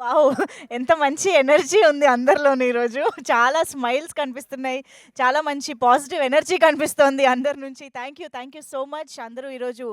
Wow! ఎంత మంచి energy ఉంది అందరిలోని ఈరోజు. చాలా స్మైల్స్ కనిపిస్తున్నాయి. చాలా మంచి పాజిటివ్ ఎనర్జీ కనిపిస్తోంది అందరి నుంచి. Thank you so much. అందరూ ఈరోజు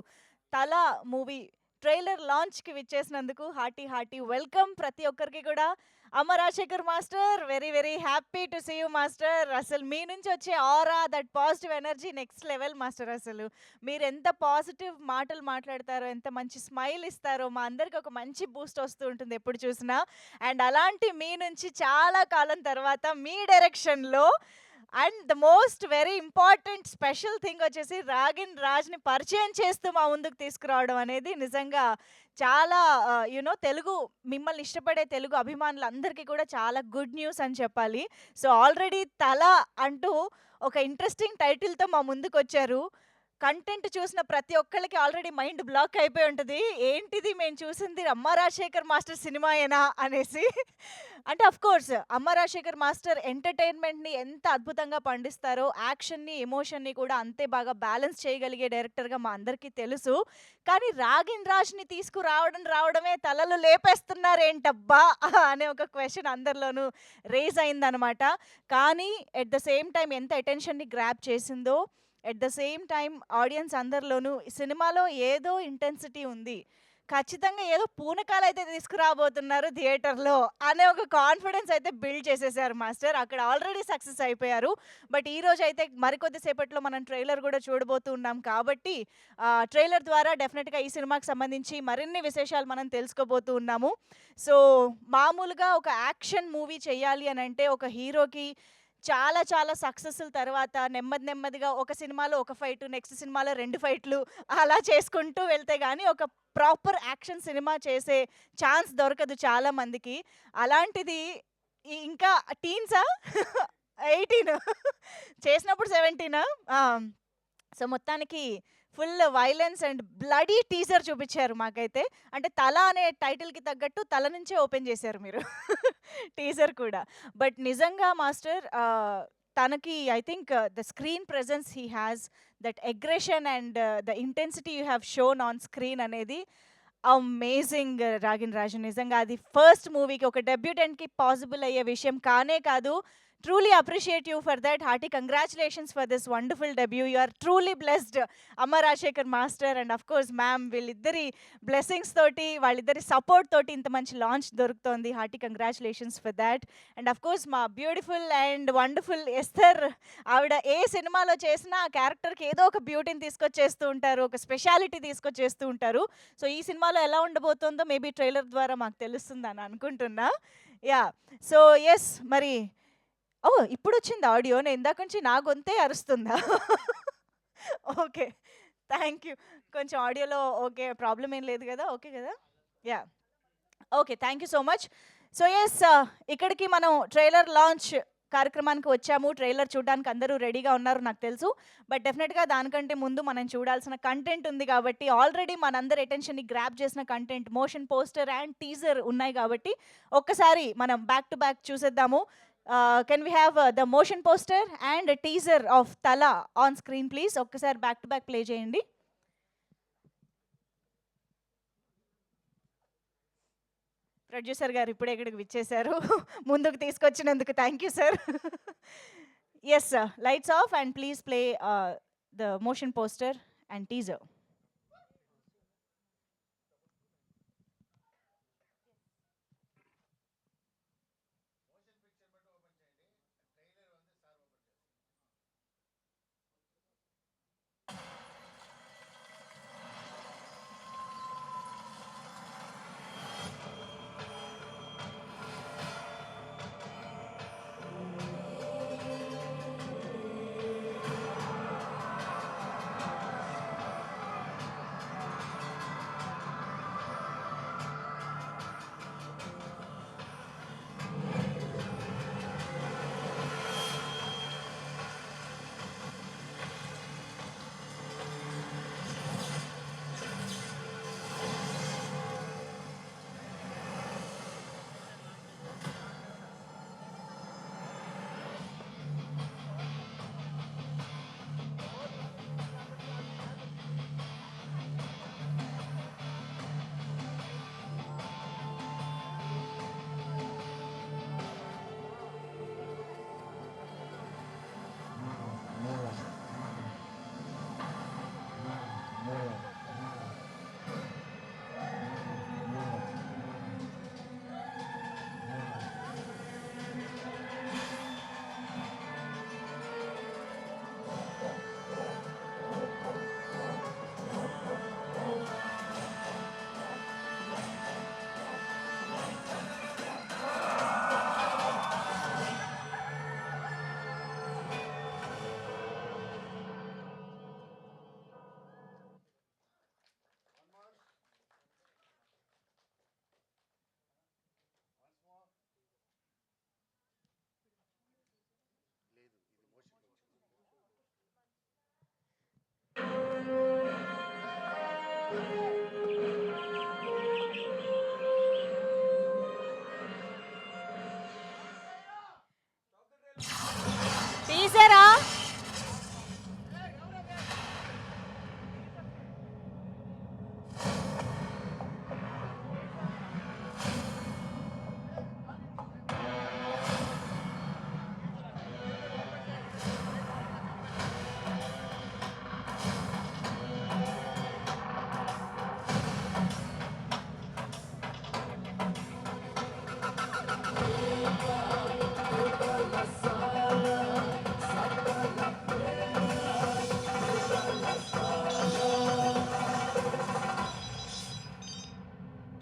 'తల' మూవీ ట్రైలర్ లాంచ్‌కి విచ్చేసినందుకు హార్టీ వెల్కమ్ ప్రతి ఒక్కరికి కూడా. Amma Rajasekhar master, very very happy to see you master. అసలు మీ నుంచి వచ్చే aura, that positive energy next level master అసలు. మీరెంత పాజిటివ్ మాటలు మాట్లాడతారో, ఎంత మంచి స్మైల్ ఇస్తారో, మా అందరికి ఒక మంచి బూస్ట్ వస్తూ ఉంటుంది ఎప్పుడు చూసినా. అండ్ అలాంటి మీ నుంచి చాలా కాలం తర్వాత మీ డైరెక్షన్‌లో and the most very important special thing వచ్చేసి రాగిన్ రాజ్‌ని పరిచయం చేస్తూ మా ముందుకు తీసుకురావడం అనేది నిజంగా చాలా తెలుగు మిమ్మల్ని ఇష్టపడే తెలుగు అభిమానులందరికీ కూడా చాలా గుడ్ న్యూస్ అని చెప్పాలి. సో, ఆల్రెడీ 'తల' అంటూ ఒక ఇంట్రెస్టింగ్ టైటిల్‌తో మా ముందుకొచ్చారు. కంటెంట్ చూసిన ప్రతి ఒక్కళ్ళకి ఆల్రెడీ మైండ్ బ్లాక్ అయిపోయి ఉంటది. ఏంటిది మేము చూసింది 'అమ్మ రాజశేఖర్ మాస్టర్' సినిమాయేనా అనేసి. అంటే ఆఫ్‌కోర్స్ 'అమ్మ రాజశేఖర్ మాస్టర్' ఎంటర్‌టైన్‌మెంట్‌ని ఎంత అద్భుతంగా పండిస్తారో, యాక్షన్‌ని, ఎమోషన్‌ని కూడా అంతే బాగా బ్యాలెన్స్ చేయగలిగే డైరెక్టర్‌గా మా అందరికీ తెలుసు. కానీ 'రాగిన్ రాజ్‌ని' రావడమే తలలు లేపేస్తున్నారేంటబ్బా! అనే ఒక క్వెషన్ అందరిలోనూ రైజ్ అయిందనమాట. కానీ ఎట్ ద సేమ్ టైమ్ ఎంత అటెన్షన్‌ని గ్రాబ్ చేసిందో, at the same time audience అందరిలోనూ ఈ సినిమాలో ఏదో ఇంటెన్సిటీ ఉంది. ఖచ్చితంగా ఏదో పూనకాలైతే తీసుకురాబోతున్నారు థియేటర్‌లో అనే ఒక కాన్ఫిడెన్స్ అయితే బిల్డ్ చేసేసారు మాస్టర్. అక్కడ ఆల్రెడీ సక్సెస్ అయిపోయారు. బట్ ఈరోజైతే మరికొద్ది సేపట్లో మనం ట్రైలర్ గూడా చూడబోతూ ఉన్నాం కాబట్టి ట్రైలర్ ద్వారా డెఫినెట్‌గా ఈ సినిమాకి సంబంధించి మరిన్ని విశేషాలు మనం తెలుసుకోబోతూ ఉన్నాము. సో, మామూలుగా ఒక యాక్షన్ మూవీ చేయాలి అనంటే ఒక హీరోకి చాలా చాలా సక్సెస్‌ల తర్వాత నెమ్మదిగా ఒక సినిమాలో ఒక ఫైటు, నెక్స్ట్ సినిమాలో 2 ఫైట్‌లు అలా చేసుకుంటూ వెళ్తే గాని ఒక ప్రాపర్ యాక్షన్ సినిమా చేసే ఛాన్స్ దొరకదు చాలా మందికి. అలాంటిది ఇంకా టీన్సా? 18 చేసినప్పుడు 17 ఆ! సో, మొత్తానికి full violence and bloody teaser చూపిచ్చారు మాకైతే. అంటే 'తల' అనే టైటిల్‌కి తగ్గట్టు తల నుంచే ఓపెన్ చేశారు మీరు టీజర్ కూడా. బట్ నిజంగా మాస్టర్ తనకి I think the screen presence he has, that aggression and the intensity you have shown on screen అనేది అమేజింగ్ 'రాగిన్ రాజు'. నిజంగా అది ఫస్ట్ మూవీకి ఒక డెబ్యూటెంట్‌కి పాసిబుల్ అయ్యే విషయం కానే కాదు. Truly appreciate you for that. Hearty congratulations for this wonderful debut. You are truly blessed. Amma Rajasekhar master and of course ma'am వీళ్ళిద్దరి బ్లెస్సింగ్స్ తోటి, వాళ్ళిద్దరి సపోర్ట్ తోటి ఇంత మంచి లాంచ్ దొరుకుతోంది. Hearty congratulations for that. And of course మా బ్యూటిఫుల్ అండ్ వండర్‌ఫుల్ ఎస్తర్, ఆవిడ ఏ సినిమాలో చేసినా ఆ క్యారెక్టర్‌కి ఏదో ఒక బ్యూటీని తీసుకొచ్చేస్తూ ఉంటారు. ఒక స్పెషాలిటీ తీసుకొచ్చేస్తూ ఉంటారు. సో, ఈ సినిమాలో ఎలా ఉండబోతోందో మేబీ ట్రైలర్ ద్వారా మాకు తెలుస్తుందని అనుకుంటున్నా. యాహ్! సో, యెస్ మరి ఓహ్! ఇప్పుడొచ్చిందా ఆడియో? నేను ఇందాక నుంచి నా గొంతే అరుస్తుందా? ఓకే. Thank you. కొంచెం ఆడియోలో ఓకే. ప్రాబ్లమ్ ఏం లేదు గదా! ఓకే గదా! Yeah! Okay. Thank you so much. So, yes ఇక్కడికి మనం ట్రైలర్ లాంచ్ కార్యక్రమానికి వచ్చాము. ట్రైలర్ చూడడానికి అందరూ రెడీగా ఉన్నారు నాకు తెలుసు. బట్ డెఫినిట్‌గా దానికంటే ముందు మనం చూడాల్సిన కంటెంట్ ఉంది కాబట్టి ఆల్రెడీ మనందరి అటెన్షన్‌ని గ్రాబ్ చేసిన content motion poster and teaser ఉన్నాయి కాబట్టి ఒక్కసారి మనం బ్యాక్ టు బ్యాక్ చూసేద్దాము. Can we have the motion poster and teaser of 'Thala' on screen please. ఒక్కసారి బ్యాక్ టు బ్యాక్ ప్లే చేయండి. ప్రొడ్యూసర్ గారు ఇప్పుడే ఇక్కడికి విచ్చేసారు. ముందుకు తీసుకొచ్చినందుకు thank you sir. Yes sir. Lights off and please play the motion poster and teaser.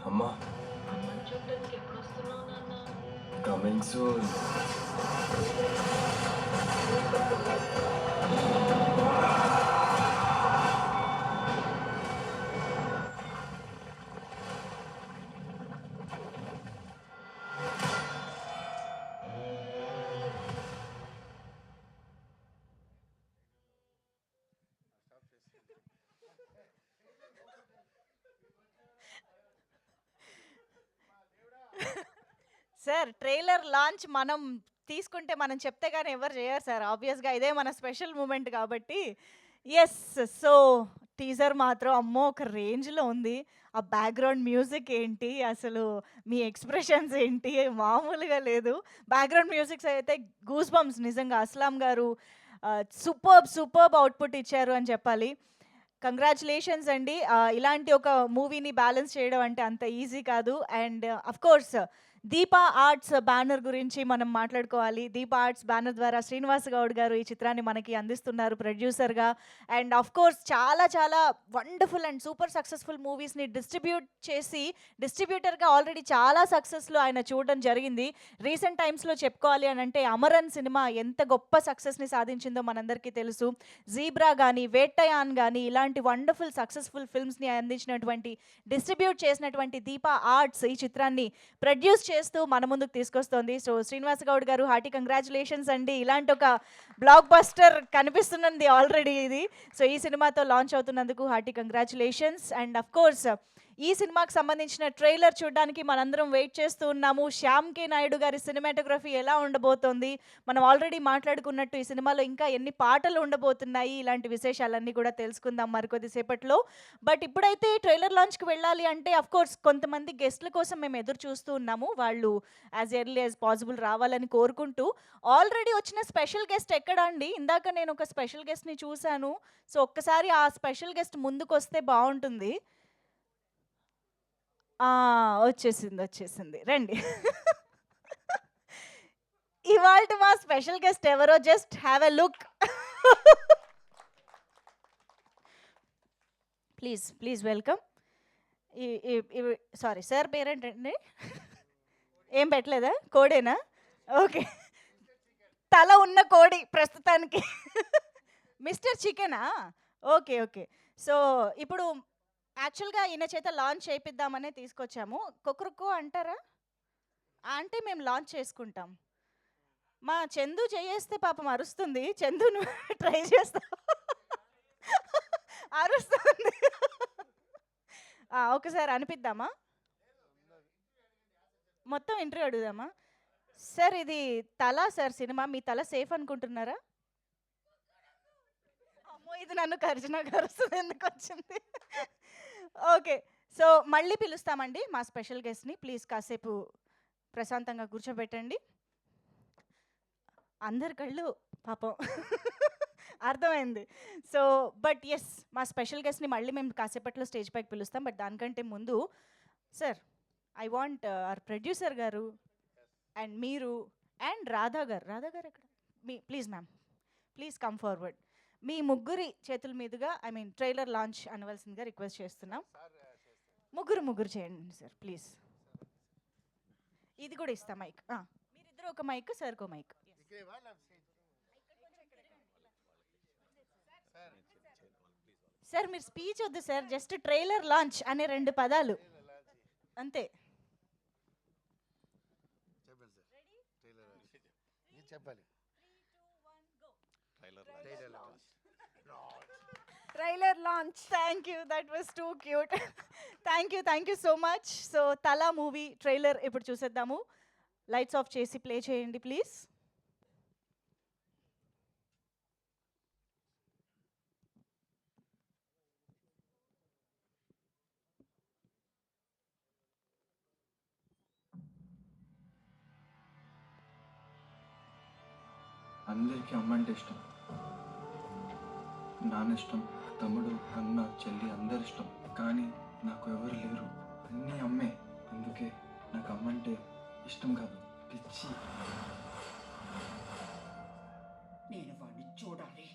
అమ్మా, అమ్మని చూడటానికి ఎప్పుడు వస్తున్నావు నాన్న? Coming soon. Sir trailer launch మనం తీసుకుంటే మనం చెప్తే గానీ ఎవరు చేయరు సార్. ఆబ్వియస్‌గా ఇదే మన స్పెషల్ మూమెంట్ కాబట్టి. యెస్. సో టీజర్ మాత్రం అమ్మో! ఒక రేంజ్‌లో ఉంది. ఆ బ్యాక్‌గ్రౌండ్ మ్యూజిక్ ఏంటి, అసలు మీ ఎక్స్‌ప్రెషన్స్ ఏంటి మామూలుగా లేదు. బ్యాక్‌గ్రౌండ్ మ్యూజిక్స్ అయితే గూస్ బంప్స్ నిజంగా. అస్లాం గారు సూపర్బ్ అవుట్‌పుట్ ఇచ్చారు అని చెప్పాలి. కంగ్రాచ్యులేషన్స్ అండి. ఇలాంటి ఒక మూవీని బ్యాలెన్స్ చేయడం అంటే అంత ఈజీ కాదు. And of course Deepa arts banner గురించి మనం మాట్లాడుకోవాలి. దీపా ఆర్ట్స్ బ్యానర్ ద్వారా శ్రీనివాస్ గౌడ్ గారు ఈ చిత్రాన్ని మనకి అందిస్తున్నారు ప్రొడ్యూసర్‌గా. అండ్ అఫ్‌కోర్స్ చాలా వండర్‌ఫుల్ అండ్ సూపర్ సక్సెస్‌ఫుల్ మూవీస్‌ని డిస్ట్రిబ్యూట్ చేసి డిస్ట్రిబ్యూటర్‌గా ఆల్రెడీ చాలా సక్సెస్‌లు ఆయన చూడడం జరిగింది. రీసెంట్ టైమ్స్‌లో చెప్పుకోవాలి అనంటే 'అమరన్' సినిమా ఎంత గొప్ప సక్సెస్‌ని సాధించిందో మనందరికీ తెలుసు. 'జీబ్రా' గానీ, 'వేట్టయాన్' గానీ ఇలాంటి వండర్‌ఫుల్ సక్సెస్‌ఫుల్ ఫిల్మ్స్‌ని అందించినటువంటి, డిస్ట్రిబ్యూట్ చేసినటువంటి దీపా ఆర్ట్స్ ఈ చిత్రాన్ని ప్రొడ్యూస్ చేస్తూ మన ముందుకు తీసుకొస్తోంది. సో శ్రీనివాస్ గౌడ్ గారు హార్టీ కంగ్రాచ్యులేషన్స్ అండి. ఇలాంటి ఒక బ్లాక్ బస్టర్ కనిపిస్తున్నది ఆల్రెడీ ఇది. సో ఈ సినిమాతో లాంచ్ అవుతున్నందుకు హార్టీ కంగ్రాచ్యులేషన్స్. అండ్ అఫ్‌కోర్స్ ఈ సినిమాకి సంబంధించిన ట్రైలర్ చూడడానికి మనందరం వెయిట్ చేస్తూ ఉన్నాము. శ్యామ్ కే నాయుడు గారి సినిమాటోగ్రఫీ ఎలా ఉండబోతోంది, మనం ఆల్రెడీ మాట్లాడుకున్నట్టు ఈ సినిమాలో ఇంకా ఎన్ని పాటలు ఉండబోతున్నాయి, ఇలాంటి విశేషాలన్నీ కూడా తెలుసుకుందాం మరికొద్ది సేపట్లో. బట్ ఇప్పుడైతే ట్రైలర్ లాంచ్కి వెళ్ళాలి అంటే అఫ్‌కోర్స్ కొంతమంది గెస్ట్ల కోసం మేము ఎదురు చూస్తూ ఉన్నాము. వాళ్ళు యాజ్ ఎర్లీ యాజ్ పాసిబుల్ రావాలని కోరుకుంటూ, ఆల్రెడీ వచ్చిన స్పెషల్ గెస్ట్ ఎక్కడ అండి? ఇందాక నేను ఒక స్పెషల్ గెస్ట్ని చూశాను. సో ఒక్కసారి ఆ స్పెషల్ గెస్ట్ ముందుకు వస్తే బాగుంటుంది. వచ్చేసింది. రండి. ఇవాల్టి మా స్పెషల్ గెస్ట్ ఎవరో just have a look. Please welcome. Sorry sir పేరేంటండి? ఏం పెట్టలేదా? కోడేనా? ఓకే. తల ఉన్న కోడి ప్రస్తుతానికి. మిస్టర్ చికెనా? ఓకే. సో ఇప్పుడు యాక్చువల్‌గా ఈయన చేత లాంచ్ చేపిద్దామనే తీసుకొచ్చాము. కుక్రుకు అంటారా? అంటే మేము లాంచ్ చేసుకుంటాం. మా చందు చేయేస్తే పాపం అరుస్తుంది. చందు నువ్వు ట్రై చేస్తావా? అరుస్తుంది. ఒకసారి అనిపిద్దామా? మొత్తం ఇంటర్వ్యూ అడుగుదామా? సార్ ఇది తల సార్ సినిమా. మీ తల సేఫ్ అనుకుంటున్నారా? అమ్మో! ఇది నన్ను కరుస్తుంది ఎందుకొచ్చింది? ఓకే. సో మళ్ళీ పిలుస్తామండి మా స్పెషల్ గెస్ట్‌ని. ప్లీజ్ కాసేపు ప్రశాంతంగా కూర్చోబెట్టండి. అందరి కళ్ళు పాపం అర్థమైంది. సో బట్ యెస్, మా స్పెషల్ గెస్ట్‌ని మళ్ళీ మేము కాసేపట్లో స్టేజ్ పైకి పిలుస్తాం. బట్ దానికంటే ముందు sir, I want our producer గారు అండ్ మీరు అండ్ రాధా గారు ఎక్కడ? Please ma'am, please come forward. మీ ముగ్గురి చేతుల మీదుగా ఐ మీన్ ట్రైలర్ లాంచ్ అనవలసిందిగా రిక్వెస్ట్ చేస్తున్నాం. ముగ్గురు చేయండి సార్ ప్లీజ్. ఇది కూడా ఇస్తా మైక్. మీరిద్దరు ఒక మైక్, సార్కి ఒక మైక్. సార్ మీరు స్పీచ్ వద్దు సార్, జస్ట్ ట్రైలర్ లాంచ్ అనే 2 పదాలు అంతే. చెప్పాలి. Trailer launch. Thank you, that was too cute. Thank you so much. So తలా మూవీ ట్రైలర్ ఇప్పుడు చూసేద్దాము. లైట్స్ ఆఫ్ చేసి ప్లే చేయండి ప్లీజ్. అందరికీ అమ్మ అంటే ఇష్టం. నాన్న ఇష్టం, తమ్ముడు, అన్న, చెల్లి అందరు ఇష్టం. కానీ నాకు ఎవరు లేరు. అన్నీ అమ్మే. అందుకే నాకు అమ్మ అంటే ఇష్టం కాదు, పిచ్చి. నేను వాడిని చూడాలి.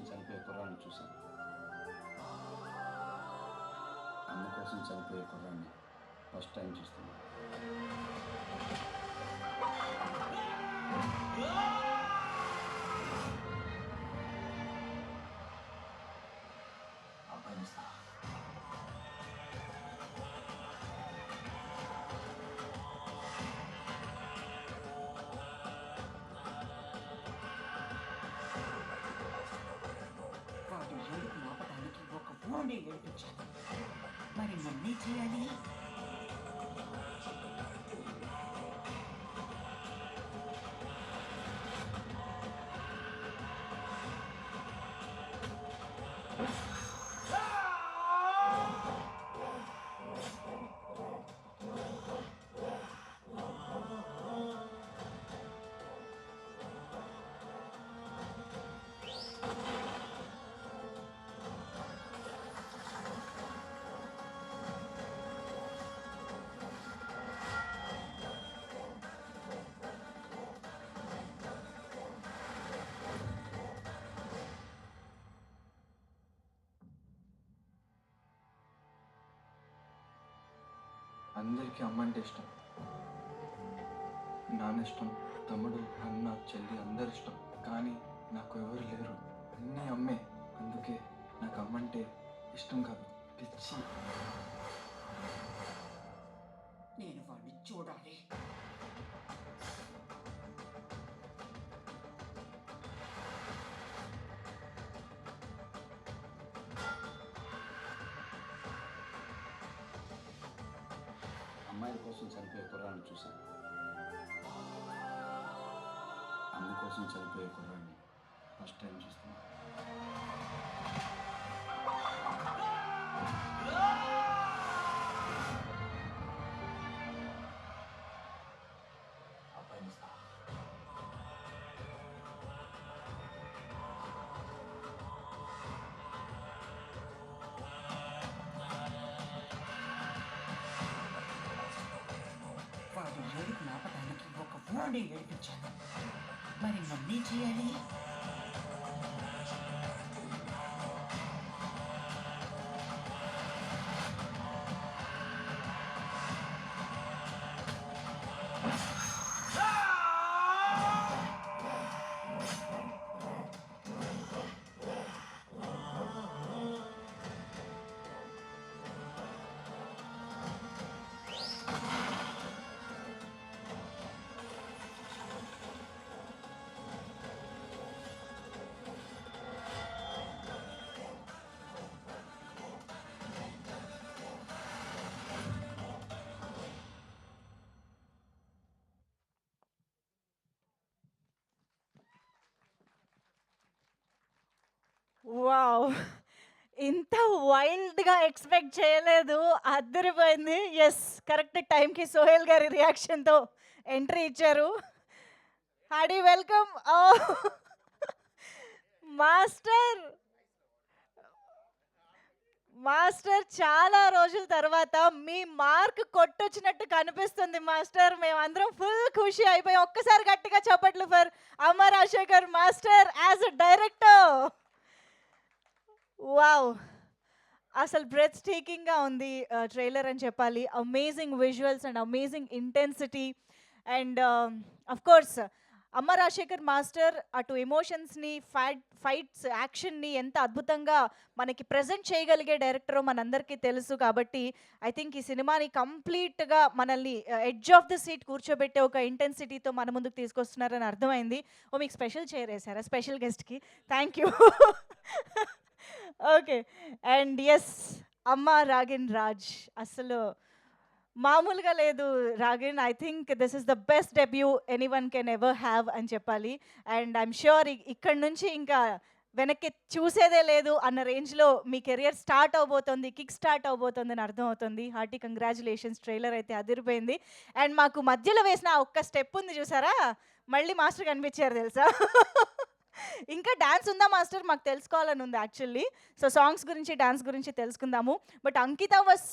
చనిపోయే కుర్రాన్ని చూశాను. అమ్మ కోసం చనిపోయే కుర్రాన్ని ఫస్ట్ టైం చూస్తున్నాను. అబ్బాయినిస్తా. వాడి ఏడుపు ఆపడానికి ఒక ఊరిని ఏడిపించాను. మరి నన్నే చేయాలి. అందరికీ అమ్మ అంటే ఇష్టం. నాన్న ఇష్టం, తమ్ముడు, అన్న, చెల్లి అందరు ఇష్టం. కానీ నాకు ఎవరు లేరు. అన్నీ అమ్మే. అందుకే నాకు అమ్మ అంటే ఇష్టం కాదు, పిచ్చి. నేను వాడిని చూడాలి. అమ్మాయిల కోసం చనిపోయే కుర్రాన్ని చూశాను. అమ్మ కోసం చనిపోయే కుర్రాన్ని ఫస్ట్ టైం చూస్తున్నాను. అబ్బాయినిస్తా. వాడి ఏడుపు ఆపడానికి ఒక ఊరిని ఏడిపించాను. మరి నన్నే చేయాలి. వావ్! ఇంత వైల్డ్‌గా ఎక్స్‌పెక్ట్ చేయలేదు. అదిరిపోయింది. యెస్. కరెక్ట్ టైంకి సోహెల్ గారి రియాక్షన్‌తో ఎంట్రీ ఇచ్చారు. Hearty welcome. Oh! Master, master చాలా రోజుల తర్వాత మీ మార్క్ కొట్టొచ్చినట్టు కనిపిస్తుంది మాస్టర్. మేమందరం ఫుల్ ఖుషి అయిపోయాం. ఒక్కసారి గట్టిగా చప్పట్లు ఫర్ అమ్మ Rajasekhar master as a director. Wow! అసలు బ్రెత్ టేకింగ్‌గా ఉంది ట్రైలర్ అని చెప్పాలి. Amazing visuals and amazing intensity and of course అమ్మ రాజశేఖర్ మాస్టర్ అటు ఎమోషన్స్‌ని, ఫైట్స్, యాక్షన్‌ని ఎంత అద్భుతంగా మనకి ప్రెజెంట్ చేయగలిగే డైరెక్టరో మనందరికీ తెలుసు. కాబట్టి ఐ థింక్ ఈ సినిమాని కంప్లీట్‌గా మనల్ని ఎడ్జ్ ఆఫ్ ద సీట్ కూర్చోబెట్టే ఒక ఇంటెన్సిటీతో మన ముందుకు తీసుకొస్తున్నారని అర్థమైంది. ఓ మీకు స్పెషల్ చైర్ వేశారా స్పెషల్ గెస్ట్‌కి? Thank you. Okay. And yes, Amma Ragin Raj అసలు మామూలుగా లేదు Ragin. I think this is the best debut anyone can ever have అని చెప్పాలి. అండ్ ఐఎమ్ ష్యూర్ ఇక్కడి నుంచి ఇంకా వెనక్కి చూసేదే లేదు అన్న రేంజ్లో మీ కెరియర్ స్టార్ట్ అవబోతుంది, కిక్ స్టార్ట్ అవబోతుందని అర్థమవుతుంది. Hearty congratulations. ట్రైలర్ అయితే అదిరిపోయింది. అండ్ మాకు మధ్యలో వేసిన ఆ ఒక్క స్టెప్ ఉంది చూసారా, మళ్ళీ మాస్టర్ కనిపించారు తెలుసా. ఇంకా డాన్స్ ఉందా మాస్టర్? మాకు తెలుసుకోవాలని ఉంది యాక్చువల్లీ. సో సాంగ్స్ గురించి, డాన్స్ గురించి తెలుసుకుందాము. But Ankita was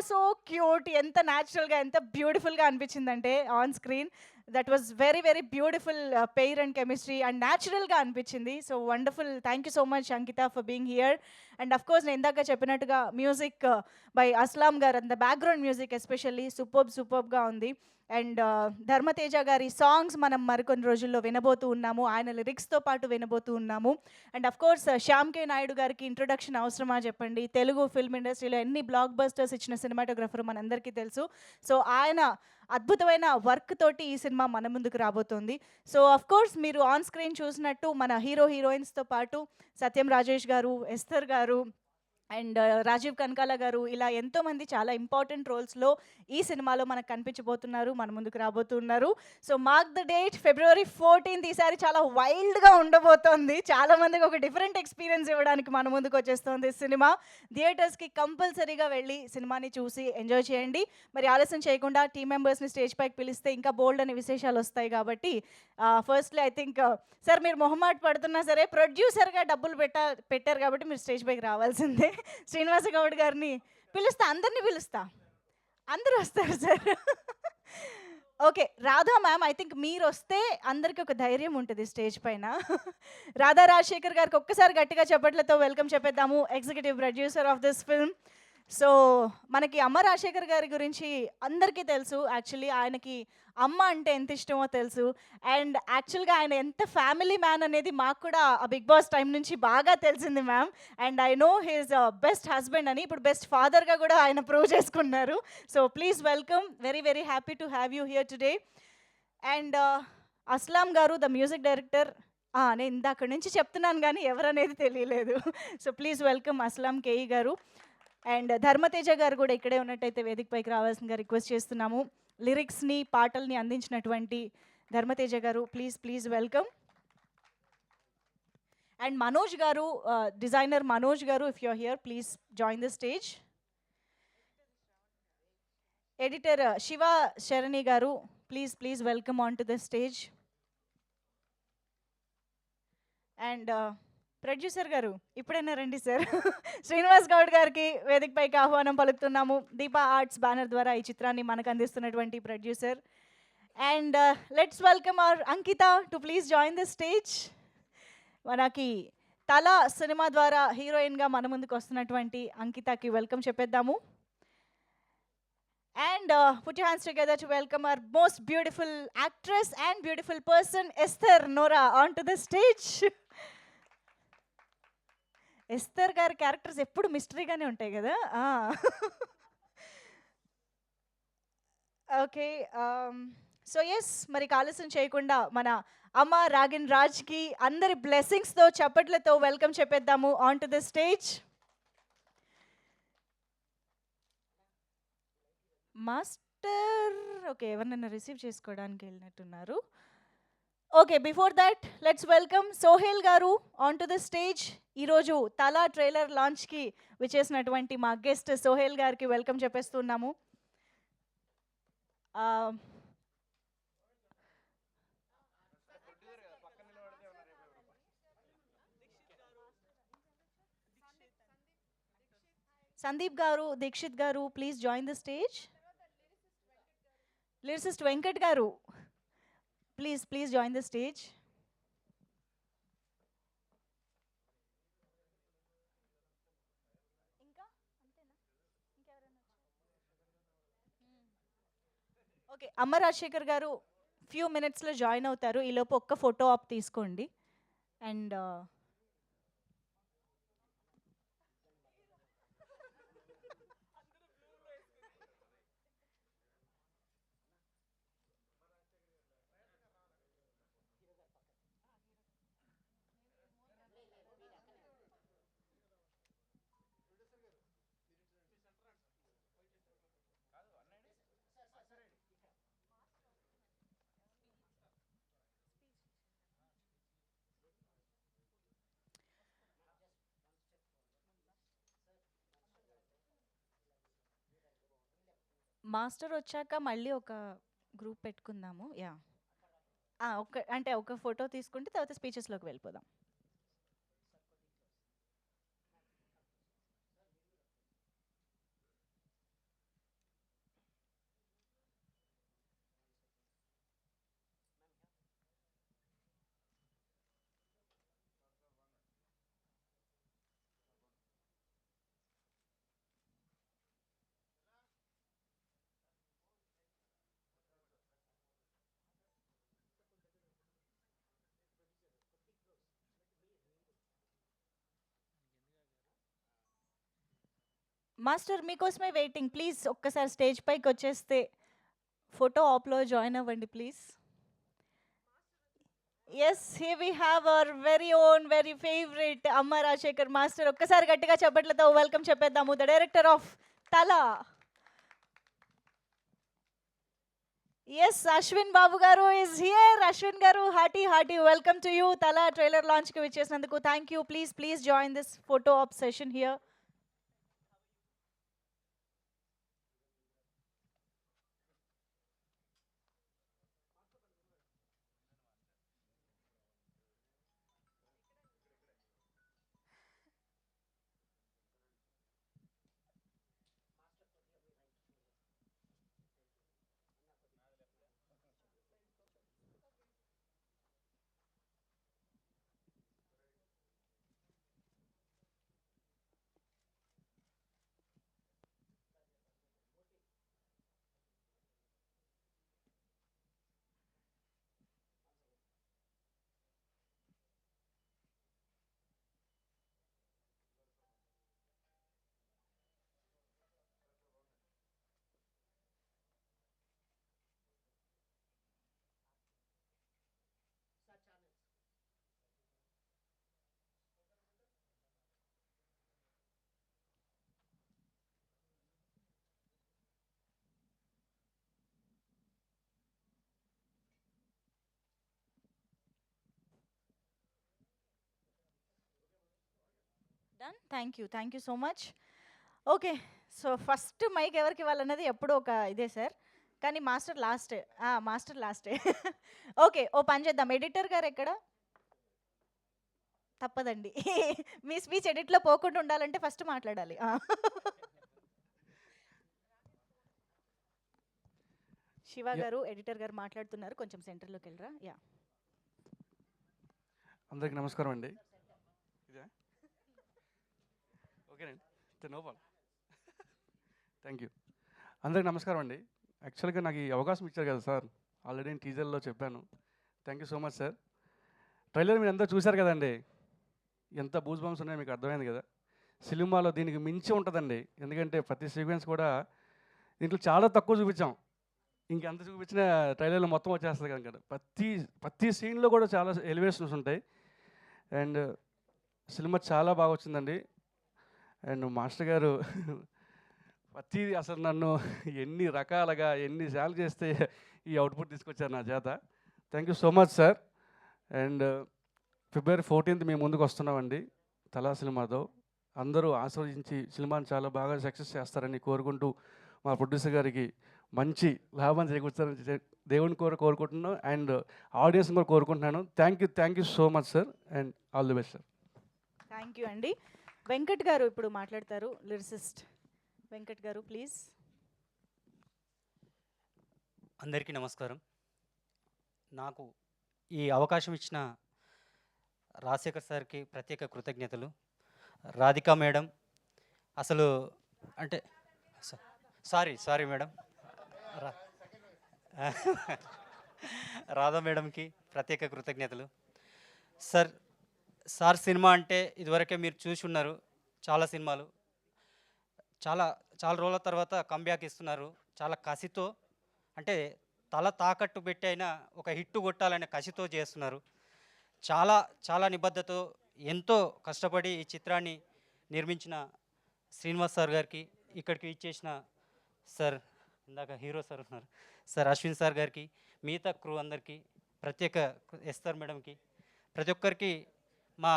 so cute. ఎంత న్యాచురల్గా, ఎంత బ్యూటిఫుల్గా అనిపించిందంటే on screen. That was very very beautiful pair and chemistry and న్యాచురల్గా అనిపించింది. So wonderful, thank you so much Ankita for being here. And of course నేను ఇందాక చెప్పినట్టుగా music by Aslam garu, and the background music especially సూపర్బ్గా ఉంది. అండ్ ధర్మతేజ గారి songs మనం మరికొన్ని రోజుల్లో వినబోతూ ఉన్నాము, ఆయన లిరిక్స్తో పాటు వినబోతూ ఉన్నాము. And of course Shyam K Naidu గారికి ఇంట్రొడక్షన్ అవసరమా చెప్పండి, తెలుగు ఫిల్మ్ ఇండస్ట్రీలో ఎన్ని బ్లాక్ బస్టర్స్ ఇచ్చిన సినిమాటోగ్రఫర్ మనందరికీ తెలుసు. సో ఆయన అద్భుతమైన వర్క్ తోటి ఈ సినిమా మన ముందుకు రాబోతోంది. సో అఫ్ కోర్స్ మీరు ఆన్ స్క్రీన్ చూసినట్టు మన హీరో హీరోయిన్స్తో పాటు సత్యం రాజేష్ గారు, ఎస్తర్ గారు అండ్ రాజీవ్ కనకాల గారు, ఇలా ఎంతోమంది చాలా ఇంపార్టెంట్ రోల్స్లో ఈ సినిమాలో మనకు కనిపించబోతున్నారు, మన ముందుకు రాబోతున్నారు. So mark the date, February 14th. ఈసారి చాలా వైల్డ్గా ఉండబోతోంది, చాలామందికి ఒక డిఫరెంట్ ఎక్స్పీరియన్స్ ఇవ్వడానికి మన ముందుకు వచ్చేస్తుంది సినిమా. థియేటర్స్కి కంపల్సరీగా వెళ్ళి సినిమాని చూసి ఎంజాయ్ చేయండి. మరి ఆలస్యం చేయకుండా టీం మెంబర్స్ని స్టేజ్ పైకి పిలిస్తే ఇంకా బోల్డ్ అనే విశేషాలు వస్తాయి. కాబట్టి ఫస్ట్లీ ఐ థింక్ సార్, మీరు మొహమాట పడుతున్నా సరే ప్రొడ్యూసర్గా డబ్బులు పెట్టారు కాబట్టి మీరు స్టేజ్ పైకి రావాల్సిందే. శ్రీనివాస గౌడ్ గారిని పిలుస్తా, అందరినీ పిలుస్తా, అందరూ వస్తారు sir. Okay, Radha ma'am, I think మీరు వస్తే అందరికీ ఒక ధైర్యం ఉంటుంది స్టేజ్ పైన. రాధా రాజశేఖర్ గారికి ఒక్కసారి గట్టిగా చెప్పట్లతో వెల్కమ్ చెప్పేద్దాము, executive producer of this film. So మనకి అమ్మ రాజశేఖర్ గారి గురించి అందరికీ తెలుసు. యాక్చువల్లీ ఆయనకి అమ్మ అంటే ఎంత ఇష్టమో తెలుసు. అండ్ యాక్చువల్గా ఆయన ఎంత ఫ్యామిలీ మ్యాన్ అనేది మాకు కూడా ఆ బిగ్ బాస్ టైం నుంచి బాగా తెలిసింది ma'am. And I know he's best husband అని, ఇప్పుడు బెస్ట్ ఫాదర్గా కూడా ఆయన ప్రూవ్ చేసుకున్నారు. So please welcome, very very happy to have you here today. And Aslam గారు, ద మ్యూజిక్ డైరెక్టర్. నేను ఇందాక నుంచి చెప్తున్నాను కానీ ఎవరనేది తెలియలేదు. So please welcome Aslam K E గారు. అండ్ ధర్మతేజ గారు కూడా ఇక్కడే ఉన్నట్టయితే వేదికపైకి రావాల్సిందిగా రిక్వెస్ట్ చేస్తున్నాము. లిరిక్స్ని, పాటల్ని అందించినటువంటి ధర్మతేజ గారు, ప్లీజ్ వెల్కమ్. అండ్ మనోజ్ గారు, designer Manoj garu, if you are here please join the stage. Editor Siva Sharani garu, please welcome on to the stage. And producer గారు, ఇప్పుడైనా రండి సార్. శ్రీనివాస్ గౌడ్ గారికి వేదికపైకి ఆహ్వానం పలుకుతున్నాము. దీపా ఆర్ట్స్ బ్యానర్ ద్వారా ఈ చిత్రాన్ని మనకు అందిస్తున్నటువంటి producer. And let's welcome our Ankita to please join the stage. మనకి తల సినిమా ద్వారా హీరోయిన్గా మన ముందుకు వస్తున్నటువంటి అంకితకి welcome చెప్పేద్దాము. And put your hands together to welcome our most beautiful actress and beautiful person, Esther Nora, onto the stage. Esther గారి characters ఎప్పుడు మిస్టరీగానే ఉంటాయి కదా. ఓకే, సో ఎస్, మరి ఆలస్యం చేయకుండా మన అమ్మ రాగిన్ రాజ్కి అందరి బ్లెస్సింగ్స్తో చప్పట్లతో వెల్కమ్ చెప్పేద్దాము on to the stage. Master, okay, ఎవరినైనా రిసీవ్ చేసుకోవడానికి వెళ్ళినట్టున్నారు. Okay, before that let's welcome Sohel garu on to the stage. ఈరోజు తలా ట్రైలర్ లాంచ్కి విచ్చేసినటువంటి మా గెస్ట్ సోహెల్ గారికి welcome చెప్పేస్తున్నాము. Sandeep garu, Dikshit garu, please join the stage. Lyricist Venkat garu, please join the stage. Okay, Amma Rajasekhar గారు ఫ్యూ మినిట్స్లో జాయిన్ అవుతారు. ఈలోపు ఒక్క ఫోటో ఆప్ తీసుకోండి. అండ్ మాస్టర్ వచ్చాక మళ్ళీ ఒక గ్రూప్ పెట్టుకుందాము. యా, ఒక ఫోటో తీసుకుంటే తర్వాత స్పీచెస్లోకి వెళ్ళిపోదాం. మాస్టర్ మీకోసమే వెయిటింగ్. ప్లీజ్ ఒక్కసారి స్టేజ్ పైకి వచ్చేస్తే ఫోటో ఆప్‌లో జాయిన్ అవ్వండి please. Yes, here we have our very own very favourite Amma Rajasekhar master. ఒక్కసారి గట్టిగా చప్పట్లతో వెల్కమ్ చెప్పేద్దాము. The director of Thala. Yes, Ashwin Babu garu is here. Ashwin garu, hearty welcome to you. Thala trailer లాంచ్కి విచ్చేసినందుకు thank you. Please join this photo op session here. Done. Thank you so much. Okay, so first mic ఎవరికి ఇవ్వాలన్నది ఎప్పుడూ ఒక ఇదే సార్, కానీ master లాస్టే. Master లాస్టే. Okay, ఓ పని చేద్దాం. ఎడిటర్ గారు ఎక్కడ? తప్పదండి. మీ స్పీచ్ ఎడిట్లో పోకుండా ఉండాలంటే ఫస్ట్ మాట్లాడాలి. శివ గారు, ఎడిటర్ గారు మాట్లాడుతున్నారు. కొంచెం సెంటర్లోకి వెళ్ళరా. యా, అందరికీ నమస్కారం అండి. ఇదే ఓకేనండి, నో ప్రాబ్లం. Thank you. అందరికీ నమస్కారం అండి. యాక్చువల్గా నాకు ఈ అవకాశం ఇచ్చారు కదా సార్, ఆల్రెడీ నేను టీజర్లో చెప్పాను. Thank you so much sir. Trailer మీరు అందరూ చూశారు కదండి, ఎంత బూజ్ బంప్స్ ఉన్నాయో మీకు అర్థమైంది కదా. సినిమాలో దీనికి మించి ఉంటుందండి, ఎందుకంటే ప్రతి సీక్వెన్స్ కూడా దీంట్లో చాలా తక్కువ చూపించాం. ఇంకెంత చూపించిన ట్రైలర్లో మొత్తం వచ్చేస్తుంది కనుక ప్రతి సీన్లో కూడా చాలా ఎలివేషన్స్ ఉంటాయి. అండ్ సినిమా చాలా బాగా వచ్చిందండి. అండ్ మాస్టర్ గారు ప్రతి అసలు నన్ను ఎన్ని రకాలుగా ఎన్నిసార్లు చేస్తే ఈ అవుట్పుట్ తీసుకొచ్చారు నా చేత. Thank you so much sir. And February 14th మేము ముందుకు వస్తున్నామండి తలా సినిమాతో. అందరూ ఆస్వాదించి సినిమాని చాలా బాగా సక్సెస్ చేస్తారని కోరుకుంటూ మా ప్రొడ్యూసర్ గారికి మంచి లాభం చేకూర్చారని దేవుని కోరుకుంటున్నాను. అండ్ ఆడియన్స్ కూడా కోరుకుంటున్నాను. Thank you so much sir. And all the best sir. Thank you అండి. వెంకట్ గారు ఇప్పుడు మాట్లాడతారు. Lyricist Venkat garu please. అందరికీ నమస్కారం. నాకు ఈ అవకాశం ఇచ్చిన రాజశేఖర్ సార్కి ప్రత్యేక కృతజ్ఞతలు. రాధికా మేడం అసలు అంటే సారీ మేడం, రాధా మేడంకి ప్రత్యేక కృతజ్ఞతలు. సార్ సినిమా అంటే ఇదివరకే మీరు చూసి ఉన్నారు, చాలా సినిమాలు, చాలా రోజుల తర్వాత కంబ్యాక్ ఇస్తున్నారు. చాలా కసితో, అంటే తల తాకట్టు పెట్టి అయినా ఒక హిట్టు కొట్టాలనే కసితో చేస్తున్నారు. చాలా నిబద్ధతతో ఎంతో కష్టపడి ఈ చిత్రాన్ని నిర్మించిన శ్రీనివాస్ సార్ గారికి, ఇక్కడికి ఇచ్చేసిన సార్, ఇందాక హీరో సార్ ఉన్నారు సార్, అశ్విన్ సార్ గారికి, మిగతా క్రూ అందరికీ, ప్రత్యేక ఎస్తర్ మేడంకి, ప్రతి ఒక్కరికి మా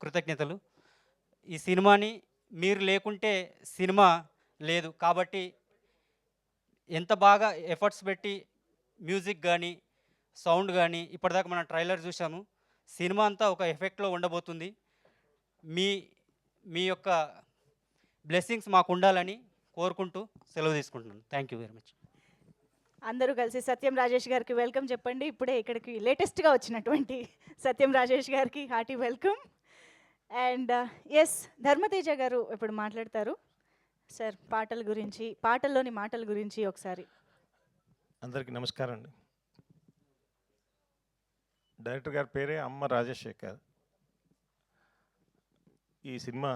కృతజ్ఞతలు. ఈ సినిమాని మీరు లేకుంటే సినిమా లేదు కాబట్టి ఎంత బాగా ఎఫర్ట్స్ పెట్టి మ్యూజిక్ కానీ సౌండ్ కానీ ఇప్పటిదాకా మనం ట్రైలర్ చూసాము. సినిమా అంతా ఒక ఎఫెక్ట్లో ఉండబోతుంది. మీ యొక్క బ్లెస్సింగ్స్ మాకు ఉండాలని కోరుకుంటూ సెలవు తీసుకుంటున్నాను. Thank you very much. అందరూ కలిసి సత్యం రాజేష్ గారికి వెల్కమ్ చెప్పండి. ఇప్పుడే ఇక్కడికి లేటెస్ట్గా వచ్చినటువంటి సత్యం రాజేష్ గారికి hearty welcome. And yes, Dharmateja గారు ఇప్పుడు మాట్లాడతారు. సార్ పాటల్లోని మాటల గురించి ఒకసారి. అందరికీ నమస్కారం అండి. డైరెక్టర్ గారి పేరే అమ్మ రాజశేఖర్. ఈ సినిమా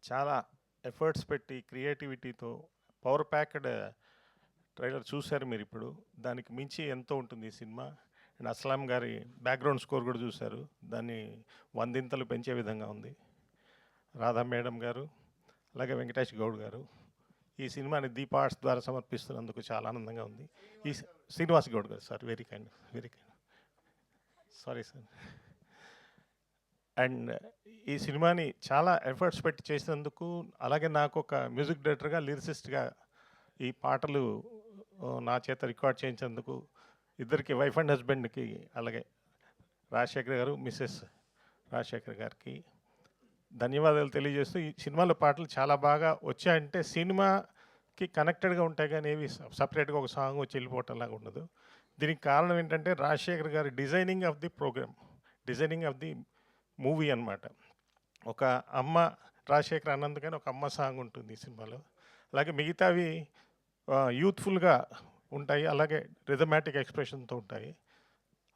చాలా ఎఫర్ట్స్ పెట్టి క్రియేటివిటీతో పవర్ ప్యాక్డ్ ట్రైలర్ చూశారు మీరు ఇప్పుడు. దానికి మించి ఎంతో ఉంటుంది ఈ సినిమా. అండ్ అస్లాం గారి బ్యాక్గ్రౌండ్ స్కోర్ కూడా చూశారు. దాన్ని వందింతలు పెంచే విధంగా ఉంది. రాధా మేడం గారు, అలాగే వెంకటేష్ గౌడ్ గారు ఈ సినిమాని దీప్ ఆర్ట్స్ ద్వారా సమర్పిస్తున్నందుకు చాలా ఆనందంగా ఉంది. శ్రీనివాస్ గౌడ్ గారు, sir, very kind, sorry sir. And ఈ సినిమాని చాలా ఎఫర్ట్స్ పెట్టి చేసినందుకు, అలాగే నాకు ఒక మ్యూజిక్ డైరెక్టర్గా, లిరిసిస్ట్గా ఈ పాటలు నా చేత రికార్డ్ చేయించేందుకు ఇద్దరికి, వైఫ్ అండ్ హస్బెండ్కి, అలాగే రాజశేఖర్ గారు, మిస్సెస్ రాజశేఖర్ గారికి ధన్యవాదాలు తెలియజేస్తూ, ఈ సినిమాలో పాటలు చాలా బాగా వచ్చాయంటే సినిమాకి కనెక్టెడ్గా ఉంటాయి కానీ ఏవి సపరేట్గా ఒక సాంగ్ వచ్చి వెళ్ళిపోవటంలాగా ఉండదు. దీనికి కారణం ఏంటంటే రాజశేఖర్ గారి designing of the program, designing of the movie అన్నమాట. ఒక అమ్మ, రాజశేఖర్ అన్నందుకని ఒక అమ్మ సాంగ్ ఉంటుంది ఈ సినిమాలో. అలాగే మిగతావి యూత్ఫుల్గా ఉంటాయి, అలాగే రిథమాటిక్ ఎక్స్ప్రెషన్తో ఉంటాయి.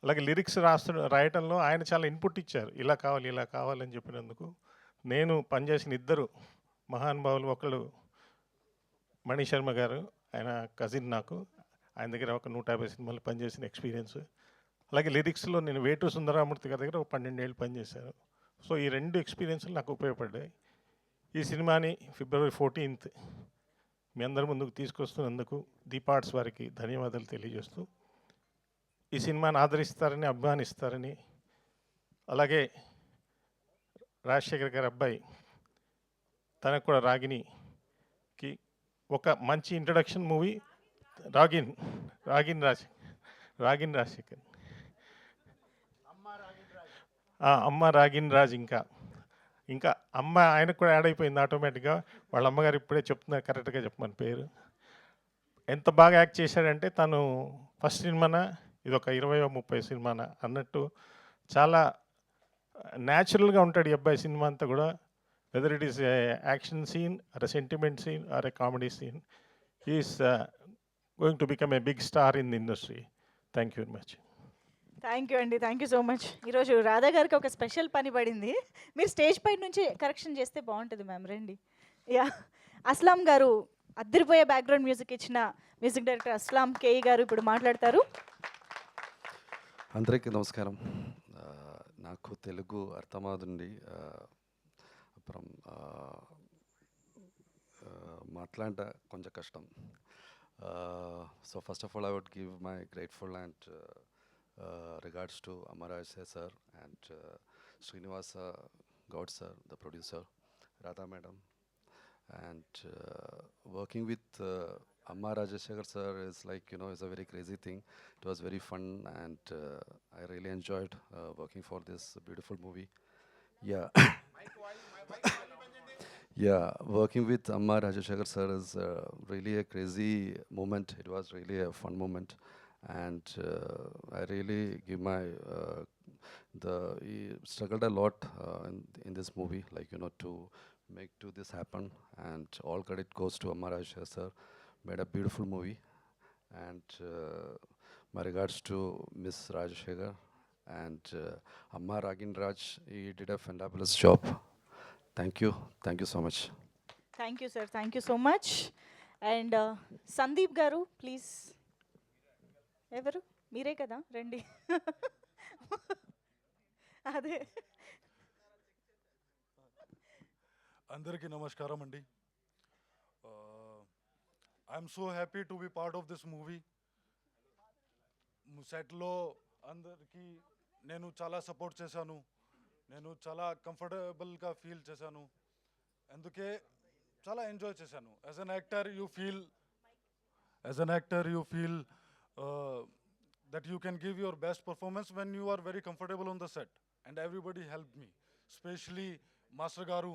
అలాగే లిరిక్స్ రాయటంలో ఆయన చాలా ఇన్పుట్ ఇచ్చారు, ఇలా కావాలి ఇలా కావాలని చెప్పినందుకు. నేను పనిచేసిన ఇద్దరు మహానుభావులు, ఒకళ్ళు మణి శర్మ గారు, ఆయన కజిన్ నాకు, ఆయన దగ్గర ఒక 150 సినిమాలు పనిచేసిన ఎక్స్పీరియన్స్. అలాగే లిరిక్స్లో నేను వేటు సుందరామూర్తి గారి దగ్గర ఒక 12 ఏళ్ళు పనిచేశాను. సో ఈ 2 ఎక్స్పీరియన్స్లు నాకు ఉపయోగపడ్డాయి. ఈ సినిమాని February 14th మీ అందరి ముందుకు తీసుకొస్తున్నందుకు దీప్ ఆర్ట్స్ వారికి ధన్యవాదాలు తెలియజేస్తూ, ఈ సినిమాని ఆదరిస్తారని, అభిమానిస్తారని, అలాగే రాజశేఖర్ గారి అబ్బాయి తనకు కూడా రాగిణికి ఒక మంచి ఇంట్రడక్షన్ మూవీ, రాగిన్ రాజశేఖర్, అమ్మ రాగిన్ రాజ్, ఇంకా అమ్మ ఆయనకు కూడా యాడ్ అయిపోయింది ఆటోమేటిక్గా. వాళ్ళ అమ్మగారు ఇప్పుడే చెప్తున్నారు, కరెక్ట్గా చెప్పమని పేరు. ఎంత బాగా యాక్ట్ చేశాడంటే, తను ఫస్ట్ సినిమానా ఇది ఒక 20-30 సినిమానా అన్నట్టు చాలా న్యాచురల్గా ఉంటాడు ఈ అబ్బాయి సినిమా అంతా కూడా. Whether it is action scene or a sentiment scene or a comedy scene, is going to become a big star in the industry. Thank you very much. Thank you అండి, థ్యాంక్ యూ సో మచ్. ఈరోజు రాధా గారికి ఒక special పని పడింది. మీరు stage పై నుంచి correction చేస్తే బాగుంటుంది మ్యామ్, రండి. యా, అస్లాం గారు అద్దరిపోయే బ్యాక్గ్రౌండ్ మ్యూజిక్ ఇచ్చిన మ్యూజిక్ డైరెక్టర్ అస్లాం కేఈ గారు ఇప్పుడు మాట్లాడతారు. అందరికీ నమస్కారం. నాకు తెలుగు అర్థమవుతుంది, అப்புறம் మాట్లాడ కొంచెం కష్టం. So first of all I would give my grateful and regards to Amaraj sir and Srinivasa Gaud sir, the producer, Radha madam, and working with Amma Rajashekar sir is like, you know, is a very crazy thing. It was very fun and I really enjoyed working for this beautiful movie. Yeah. Yeah, working with Amma Rajashekar sir is really a crazy moment. It was really a fun moment. And I really give my he struggled a lot in this movie, like, you know, to make this happen, and all credit goes to Amma Rajeshekar sir. Made a beautiful movie, and my regards to Miss Rajeshekar and Amma Ragin Raj. He did a fabulous job. Thank you so much. Thank you sir, thank you so much. And Sandeep గారు please. ఎవరు? మీరే కదా, రండి. అదే, అందరికీ నమస్కారం అండి. I'm so happy to be part of this movie. సెట్లో అందరికీ నేను చాలా సపోర్ట్ చేశాను, నేను చాలా కంఫర్టబుల్గా ఫీల్ చేశాను, అందుకే చాలా ఎంజాయ్ చేశాను. As an actor you feel that you can give your best performance when you are very comfortable on the set, and everybody helped me, especially Master Garu,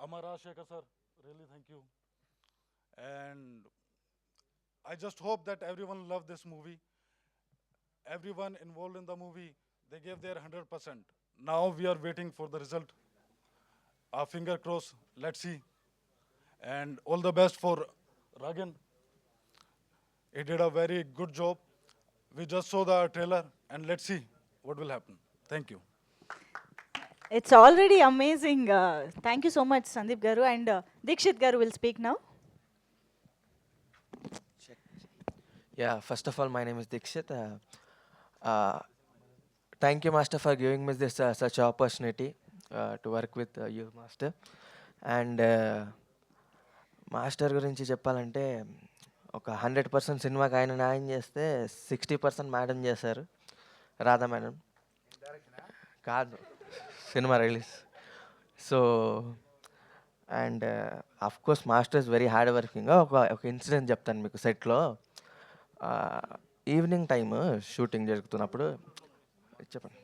Amma Rajeshekar sir, really thank you. And I just hope that everyone loved this movie. Everyone involved in the movie, they gave their 100%. Now we are waiting for the result. Our finger crossed, let's see. And all the best for Ragan. He did a very good job. We just saw the trailer and let's see what will happen. Thank you. It's already amazing. Thank you so much Sandeep గారు. And Dixit గారు will speak now. Yeah, first of all, my name is Dikshit. Thank you, Master, for giving me this such opportunity to work with you, Master. And master గురించి చెప్పాలంటే ఒక 100% సినిమాకి ఆయన న్యాయం చేస్తే 60% madam చేశారు, రాధా మేడం. కాదు, cinema release. So and of course master is very hard working. ఒక ఇన్సిడెంట్ చెప్తాను మీకు. సెట్లో ఈవినింగ్ టైమ్ షూటింగ్ జరుగుతున్నప్పుడు, చెప్పండి,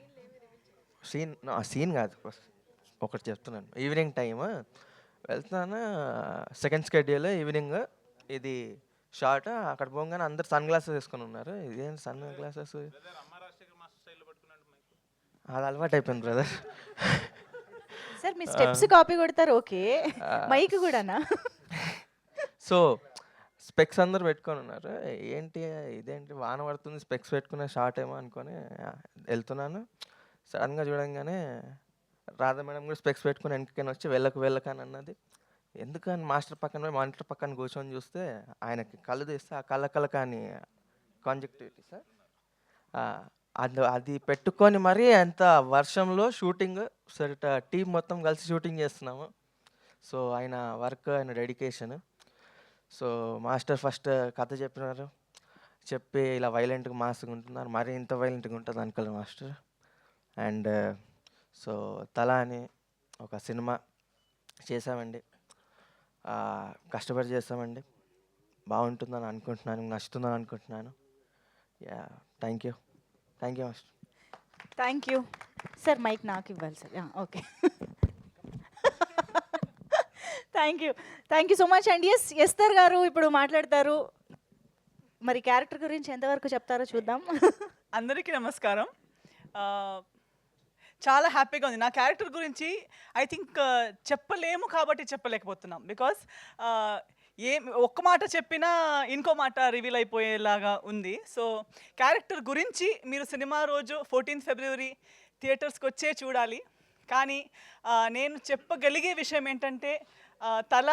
సీన్ కాదు, ఒకటి చెప్తున్నాను. ఈవినింగ్ టైమ్ వెళ్తున్నాను, సెకండ్ స్కెడ్యూల్ ఈవినింగ్, ఇది షార్ట్. అక్కడ పోగానే అందరు సన్ గ్లాసెస్ వేసుకొని ఉన్నారు. ఇదేం సన్ గ్లాసెస్, అది అలవాటు అయిపోయింది బ్రదర్. సార్ మీ స్టెప్స్ కాపీ కొడతారు, ఓకే, మైక్ కూడానా? సో స్పెక్స్ అందరు పెట్టుకొని ఉన్నారు. ఏంటి ఇదేంటి వాన పడుతుంది, స్పెక్స్ పెట్టుకునే షార్ట్ ఏమో అనుకొని వెళ్తున్నాను. సడన్గా చూడంగానే రాధా మేడం కూడా స్పెక్స్ పెట్టుకుని వెనకని వచ్చి వెళ్ళకని అన్నది. ఎందుకని మాస్టర్ పక్కన పోయి మానిటర్ పక్కన కూర్చొని చూస్తే ఆయనకి కళ్ళు తీస్తే ఆ కళ్ళ కానీ కాంజెక్టివిటీ సార్, అది పెట్టుకొని మరీ ఎంత వర్షంలో షూటింగ్, సరే టీం మొత్తం కలిసి షూటింగ్ చేస్తున్నాము. సో ఆయన వర్క్, ఆయన డెడికేషన్. సో మాస్టర్ ఫస్ట్ కథ చెప్పినారు, చెప్పి ఇలా వైలెంట్గా మాస్గా ఉంటున్నారు, మరీ ఇంత వైలెంట్గా ఉంటుంది అనుకోలేదు మాస్టర్. అండ్ సో తల అని ఒక సినిమా చేసామండి, కష్టపడి చేస్తామండి. బాగుంటుందని అనుకుంటున్నాను, నచ్చుతుందని అనుకుంటున్నాను. Yeah, thank you master. Thank you sir. Mike నాకు ఇవ్వాలి సార్, okay. Thank you so much. And yes, Esther గారు ఇప్పుడు మాట్లాడతారు. మరి క్యారెక్టర్ గురించి ఎంతవరకు చెప్తారో చూద్దాం. అందరికీ నమస్కారం. చాలా హ్యాపీగా ఉంది. నా క్యారెక్టర్ గురించి ఐ థింక్ చెప్పలేము కాబట్టి చెప్పలేకపోతున్నాం. బికాస్ ఒక్క మాట చెప్పినా ఇంకో మాట రివీల్ అయిపోయేలాగా ఉంది. సో క్యారెక్టర్ గురించి మీరు సినిమా రోజు 14 ఫిబ్రవరి థియేటర్స్కి వచ్చే చూడాలి. కానీ నేను చెప్పగలిగే విషయం ఏంటంటే, తల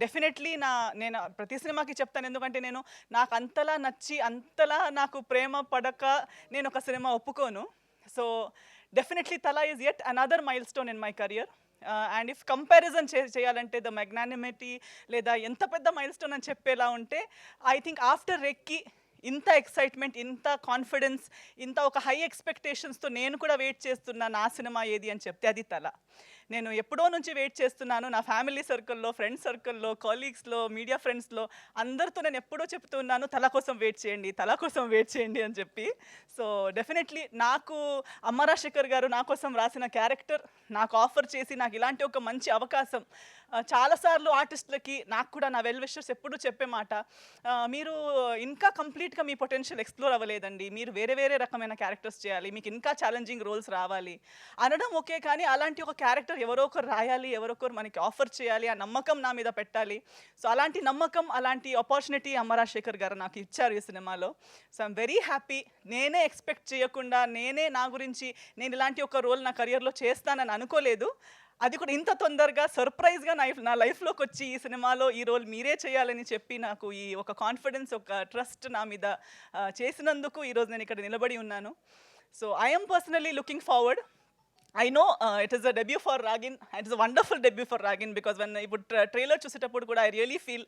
డెఫినెట్లీ నేను ప్రతి సినిమాకి చెప్తాను, ఎందుకంటే నాకు అంతలా నచ్చి అంతలా నాకు ప్రేమ పడక నేను ఒక సినిమా ఒప్పుకోను. సో డెఫినెట్లీ తల is yet another mile stone in my career. And if comparison చేయాలంటే ద మ్యాగ్నానిమిటీ లేదా ఎంత పెద్ద మైల్ స్టోన్ అని చెప్పేలా ఉంటే, ఐ థింక్ ఆఫ్టర్ రెక్కి ఇంత ఎక్సైట్మెంట్, ఇంత కాన్ఫిడెన్స్, ఇంత ఒక హై ఎక్స్పెక్టేషన్స్తో నేను కూడా వెయిట్ చేస్తున్నా నా సినిమా ఏది అని చెప్తే అది తల. నేను ఎప్పుడో నుంచి వెయిట్ చేస్తున్నాను. నా ఫ్యామిలీ సర్కిల్లో, ఫ్రెండ్స్ సర్కిల్లో, కాలీగ్స్లో, మీడియా ఫ్రెండ్స్లో అందరితో నేను ఎప్పుడో చెప్తున్నాను, తల కోసం వెయిట్ చేయండి అని చెప్పి. సో డెఫినెట్లీ నాకు అమ్మ రాజశేఖర్ గారు నా కోసం రాసిన క్యారెక్టర్ నాకు ఆఫర్ చేసి నాకు ఇలాంటి ఒక మంచి అవకాశం, చాలాసార్లు ఆర్టిస్టులకి, నాకు కూడా నా వెల్ విషర్స్ ఎప్పుడూ చెప్పే మాట, మీరు ఇంకా కంప్లీట్గా మీ పొటెన్షియల్ ఎక్స్ప్లోర్ అవ్వలేదండి, మీరు వేరే రకమైన క్యారెక్టర్స్ చేయాలి, మీకు ఇంకా ఛాలెంజింగ్ రోల్స్ రావాలి అనడం ఓకే. కానీ అలాంటి ఒక క్యారెక్టర్ ఎవరో ఒకరు రాయాలి, ఎవరో ఒకరు మనకి ఆఫర్ చేయాలి, ఆ నమ్మకం నా మీద పెట్టాలి. సో అలాంటి నమ్మకం, అలాంటి ఆపర్చునిటీ అమ్మ రాజశేఖర్ గారు నాకు ఇచ్చారు ఈ సినిమాలో. So I'm very happy. నేనే ఎక్స్పెక్ట్ చేయకుండా, నా గురించి నేను ఇలాంటి ఒక రోల్ నా కెరియర్లో చేస్తానని అనుకోలేదు. అది కూడా ఇంత తొందరగా సర్ప్రైజ్గా నా లైఫ్లోకి వచ్చి ఈ సినిమాలో ఈ రోల్ మీరే చేయాలని చెప్పి నాకు ఈ ఒక కాన్ఫిడెన్స్, ఒక ట్రస్ట్ నా మీద చేసినందుకు ఈరోజు నేను ఇక్కడ నిలబడి ఉన్నాను. So I'm personally looking forward. I know it is a debut for Ragin. It is a wonderful debut for Ragin because when ఇప్పుడు ట్రైలర్ చూసేటప్పుడు కూడా ఐ రియలీ ఫీల్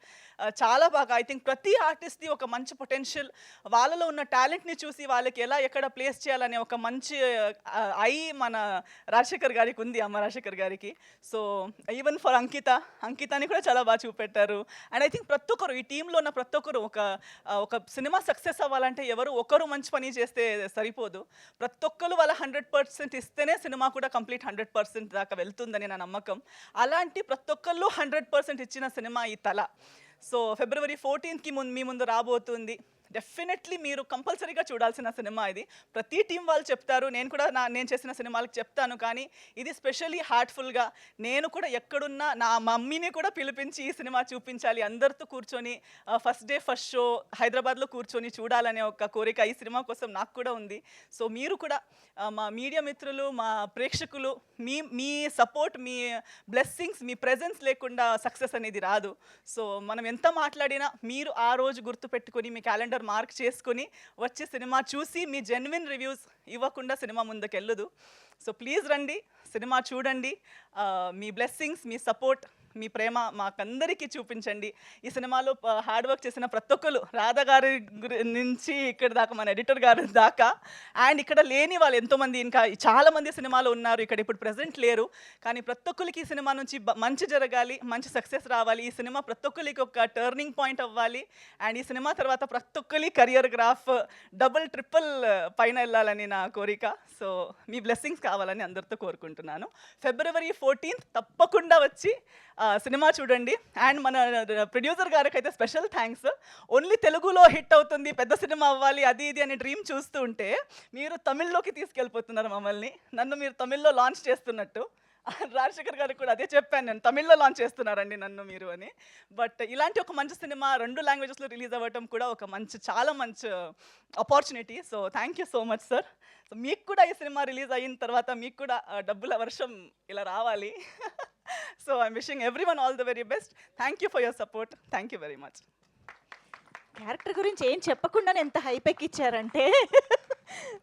చాలా బాగా, ఐ థింక్ ప్రతి ఆర్టిస్ట్ది ఒక మంచి పొటెన్షియల్, వాళ్ళలో ఉన్న టాలెంట్ని చూసి వాళ్ళకి ఎక్కడ ప్లేస్ చేయాలనే ఒక మంచి మన రాజశేఖర్ గారికి ఉంది, అమ్మ రాజశేఖర్ గారికి. సో ఈవెన్ ఫర్ అంకితాని కూడా చాలా బాగా చూపెట్టారు. అండ్ ఐ థింక్ ప్రతి ఒక్కరు, ఈ టీంలో ఉన్న ప్రతి ఒక్కరు, ఒక సినిమా సక్సెస్ అవ్వాలంటే ఎవరు ఒకరు మంచి పని చేస్తే సరిపోదు. ప్రతి ఒక్కరు వాళ్ళ 100% ఇస్తేనే సినిమా కూడా కంప్లీట్ 100% దాకా వెళ్తుందని నా నమ్మకం. అలాంటి ప్రతి ఒక్కళ్ళు 100% ఇచ్చిన సినిమా ఈ తల. సో ఫిబ్రవరి 14కి మీ ముందు రాబోతుంది. డెఫినెట్లీ మీరు కంపల్సరీగా చూడాల్సిన సినిమా ఇది. ప్రతి టీం వాళ్ళు చెప్తారు, నేను కూడా నేను చేసిన సినిమాలకు చెప్తాను, కానీ ఇది స్పెషల్లీ హార్ట్ఫుల్గా నేను కూడా ఎక్కడున్నా నా మమ్మీని కూడా పిలిపించి ఈ సినిమా చూపించాలి, అందరితో కూర్చొని ఫస్ట్ డే ఫస్ట్ షో హైదరాబాద్లో కూర్చొని చూడాలనే ఒక కోరిక ఈ సినిమా కోసం నాకు కూడా ఉంది. సో మీరు కూడా మా మీడియా మిత్రులు, మా ప్రేక్షకులు, మీ సపోర్ట్, మీ బ్లెస్సింగ్స్, మీ ప్రెజెన్స్ లేకుండా సక్సెస్ అనేది రాదు. సో మనం ఎంత మాట్లాడినా మీరు ఆ రోజు గుర్తుపెట్టుకొని మీ క్యాలెండర్ మార్క్ చేసుకొని వచ్చి సినిమా చూసి మీ జెన్యున్ రివ్యూస్ ఇవ్వకుండా సినిమా ముందుకెళ్ళదు. సో ప్లీజ్ రండి, సినిమా చూడండి, మీ బ్లెస్సింగ్స్, మీ సపోర్ట్, మీ ప్రేమ మాకందరికీ చూపించండి. ఈ సినిమాలో హార్డ్ వర్క్ చేసిన ప్రతి ఒక్కరు, రాధా గారి నుంచి ఇక్కడ దాకా మన ఎడిటర్ గారి దాకా, అండ్ ఇక్కడ లేని వాళ్ళు ఎంతోమంది, ఇంకా చాలామంది సినిమాలో ఉన్నారు, ఇక్కడ ఇప్పుడు ప్రెజెంట్ లేరు, కానీ ప్రతి ఒక్కరికి ఈ సినిమా నుంచి మంచి జరగాలి, మంచి సక్సెస్ రావాలి, ఈ సినిమా ప్రతి ఒక్కరికి ఒక టర్నింగ్ పాయింట్ అవ్వాలి, అండ్ ఈ సినిమా తర్వాత ప్రతి ఒక్కరి కెరియర్ గ్రాఫ్ డబుల్ ట్రిపుల్ పైన వెళ్ళాలని నా కోరిక. సో మీ బ్లెస్సింగ్స్ కావాలని అందరితో కోరుకుంటున్నాను. February 14th తప్పకుండా వచ్చి సినిమా చూడండి. అండ్ మన ప్రొడ్యూసర్ గారికి అయితే స్పెషల్ థ్యాంక్స్. ఓన్లీ తెలుగులో హిట్ అవుతుంది, పెద్ద సినిమా అవ్వాలి, అది ఇది అని డ్రీమ్ చూస్తూ ఉంటే మీరు తమిళ్లోకి తీసుకెళ్ళిపోతున్నారు మమ్మల్ని, నన్ను మీరు తమిళ్లో లాంచ్ చేస్తున్నట్టు. రాజశేఖర్ గారికి కూడా అదే చెప్పాను, నేను తమిళ్లో లాంచ్ చేస్తున్నారండి నన్ను మీరు అని. బట్ ఇలాంటి ఒక మంచి సినిమా 2 లాంగ్వేజెస్లో రిలీజ్ అవ్వటం కూడా ఒక చాలా మంచి opportunity. So thank you so much sir. So మీకు కూడా ఈ సినిమా రిలీజ్ అయిన తర్వాత మీకు కూడా డబ్బుల వర్షం ఇలా రావాలి. So I'm wishing everyone all the very best. Thank you for your support. Thank you very much. Character గురించి ఏం చెప్పకుండానే ఎంత హైప్ ఎక్కిచ్చారంటే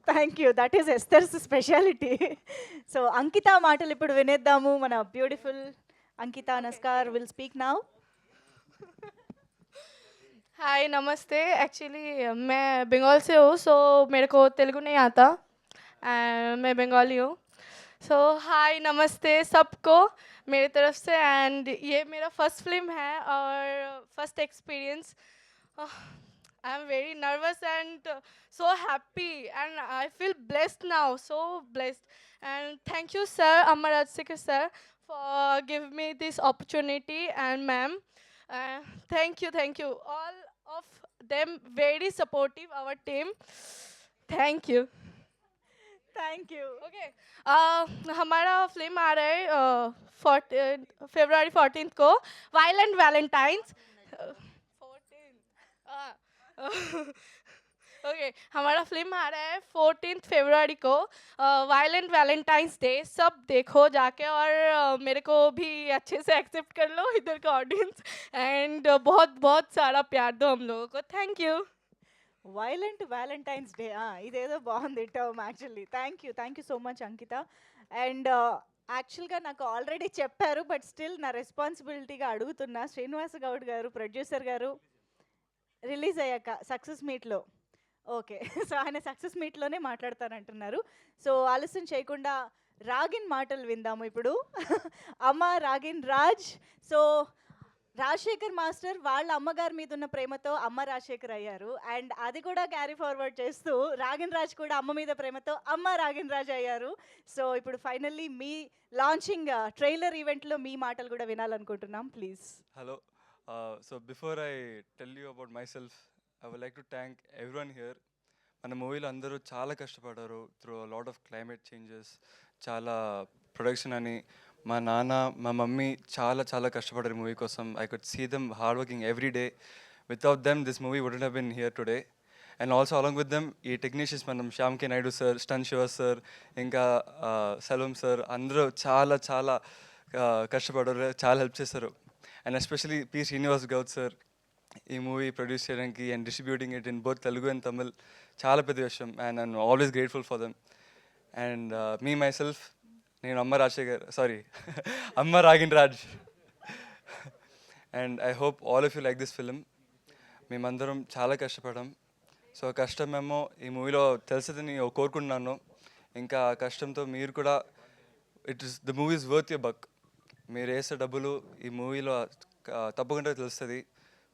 thank you, that is Esther's speciality. So Ankita మాటలు ఇప్పుడు వినేద్దాము. మన beautiful Ankita Naskar will speak now. Hi नमस्ते. एक्चुअली मैं बंगाल से हूँ, सो मेरे को तेलुगु नहीं आता, मैं बंगाली हूँ. सो हाय नमस्ते सबको मेरी तरफ से. एंड ये मेरा फर्स्ट फिल्म है और first experience. I am very nervous and so happy and I feel blessed now, so blessed. And thank you sir, Amma Rajsekhar sir, for giving me this opportunity, and ma'am, thank you all of them, very supportive our team. Thank you. Okay, हमारा film आ रहा है February 14th को, Violent Valentines. 14 okay हमारा film आ रहा है 14th February को, violent Valentine's day. सब देखो जाके और मेरे को भी अच्छे से एक्सेप्ट कर लो इधर का ऑडियंस, एंड बहुत बहुत सारा प्यार दो हम लोगों को. Thank you. Violent Valentine's day, ఇదేదో బాగుంది term actually. Thank you so much Ankita. And యాక్చువల్గా నాకు ఆల్రెడీ చెప్పారు, బట్ స్టిల్ నా రెస్పాన్సిబిలిటీగా అడుగుతున్నా. శ్రీనివాస గౌడ్ గారు, ప్రొడ్యూసర్ గారు, రిలీజ్ అయ్యాక సక్సెస్ మీట్లో, ఓకే, సో ఆయన సక్సెస్ మీట్లోనే మాట్లాడతానంటున్నారు. సో ఆలస్యం చేయకుండా రాగిన్ మాటలు విందాము ఇప్పుడు. అమ్మ రాగిన్ రాజ్. సో రాజశేఖర్ మాస్టర్ వాళ్ళ అమ్మగారి మీద ఉన్న ప్రేమతో అమ్మ రాజశేఖర్ అయ్యారు, అండ్ అది కూడా క్యారీ ఫార్వర్డ్ చేస్తూ రాగిన్ రాజ్ కూడా అమ్మ మీద ప్రేమతో అమ్మ రాగిన్ రాజ్ అయ్యారు. సో ఇప్పుడు ఫైనల్లీ మీ లాంచింగ్ ట్రైలర్ ఈవెంట్లో మీ మాటలు కూడా వినాలనుకుంటున్నాం, please. Hello. So before I tell you about myself, I would like to thank everyone here. మన మూవీలో అందరూ చాలా కష్టపడ్డారు through lot of climate changes, చాలా ప్రొడక్షన్ అని. మా నాన్న, మా మమ్మీ చాలా కష్టపడ్డారు మూవీ కోసం. I could see them hard working every day. Without them this movie wouldn't have been here today. And also along with them ఈ టెక్నీషియన్స్, మనం Shyam K Naidu sir, Stun Siva sir, ఇంకా సెల్వం సార్, అందరూ చాలా కష్టపడ్డారు, చాలా హెల్ప్ చేశారు. And especially P Srinivas Goud sir ఈ movie produce చేయడానికి and distributing it in both Telugu and Tamil చాలా పెద్ద విషయం. And I'm always grateful for them. And me myself, నేను Amma Ragin Raj. And I hope all of you like this film. మేమందరం చాలా కష్టపడాం. So కష్టమేమో ఈ మూవీలో తెలుస్తుందని కోరుకుంటున్నాను. ఇంకా కష్టంతో మీరు కూడా the movie is worth your buck. మీరు వేసే డబ్బులు ఈ మూవీలో తప్పకుండా తెలుస్తుంది.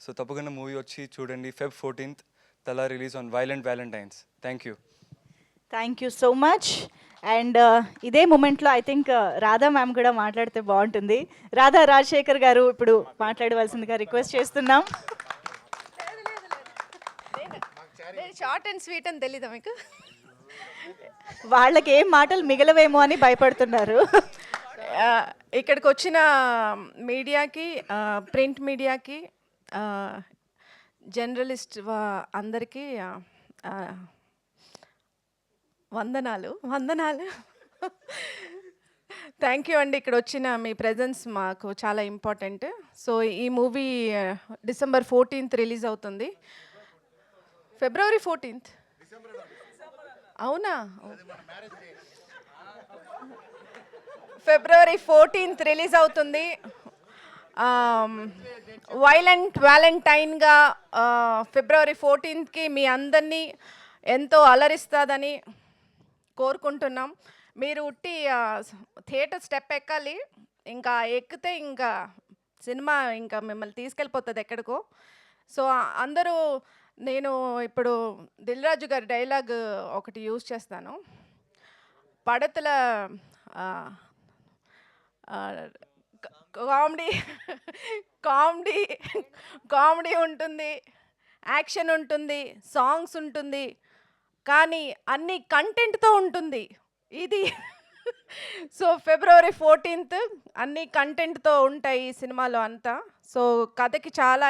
సో తప్పకుండా మూవీ వచ్చి చూడండి. Feb 14th తలా release on violent Valentine's. Thank you so much. And ఇదే మూమెంట్లో ఐ థింక్ రాధా మ్యామ్ కూడా మాట్లాడితే బాగుంటుంది. రాధా రాజశేఖర్ గారు ఇప్పుడు మాట్లాడవలసిందిగా రిక్వెస్ట్ చేస్తున్నాం. షార్ట్ అండ్ స్వీట్ అని తెలీదా మీకు? వాళ్ళకి ఏం మాటలు మిగలవేమో అని భయపడుతున్నారు. ఇక్కడికి వచ్చిన మీడియాకి, ప్రింట్ మీడియాకి, జర్నలిస్ట్ అందరికీ వందనాలు. థ్యాంక్ యూ అండి. ఇక్కడ వచ్చిన మీ ప్రెజెన్స్ మాకు చాలా ఇంపార్టెంట్. సో ఈ మూవీ December 14th రిలీజ్ అవుతుంది. February 14th అవునా? February 14th రిలీజ్ అవుతుంది. వైలెంట్ వ్యాలంటైన్గా February 14th మీ అందరినీ ఎంతో అలరిస్తుందని కోరుకుంటున్నాం. మీరు ఉట్టి థియేటర్ స్టెప్ ఎక్కాలి, ఇంకా ఎక్కితే ఇంకా సినిమా ఇంకా మిమ్మల్ని తీసుకెళ్ళిపోతుంది ఎక్కడికో. సో అందరూ, నేను ఇప్పుడు దిల్ రాజు గారి డైలాగ్ ఒకటి యూజ్ చేస్తాను. పడతల కామెడీ ఉంటుంది, యాక్షన్ ఉంటుంది, సాంగ్స్ ఉంటుంది, కానీ అన్ని కంటెంట్తో ఉంటుంది ఇది. సో February 14th అన్ని కంటెంట్తో ఉంటాయి ఈ సినిమాలో అంతా. సో కథకి చాలా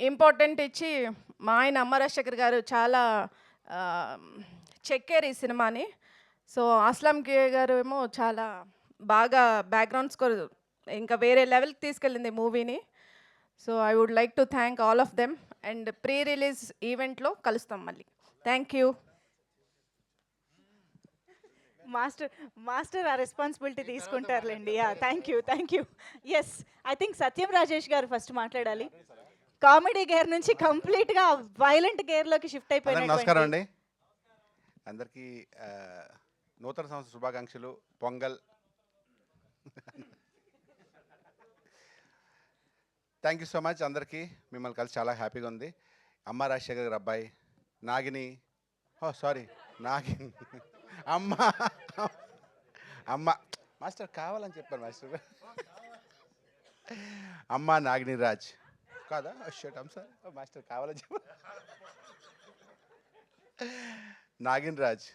ఇంపార్టెంట్ ఇచ్చి మా ఆయన అమ్మ రాజశేఖర్ గారు చాలా చెక్కారు ఈ సినిమాని. సో అస్లాం కే గారు ఏమో చాలా బాగా బ్యాక్గ్రౌండ్ స్కోర్ ఇంకా వేరే లెవెల్కి తీసుకెళ్ళింది మూవీని. So I would like to thank all of them. And pre release ఈవెంట్లో కలుస్తాం మళ్ళీ. Thank you. మాస్టర్ ఆ రెస్పాన్సిబిలిటీ తీసుకుంటారులేండి. Thank you. Yes, I think Satyam Rajesh garu first మాట్లాడాలి. కామెడీ గేర్ నుంచి కంప్లీట్గా వైలెంట్ గేర్లోకి షిఫ్ట్ అయిపోయిన. నమస్కారం అండి అందరికీ. నూతన సంవత్సర శుభాకాంక్షలు. Pongal. Thank you so much అందరికీ. మిమ్మల్ని కలిసి చాలా హ్యాపీగా ఉంది. అమ్మ రాజశేఖర్ గారి అబ్బాయి నాగిని, నాగిని అమ్మ మాస్టర్ కావాలని చెప్పాను మాస్టర్. అమ్మ నాగిని రాజ్ కాదా? షట్ సార్, మాస్టర్ కావాలని చెప్ప నాగిన్ రాజ్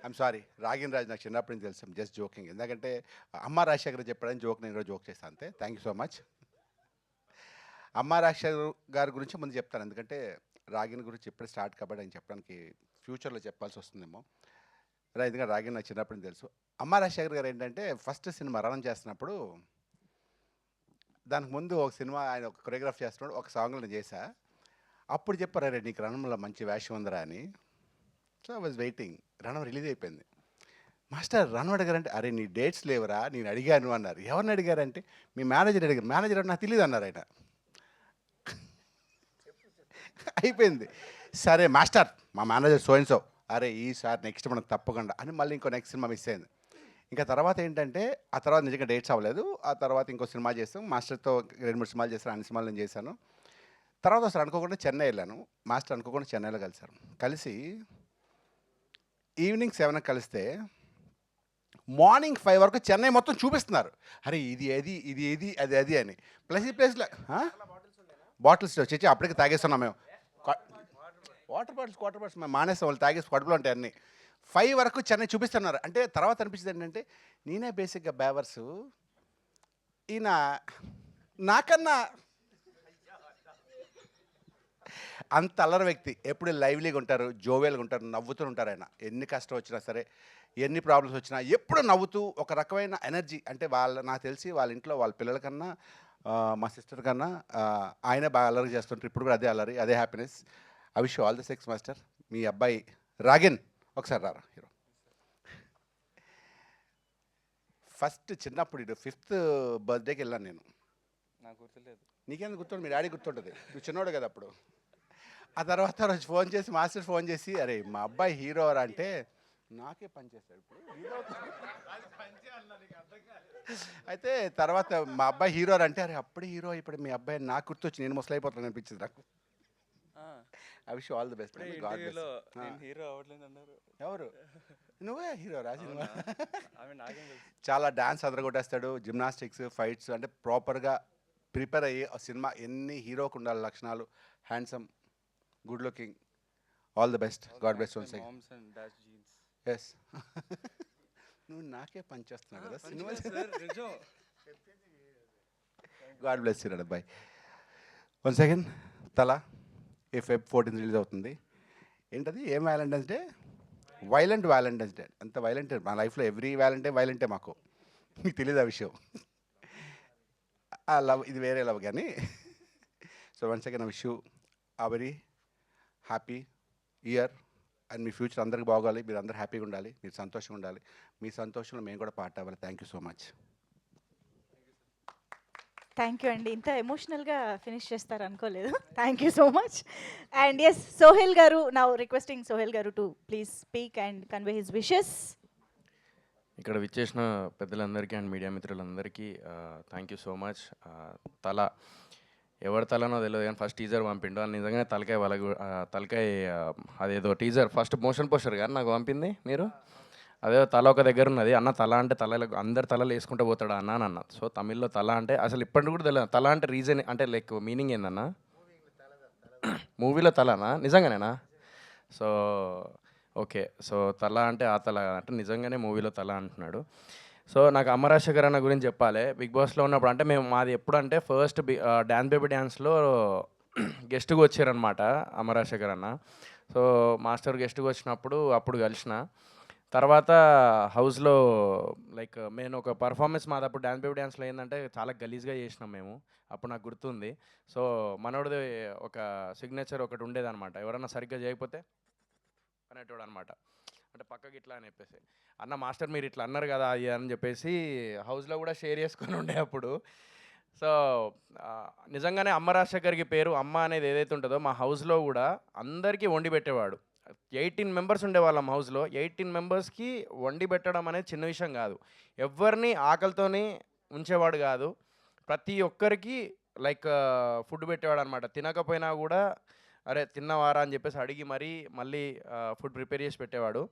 ఐమ్ సారీ రాగిన్ రాజ్ నాకు చిన్నప్పటి నుంచి తెలుసు. Just joking. ఎందుకంటే అమ్మ రాజశేఖర్ చెప్పాడని జోక్ నేను జోక్ చేస్తాను అంతే. Thank you so much. అమ్మ రాజశేఖర్ గారి గురించి ముందు చెప్తాను, ఎందుకంటే రాగిన్ గురించి ఎప్పుడు స్టార్ట్ కాబట్టి అని చెప్పడానికి ఫ్యూచర్లో చెప్పాల్సి వస్తుందేమో. ఎందుకంటే రాగిన్ నాకు చిన్నప్పటి నుంచి తెలుసు. అమ్మ రాజశేఖర్ గారు ఏంటంటే ఫస్ట్ సినిమా రన్ చేస్తున్నప్పుడు దానికి ముందు ఒక సినిమా ఆయన ఒక కొరియోగ్రాఫ్ చేస్తున్నాడు, ఒక సాంగ్లో నేను చేశా. అప్పుడు చెప్పారు, అరే నీకు రణంలో మంచి వేషం ఉందిరా అని. So I was waiting. Ranam release అయిపోయింది. మాస్టర్ రణం అడిగారంటే, అరే నీ డేట్స్ లేవురా నేను అడిగాను అన్నారు. ఎవరిని అడిగారంటే మీ మేనేజర్ అడిగారు. మేనేజర్ అంటే నాకు తెలియదు అన్నారు ఆయన. అయిపోయింది. సరే మాస్టర్ మా మేనేజర్ సో, అరే ఈసారి నెక్స్ట్ మనం తప్పకుండా అని మళ్ళీ ఇంకో నెక్స్ట్ సినిమా మిస్ అయింది. ఇంకా తర్వాత ఏంటంటే ఆ తర్వాత నిజంగా డేట్స్ అవ్వలేదు. ఆ తర్వాత ఇంకో సినిమా చేస్తాం. మాస్టర్తో 2-3 సినిమాలు చేస్తాను. అన్ని సినిమాలు నేను చేశాను. తర్వాత అసలు అనుకోకుండా చెన్నై వెళ్ళాను. మాస్టర్ అనుకోకుండా చెన్నైలో కలిశాను. కలిసి ఈవినింగ్ 7 కలిస్తే మార్నింగ్ 5 వరకు చెన్నై మొత్తం చూపిస్తున్నారు. అరే ఇది ఏది అది అని. ప్లేస్లో బాటిల్స్ వచ్చి అప్పటికి తాగేస్తున్నాం మేము. వాటర్ బాటిల్స్ మేము మానేస్తాం. వాళ్ళు తాగేసి కడుపులో ఉంటాయి అన్నీ. 5 వరకు చెన్నై చూపిస్తున్నారు. అంటే తర్వాత అనిపించింది ఏంటంటే నేనే బేసిక్గా బేవర్సు, ఈయన నాకన్నా అంత అల్లరి వ్యక్తి. ఎప్పుడు లైవ్లీగా ఉంటారు, జోవియల్గా ఉంటారు, నవ్వుతూ ఉంటారు ఆయన. ఎన్ని కష్టం వచ్చినా సరే, ఎన్ని ప్రాబ్లమ్స్ వచ్చినా ఎప్పుడు నవ్వుతూ ఒక రకమైన ఎనర్జీ. అంటే నాకు తెలిసి వాళ్ళ ఇంట్లో వాళ్ళ పిల్లల కన్నా మా సిస్టర్ కన్నా ఆయనే బాగా అల్లరి చేస్తుంటారు. ఇప్పుడు కూడా అదే అల్లరి, అదే happiness. I wish all the success master. మీ అబ్బాయి రాగిన్ ఒకసారి రారా హీరో. ఫస్ట్ చిన్నప్పుడు 5th బర్త్డేకి వెళ్ళాను నేను. నాకు గుర్తులేదు. నీకేందుకు గుర్తుంటుంది? మీ డాడీ గుర్తుంటుంది, నువ్వు చిన్నోడు కదా అప్పుడు. ఆ తర్వాత రోజు మాస్టర్ ఫోన్ చేసి అరే మా అబ్బాయి హీరో అంటే నాకే పని చేస్తాడు ఇప్పుడు హీరో. అయితే తర్వాత మా అబ్బాయి హీరో అంటే అరే అప్పుడే హీరో ఇప్పుడు మీ అబ్బాయి నాకు గుర్తొచ్చి నేను ముసలైపోతాను అనిపించింది నాకు. I wish all the best. ఇప్పుడే గాడ్ ఇంటర్వ్యూలో బ్లెస్. నేను హీరో అవ్వట్లేదు అన్నారు. ఎవరు? నువ్వే హీరో రా సినిమా. ఆమె నాకేం తెలుసు. చాలా డాన్స్ అదరగొట్టేస్తాడు, జిమ్నాస్టిక్స్, ఫైట్స్, అంటే ప్రాపర్గా ప్రిపేర్ అయ్యి ఆ సినిమా ఎన్ని హీరోకు ఉండాలి లక్షణాలు, handsome, good looking. All the best. God bless once again. Moms and dash jeans. Yes. నువ్వు నాకే పనిచేస్తున్నావు కదా సినిమా. నిజం. God bless you boy. One second. తల ఈ Feb 14 రిలీజ్ అవుతుంది. ఏంటది? ఏం Valentine's Day? Violent Valentine's Day. అంత వైలెంట్ మా లైఫ్లో ఎవ్రీ వ్యాలంటైన్ వైలెంటే మాకు. మీకు తెలియదు ఆ విషయం. ఆ లవ్ ఇది వేరే లవ్ కానీ. So one second, wish you a very happy year and మీ ఫ్యూచర్ అందరికి బాగోవాలి, మీరు అందరు హ్యాపీగా ఉండాలి, మీరు సంతోషంగా ఉండాలి. మీ సంతోషంలో మేము కూడా పార్ట్ అవ్వాలి. Thank you so much. Thank you అండి. ఇంత ఎమోషనల్గా ఫినిష్ చేస్తారు అనుకోలేదు. Thank you so much. And yes, Sohel గారు, నౌ రిక్వెస్టింగ్ సోహెల్ గారు to please speak and convey his wishes. ఇక్కడ విచ్చేసిన పెద్దలందరికీ అండ్ మీడియా మిత్రులందరికీ థ్యాంక్ యూ సో మచ్. తల ఎవరి తలనో తెలియదు కానీ ఫస్ట్ టీజర్ పంపిండు. అది నిజంగానే తలకాయ అదేదో టీజర్ ఫస్ట్ మోషన్ పోస్టర్ కానీ నాకు పంపింది మీరు. అదే తల ఒక దగ్గర ఉన్నది. అన్న తల అంటే అందరు తలలు వేసుకుంటూ పోతాడు అన్న అని అన్న. సో తమిళ్లో తల అంటే అసలు ఇప్పటికి కూడా తెలియదు. తల అంటే రీజన్ అంటే లైక్ మీనింగ్ ఏందన్నా? మూవీలో తలనా? నిజంగానేనా? So okay. సో తల అంటే ఆ తల అంటే నిజంగానే మూవీలో తల అంటున్నాడు. సో నాకు అమ్మ రాజశేఖర్ అన్న గురించి చెప్పాలి. బిగ్ బాస్లో ఉన్నప్పుడు అంటే మాది ఎప్పుడు అంటే ఫస్ట్ డ్యాన్స్ బేబీ డ్యాన్స్లో గెస్ట్గా వచ్చారనమాట అమ్మ రాజశేఖర్ అన్న. సో మాస్టర్ గెస్ట్గా వచ్చినప్పుడు అప్పుడు కలిసిన తర్వాత హౌస్లో లైక్ నేను ఒక పర్ఫార్మెన్స్ మాది అప్పుడు డ్యాన్స్ బేబీ డ్యాన్స్లో ఏంటంటే చాలా గలీజ్గా చేసినాం మేము. అప్పుడు నాకు గుర్తుంది. సో మనోడిది ఒక సిగ్నేచర్ ఒకటి ఉండేదన్నమాట, ఎవరన్నా సరిగ్గా చేయకపోతే అనేటోడు అనమాట, అంటే పక్కకి ఇట్లా అని చెప్పేసి. అన్న మాస్టర్ మీరు ఇట్లా అన్నారు కదా అది అని చెప్పేసి హౌస్లో కూడా షేర్ చేసుకొని ఉండే అప్పుడు. సో నిజంగానే అమ్మ రాజశేఖర్కి పేరు అమ్మ అనేది ఏదైతే ఉంటుందో మా హౌస్లో కూడా అందరికీ వండి పెట్టేవాడు. 18 మెంబర్స్ ఉండేవాళ్ళం హౌస్లో. 18 మెంబర్స్కి వండి పెట్టడం అనేది చిన్న విషయం కాదు. ఎవరిని ఆకలితోని ఉంచేవాడు కాదు. ప్రతి ఒక్కరికి లైక్ ఫుడ్ పెట్టేవాడు అనమాట. తినకపోయినా కూడా అరే తిన్నవారా అని చెప్పేసి అడిగి మళ్ళీ ఫుడ్ ప్రిపేర్ చేసి పెట్టేవాడు.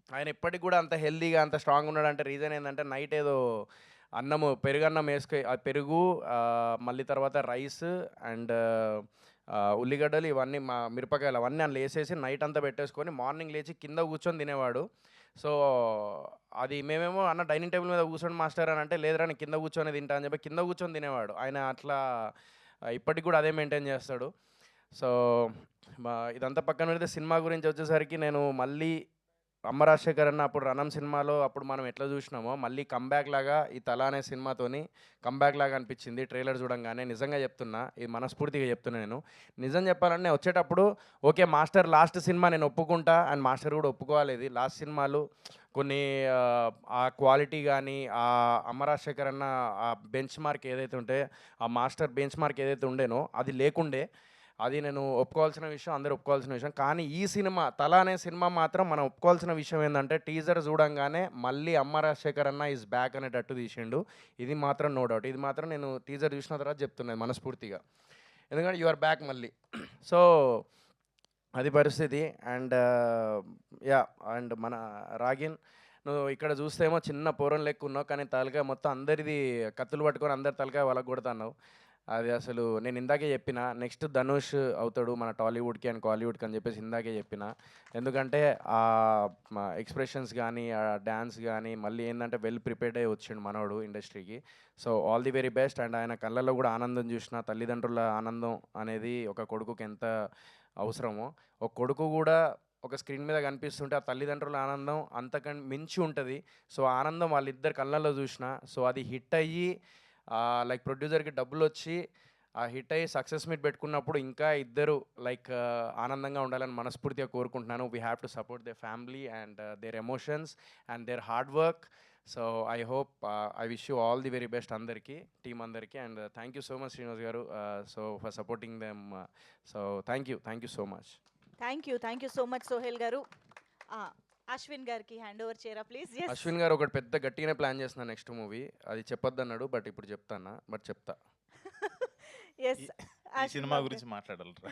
ఆయన ఇప్పటికి కూడా అంత హెల్తీగా అంత స్ట్రాంగ్ ఉన్నాడంటే రీజన్ ఏంటంటే నైట్ ఏదో పెరుగన్నం పెరుగు మళ్ళీ తర్వాత రైస్ అండ్ ఉల్లిగడ్డలు ఇవన్నీ మిరపకాయలు అవన్నీ అందులో వేసేసి నైట్ అంతా పెట్టేసుకొని మార్నింగ్ లేచి కింద కూర్చొని తినేవాడు. సో అది మేమేమో అన్న డైనింగ్ టేబుల్ మీద కూర్చొని మాస్టర్ అని అంటే లేదురా నేను కింద కూర్చొని తింటా అని చెప్పి కింద కూర్చొని తినేవాడు. ఆయన అట్లా ఇప్పటికి కూడా అదే మెయింటైన్ చేస్తాడు. సో ఇదంతా పక్కన పెడితే సినిమా గురించి వచ్చేసరికి నేను మళ్ళీ అమ్మ రాజశేఖర్ అన్న అప్పుడు రణం సినిమాలో అప్పుడు మనం ఎట్లా చూసినామో మళ్ళీ కంబ్యాక్ లాగా ఈ తల అనే సినిమాతోని కంబ్యాక్ లాగా అనిపించింది ట్రైలర్ చూడంగానే. నిజంగా చెప్తున్నా, ఇది మనస్ఫూర్తిగా చెప్తున్నా. నేను నిజం చెప్పాలంటే వచ్చేటప్పుడు ఓకే మాస్టర్ లాస్ట్ సినిమా నేను ఒప్పుకుంటా అండ్ మాస్టర్ కూడా ఒప్పుకోవాలి. ఇది లాస్ట్ సినిమాలు కొన్ని ఆ క్వాలిటీ కానీ ఆ అమ్మ రాజశేఖర్ అన్న ఆ బెంచ్ మార్క్ ఏదైతే ఉంటే ఆ మాస్టర్ బెంచ్ మార్క్ ఏదైతే ఉండేనో అది లేకుండే. అది నేను ఒప్పుకోవాల్సిన విషయం, అందరూ ఒప్పుకోవాల్సిన విషయం. కానీ ఈ సినిమా తల అనే సినిమా మాత్రం మనం ఒప్పుకోవాల్సిన విషయం ఏంటంటే టీజర్ చూడంగానే మళ్ళీ అమ్మ రాజశేఖర్ అన్న ఈజ్ బ్యాక్ అనేటట్టు తీసిండు. ఇది మాత్రం నో డౌట్. ఇది మాత్రం నేను టీజర్ చూసిన తర్వాత చెప్తున్నాను మనస్ఫూర్తిగా, ఎందుకంటే యు ఆర్ బ్యాక్ మళ్ళీ. సో అది పరిస్థితి. అండ్ యా అండ్ మన రాగిన్ నువ్వు ఇక్కడ చూస్తేమో చిన్న పోరం లెక్క ఉన్నావు, కానీ తలకాయ మొత్తం అందరిది కత్తులు పట్టుకొని అందరి తలకాయ వాళ్ళకు కొడుతున్నావు. అది అసలు నేను ఇందాకే చెప్పిన నెక్స్ట్ ధనుష్ అవుతాడు మన టాలీవుడ్కి అండ్ కాలీవుడ్కి అని చెప్పేసి ఇందాకే చెప్పిన. ఎందుకంటే ఆ ఎక్స్ప్రెషన్స్ కానీ ఆ డ్యాన్స్ కానీ మళ్ళీ ఏంటంటే వెల్ ప్రిపేర్డ్ అయ్యి వచ్చిండు మనోడు ఇండస్ట్రీకి. So all the very best. And ఆయన కళ్ళల్లో కూడా ఆనందం చూసిన, తల్లిదండ్రుల ఆనందం అనేది ఒక కొడుకుకి ఎంత అవసరమో ఒక కొడుకు కూడా ఒక స్క్రీన్ మీద కనిపిస్తుంటే ఆ తల్లిదండ్రుల ఆనందం అంతకంటే మించి ఉంటుంది. సో ఆనందం వాళ్ళిద్దరు కళ్ళల్లో చూసిన. సో అది హిట్ అయ్యి లైక్ ప్రొడ్యూసర్కి డబ్బులు వచ్చి ఆ హిట్ అయ్యి సక్సెస్ మీట్ పెట్టుకున్నప్పుడు ఇంకా ఇద్దరు లైక్ ఆనందంగా ఉండాలని మనస్ఫూర్తిగా కోరుకుంటున్నాను. We have to support their family and their emotions and their hard work. So I hope I wish you all the very best అందరికీ, టీం అందరికీ. And thank you so much Srinivas garu so for supporting them. So thank you so much. Thank you so much Sohel garu. Ashwin గారికి hand over చేయరా please. Ashwin garu ఒకటి పెద్ద గట్టిగానే plan చేస్తున్నా next movie. అది చెప్పొద్దు అన్నాడు బట్ ఇప్పుడు చెప్తానా, బట్ చెప్తా. ఎస్ ఈ సినిమా గురించి మాట్లాడాలరా?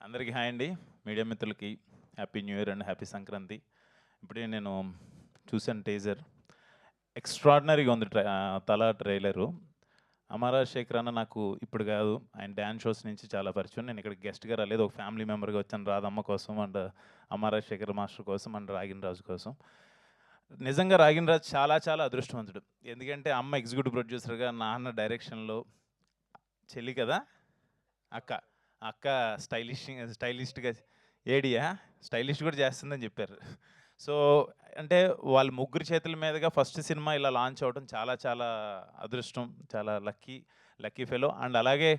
అందరికీ హాయ్ అండి. మీడియా మిత్రులకి happy new year and happy Sankranti. ఇప్పుడే నేను చూసాను టీజర్. ఎక్స్ట్రాడినరీగా ఉంది తల ట్రైలరు. అమర్ రాజశేఖర్ అన్న నాకు ఇప్పుడు కాదు, ఆయన డ్యాన్స్ షోస్ నుంచి చాలా పరిచయం. నేను ఇక్కడ గెస్ట్గా రాలేదు, ఒక ఫ్యామిలీ మెంబర్గా వచ్చాను రాధమ్మ కోసం అండ్ అమర్ రాజశేఖర్ మాస్టర్ కోసం అండ్ రాగిన్ రాజు కోసం. నిజంగా రాగిన్ రాజు చాలా చాలా అదృష్టవంతుడు. ఎందుకంటే అమ్మ ఎగ్జిక్యూటివ్ ప్రొడ్యూసర్గా, నాన్న డైరెక్షన్లో, చెల్లి కదా అక్క అక్క స్టైలిస్ట్గా ఏడియా స్టైలిస్ట్ కూడా చేస్తుందని చెప్పారు. సో అంటే వాళ్ళ ముగ్గురు చేతుల మీదుగా ఫస్ట్ సినిమా ఇలా లాంచ్ అవ్వడం చాలా చాలా అదృష్టం, చాలా లక్కీ ఫెలో. అండ్ అలాగే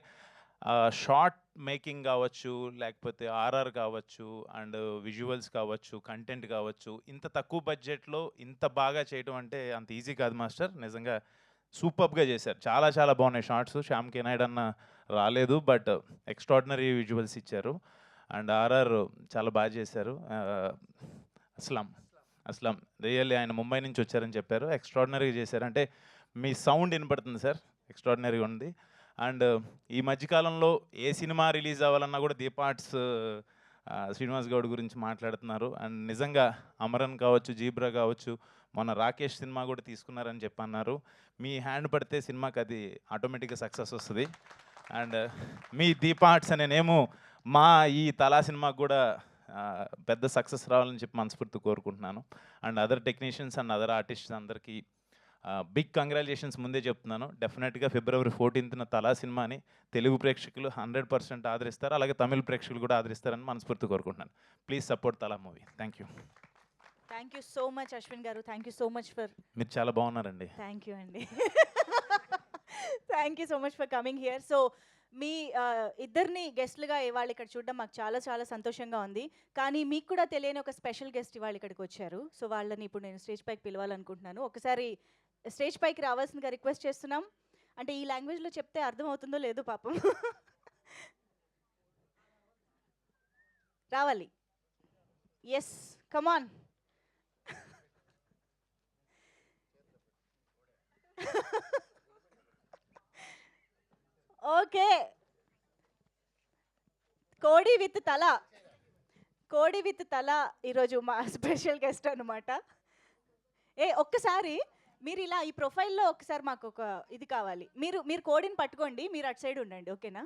షార్ట్ మేకింగ్ కావచ్చు, లేకపోతే ఆర్ఆర్ కావచ్చు, అండ్ విజువల్స్ కావచ్చు, కంటెంట్ కావచ్చు, ఇంత తక్కువ బడ్జెట్లో ఇంత బాగా చేయడం అంటే అంత ఈజీ కాదు మాస్టర్. నిజంగా సూపర్గా చేశారు. చాలా చాలా బాగున్నాయి షార్ట్స్. శ్యామ్ కే నాయుడు అన్న రాలేదు, బట్ ఎక్స్ట్రాడినరీ విజువల్స్ ఇచ్చారు. అండ్ ఆర్ఆర్ చాలా బాగా చేశారు. అస్లాం రియల్లీ ఆయన ముంబై నుంచి వచ్చారని చెప్పారు, ఎక్స్ట్రాడినరీగా చేశారు. అంటే మీ సౌండ్ వినపడుతుంది సార్, ఎక్స్ట్రాడినరీగా ఉంది. అండ్ ఈ మధ్యకాలంలో ఏ సినిమా రిలీజ్ అవ్వాలన్నా కూడా దీపార్ట్స్ శ్రీనివాస్ గౌడ్ గురించి మాట్లాడుతున్నారు. అండ్ నిజంగా అమరన్ కావచ్చు, జీబ్రా కావచ్చు, మొన్న రాకేష్ సినిమా కూడా తీసుకున్నారని చెప్పన్నారు. మీ హ్యాండ్ పడితే సినిమాకి అది ఆటోమేటిక్గా సక్సెస్ వస్తుంది. అండ్ మీ దీపార్ట్స్ అనే నేము మా ఈ తలా సినిమాకు కూడా పెద్ద సక్సెస్ రావాలని చెప్పి మనస్ఫూర్తి కోరుకుంటున్నాను. And other technicians and other artists అందరికీ బిగ్ కంగ్రాచులేషన్స్ ముందే చెప్తున్నాను. డెఫినెట్గా February 14th తలా సినిమాని తెలుగు ప్రేక్షకులు 100% ఆదరిస్తారు, అలాగే తమిళ ప్రేక్షకులు కూడా ఆదరిస్తారని మనస్ఫూర్తి కోరుకుంటున్నాను. Please support Thala movie. Thank you. Thank you so much Ashwin garu. Thank you so much for. మీరు చాలా బాగున్నారండి. థ్యాంక్ యూ అండి. Thank you so much for coming here. So మీ ఇద్దరిని గెస్ట్లుగా ఇవాళ ఇక్కడ చూడడం మాకు చాలా చాలా సంతోషంగా ఉంది. కానీ మీకు కూడా తెలియని ఒక స్పెషల్ గెస్ట్ ఇవాళ ఇక్కడికి వచ్చారు. సో వాళ్ళని ఇప్పుడు నేను స్టేజ్ పైకి పిలవాలనుకుంటున్నాను. ఒకసారి స్టేజ్ పైకి రావాల్సిందిగా రిక్వెస్ట్ చేస్తున్నాం. అంటే ఈ లాంగ్వేజ్లో చెప్తే అర్థమవుతుందో లేదో పాపం. రావాలి. ఎస్, కమాన్. ఓకే, కోడి విత్ తల ఈరోజు మా స్పెషల్ గెస్ట్ అనమాట. ఒక్కసారి మీరు ఇలా ఈ ప్రొఫైల్లో ఒకసారి మాకు ఒక ఇది కావాలి. మీరు కోడిని పట్టుకోండి, మీరు అటు సైడ్ ఉండండి, ఓకేనా?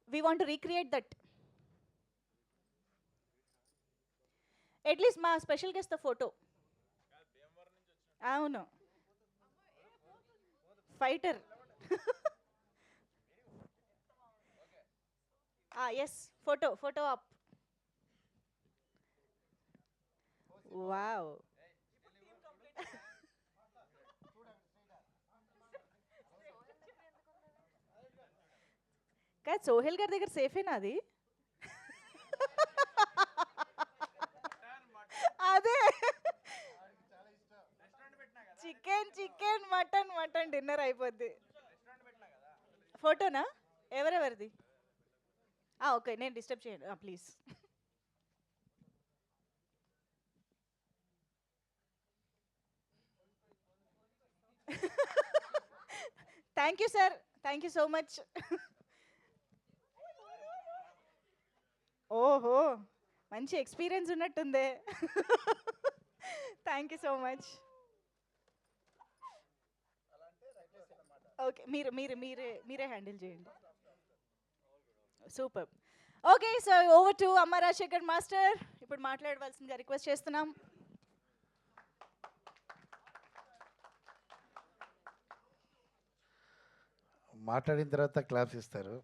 We want to recreate that. At least మా స్పెషల్ గెస్ట్ ఫోటో. అవును, fighter. Yes, photo up. Wow. కాదు, సోహెల్ గారి దగ్గర సేఫేనా అది? అదే చికెన్ మటన్ డిన్నర్ అయిపోద్ది. ఫోటోనా? ఎవరెవరిది? ఓకే, నేను డిస్టర్బ్ చేయండి please. Thank you sir, thank you so much. ఓహో, మంచి ఎక్స్పీరియన్స్ ఉన్నట్టుందే. Thank you so much. Okay, మీరే హ్యాండిల్ చేయండి. Super. Okay, so over to Amar Rajasekhar master. ఇప్పుడు మాట్లాడవలసిందిగా రిక్వెస్ట్ చేస్తున్నాం. మాట్లాడిన తర్వాత క్లాప్స్ ఇస్తారు.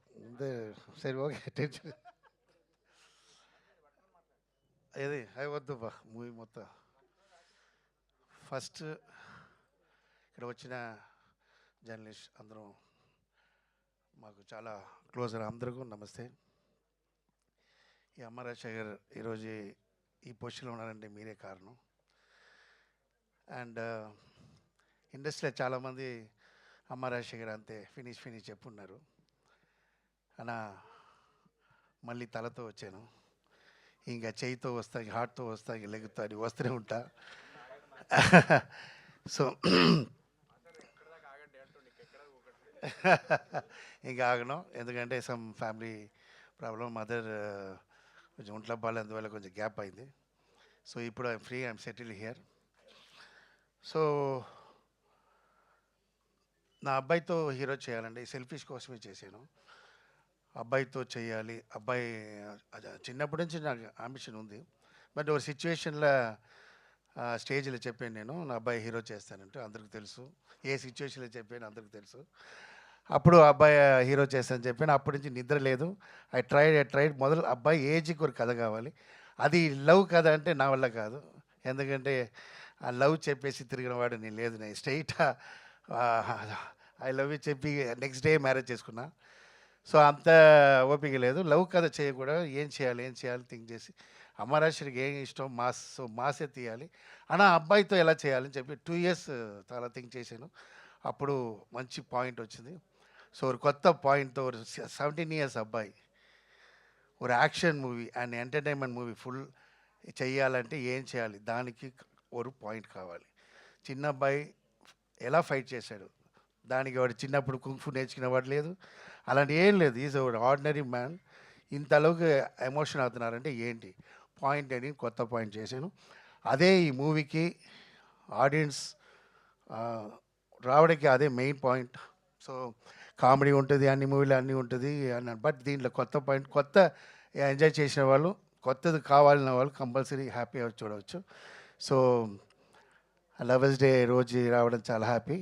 సరే ఓకే, టెన్షన్ అది వద్దు బా. మూవీ మొత్తం ఫస్ట్ ఇక్కడ వచ్చిన జర్నలిస్ట్ అందరూ మాకు చాలా క్లోజర్, అందరికీ నమస్తే. ఈ అమర్ రాజశేఖర్ ఈరోజు ఈ పొజిషన్లో ఉన్నారంటే మీరే కారణం. అండ్ ఇండస్ట్రీలో చాలామంది అమర్ రాజశేఖర్ అంతే ఫినిష్ చెప్పున్నారు. అలా మళ్ళీ తలతో వచ్చాను, ఇంకా చేయితో వస్తా, హార్ట్తో వస్తా, ఇంక లెగ్గుతో అని వస్తూనే ఉంటా. సో ఇంకా ఆగను, ఎందుకంటే సమ్ ఫ్యామిలీ ప్రాబ్లం, మదర్ కొంచెం ఒంట్లో బాగాలేందువల్ల కొంచెం గ్యాప్ అయింది. సో ఇప్పుడు I'm free, I'm settle here. So నా అబ్బాయితో హీరో చేయాలండి, సెల్ఫిష్ కోసమే చేశాను. అబ్బాయితో చేయాలి, అబ్బాయి చిన్నప్పటి నుంచి నాకు అంబిషన్ ఉంది. బట్ ఒక సిచ్యువేషన్లో స్టేజ్లో చెప్పాను నేను నా అబ్బాయి హీరో చేస్తానంటే, అందరికి తెలుసు ఏ సిచ్యువేషన్లో చెప్పాను అందరికి తెలుసు. అప్పుడు అబ్బాయి హీరో చేస్తానని చెప్పాను. అప్పటి నుంచి నిద్ర లేదు. ఐ ట్రైడ్ మొదలు అబ్బాయి ఏజ్కి ఒక కథ కావాలి. అది లవ్ కథ అంటే నా వల్ల కాదు, ఎందుకంటే ఆ లవ్ చెప్పేసి తిరిగిన వాడు నేను లేదు. నేను స్ట్రైట్ ఐ లవ్ యూ చెప్పి నెక్స్ట్ డే మ్యారేజ్ చేసుకున్నా. సో అంత ఓపిక లేదు. లవ్ కథ చేయకూడదు, ఏం చేయాలి థింక్ చేసి అమరాశ్వరికి ఏం ఇష్టం మాస్, సో మాసే తీయాలి అన్న. అబ్బాయితో ఎలా చేయాలని చెప్పి 2 years చాలా థింక్ చేశాను. అప్పుడు మంచి పాయింట్ వచ్చింది. సో ఒక కొత్త పాయింట్తో ఒక 17 years అబ్బాయి ఒక action movie and entertainment movie full చెయ్యాలంటే ఏం చేయాలి, దానికి ఒక పాయింట్ కావాలి. చిన్న అబ్బాయి ఎలా ఫైట్ చేశాడు, దానికి వాడు చిన్నప్పుడు కుంఫు నేర్చుకునేవాడు లేదు, అలాంటి ఏం లేదు. Is ordinary man. ఇంతలోకి ఎమోషన్ అవుతున్నారంటే ఏంటి పాయింట్ అని కొత్త పాయింట్ చేశాను. అదే ఈ మూవీకి ఆడియన్స్ రావడానికి అదే మెయిన్ పాయింట్. సో కామెడీ ఉంటుంది, అన్ని మూవీలు అన్నీ ఉంటుంది అన్న, బట్ దీంట్లో కొత్త పాయింట్, కొత్త ఎంజాయ్ చేసిన వాళ్ళు, కొత్తది కావాలన్న వాళ్ళు కంపల్సరీ హ్యాపీగా చూడవచ్చు. సో లవర్స్ డే రోజు రావడం చాలా హ్యాపీ.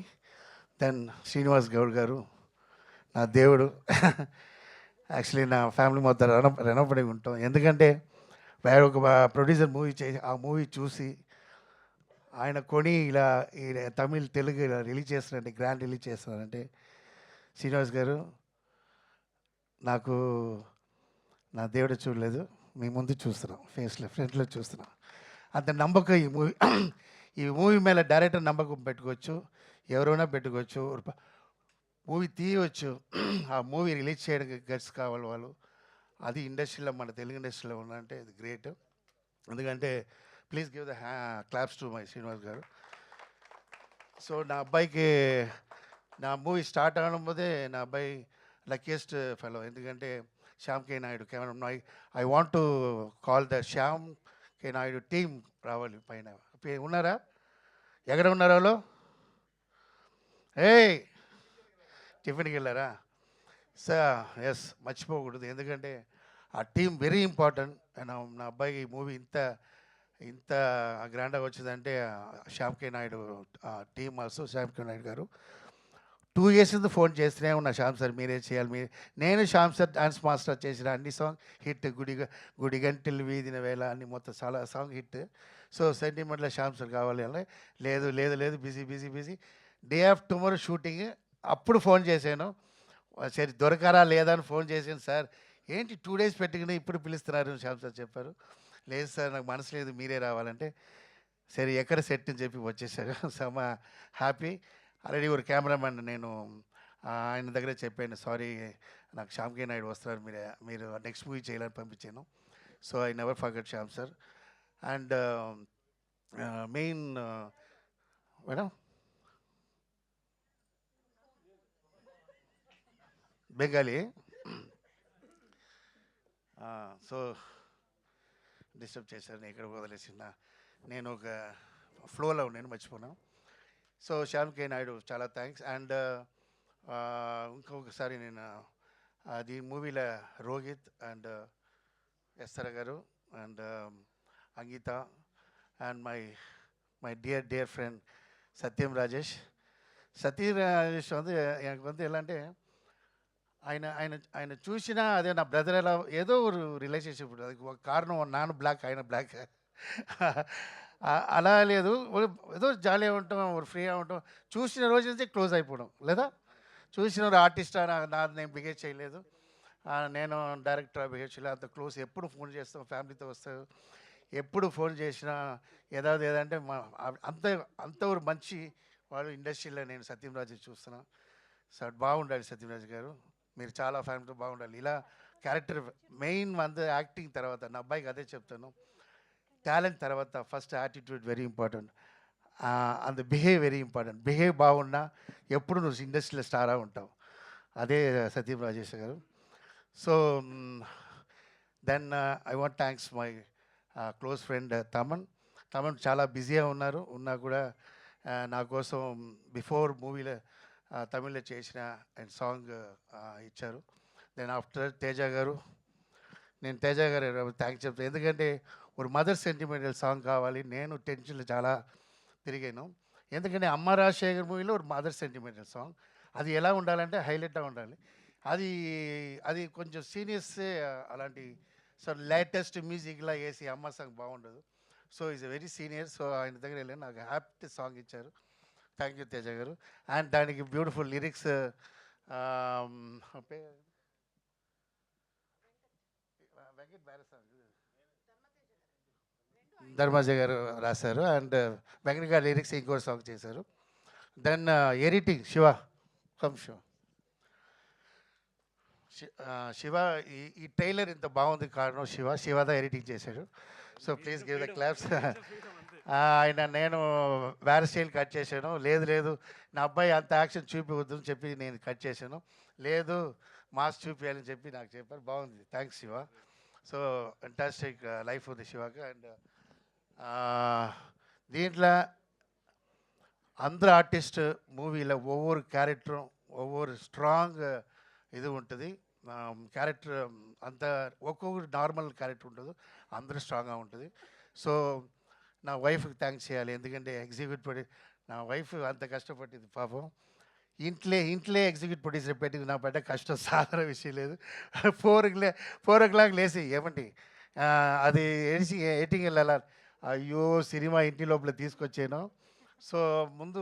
దెన్ శ్రీనివాస్ గౌడ్ గారు నా దేవుడు. యాక్చువల్లీ నా ఫ్యామిలీ మొత్తం రుణపడి ఉంటాం, ఎందుకంటే వేరే ఒక ప్రొడ్యూసర్ మూవీ చేసి ఆ మూవీ చూసి ఆయన కొని ఇలా తమిళ్ తెలుగు ఇలా రిలీజ్ చేస్తున్నారంటే, గ్రాండ్ రిలీజ్ చేస్తున్నారంటే శ్రీనివాస్ గారు నాకు నా దేవుడు చూడలేదు, మీ ముందు చూస్తున్నాం, ఫేస్లో ఫ్రంట్లో చూస్తున్నాం. అంత నమ్మకం ఈ మూవీ మీద డైరెక్టర్ నమ్మకం పెట్టుకోవచ్చు, ఎవరైనా పెట్టుకోవచ్చు, మూవీ తీయవచ్చు. ఆ మూవీ రిలీజ్ చేయడానికి గట్స్ కావాలి వాళ్ళు. అది ఇండస్ట్రీలో, మన తెలుగు ఇండస్ట్రీలో ఉందంటే ఇది గ్రేట్. ఎందుకంటే please give the claps to my Srinivas garu. So నా అబ్బాయికి నా మూవీ స్టార్ట్ అవడం పోతే నా అబ్బాయి లక్కీయెస్ట్ ఫెలో, ఎందుకంటే Shyam K Naidu camera. I want to call the Shyam K Naidu team రావాలి పైన. ఉన్నారా? ఎక్కడ ఉన్నారు వాళ్ళు? టిఫిన్కి వెళ్ళారా? సార్ ఎస్, మర్చిపోకూడదు, ఎందుకంటే ఆ టీం వెరీ ఇంపార్టెంట్. నా అబ్బాయికి ఈ మూవీ ఇంత గ్రాండ్గా వచ్చిందంటే Shyam K Naidu team, also Shyam K Naidu గారు 2 years నుంచి ఫోన్ చేస్తూనే ఉన్నా, శ్యామ్ సార్ మీరే చేయాలి. నేను శ్యామ్ సార్ డాన్స్ మాస్టర్ చేసిన అన్ని సాంగ్ హిట్, గుడిగంటలు వీధిన వేళ అన్ని మొత్తం చాలా సాంగ్ హిట్. సో సెంటిమెంట్లో శ్యామ్ సార్ కావాలి అని, లేదు busy day off tomorrow shooting. అప్పుడు ఫోన్ చేశాను, సరే దొరకరా లేదా అని ఫోన్ చేశాను. సార్ ఏంటి 2 days పెట్టుకుని ఇప్పుడు పిలుస్తున్నారు శ్యామ్ సార్ చెప్పారు. లేదు సార్ నాకు మనసు లేదు, మీరే రావాలంటే సరే ఎక్కడ సెట్ అని చెప్పి వచ్చేసారు. సో మా హ్యాపీ. ఆల్రెడీ ఒక కెమెరామెన్ నేను ఆయన దగ్గర చెప్పాను, సారీ నాకు శ్యామ్ కే నాయుడు వస్తున్నారు, మీరు నెక్స్ట్ మూవీ చేయాలని పంపించాను. So I never forget Shyam sir. And main madam Bengali. So disturb చేశారు, నేను ఇక్కడ వదిలేసిన, నేను ఒక ఫ్లోలో నేను మర్చిపోయాను. సో శ్యామ్ కే నాయుడు చాలా థ్యాంక్స్. అండ్ ఇంకొకసారి నేను అది మూవీలో Rohit and Esther garu and Ankita and my dear friend Satyam Rajesh வந்து எனக்கு வந்து ఎలా అంటే ఆయన చూసినా అదే నా బ్రదర్ ఎలా ఏదో ఒక రిలేషన్షిప్, అది ఒక కారణం, నాన్న బ్లాక్ ఆయన బ్లాక్ అలా లేదు, ఏదో జాలీగా ఉంటాం, ఫ్రీగా ఉంటాం. చూసిన రోజు నుంచి క్లోజ్ అయిపోవడం లేదా, చూసిన ఆర్టిస్టా నేను బిహేవ్ చేయలేదు, నేను డైరెక్టర్ బిహేవ్ చేయలేదు, అంత క్లోజ్. ఎప్పుడు ఫోన్ చేస్తాం, ఫ్యామిలీతో వస్తావు, ఎప్పుడు ఫోన్ చేసినా ఏదంటే అంత ఒక మంచి వాళ్ళు ఇండస్ట్రీలో నేను సత్యంరాజు చూస్తున్నా. సార్ బాగుండాలి సత్యంరాజు గారు, మీరు చాలా ఫ్యామిలీతో బాగుండాలి. ఇలా క్యారెక్టర్ మెయిన్ యాక్టింగ్ తర్వాత నా అబ్బాయికి అదే చెప్తాను, టాలెంట్ తర్వాత first attitude very important, and behave very important. Behave బాగున్నా ఎప్పుడు నువ్వు ఇండస్ట్రీలో స్టారా ఉంటావు, అదే సత్యం రాజేష్ గారు. So then I want thanks my close friend Thaman చాలా బిజీగా ఉన్నా కూడా నా కోసం బిఫోర్ మూవీలో తమిళ్లో చేసిన అండ్ సాంగ్ ఇచ్చారు. దెన్ ఆఫ్టర్ తేజ గారు, నేను తేజ గారు థ్యాంక్స్ చెప్తాను. ఎందుకంటే ఒక మదర్ సెంటిమెంటల్ సాంగ్ కావాలి. నేను టెన్షన్లో చాలా తిరిగాను. ఎందుకంటే అమ్మ రాజశేఖర్ మూవీలో ఒక మదర్ సెంటిమెంటల్ సాంగ్, అది ఎలా ఉండాలంటే హైలైట్గా ఉండాలి. అది కొంచెం సీనియర్సే అలాంటి సో లేటెస్ట్ మ్యూజిక్లా వేసి అమ్మ సాంగ్ బాగుండదు. So is a very senior. So ఆయన దగ్గర వెళ్ళి నాకు హ్యాపీ సాంగ్ ఇచ్చారు. థ్యాంక్ యూ తేజ గారు. అండ్ దానికి బ్యూటిఫుల్ లిరిక్స్ వెంకట్ బ్యార సాంగ్ ధర్మాజ గారు రాశారు. అండ్ వెంకట్ గారు లిరిక్స్ ఇంకో సాంగ్ చేశారు. దెన్ ఎడిటింగ్ శివ ఈ ట్రైలర్ ఇంత బాగుంది కారణం శివదా ఎడిటింగ్ చేశాడు. So please give the claps. నేను వేరే స్టైల్ కట్ చేశాను. లేదు నా అబ్బాయి అంత యాక్షన్ చూపివద్దు అని చెప్పి నేను కట్ చేశాను. లేదు మాస్ చూపించాలని చెప్పి నాకు చెప్పారు. బాగుంది. Thanks Shiva. So fantastic life ఉంది శివకి. అండ్ దీంట్లో అందరు ఆర్టిస్ట్ మూవీలో ఒవ్వొరు క్యారెక్టరు ఒవ్వొరు స్ట్రాంగ్ ఇది ఉంటుంది. క్యారెక్టర్ అంత ఒక్కొక్కరు నార్మల్ క్యారెక్టర్ ఉంటుంది, అందరూ స్ట్రాంగ్గా ఉంటుంది. సో నా వైఫ్కి థ్యాంక్స్ చేయాలి. ఎందుకంటే ఎగ్జిక్యూటివ్ ప్రొడ్యూసర్ నా వైఫ్ అంత కష్టపడింది పాపం. ఇంట్లో ఎగ్జిక్యూటివ్ ప్రొడ్యూసర్ పెట్టి నా పడ్డ కష్టం సాధారణ విషయం లేదు. 4 o'clock లేసి ఏమండి అది ఎడిటింగ్ వెళ్ళాలి. అయ్యో సినిమా ఇంటి లోపల తీసుకొచ్చాను. సో ముందు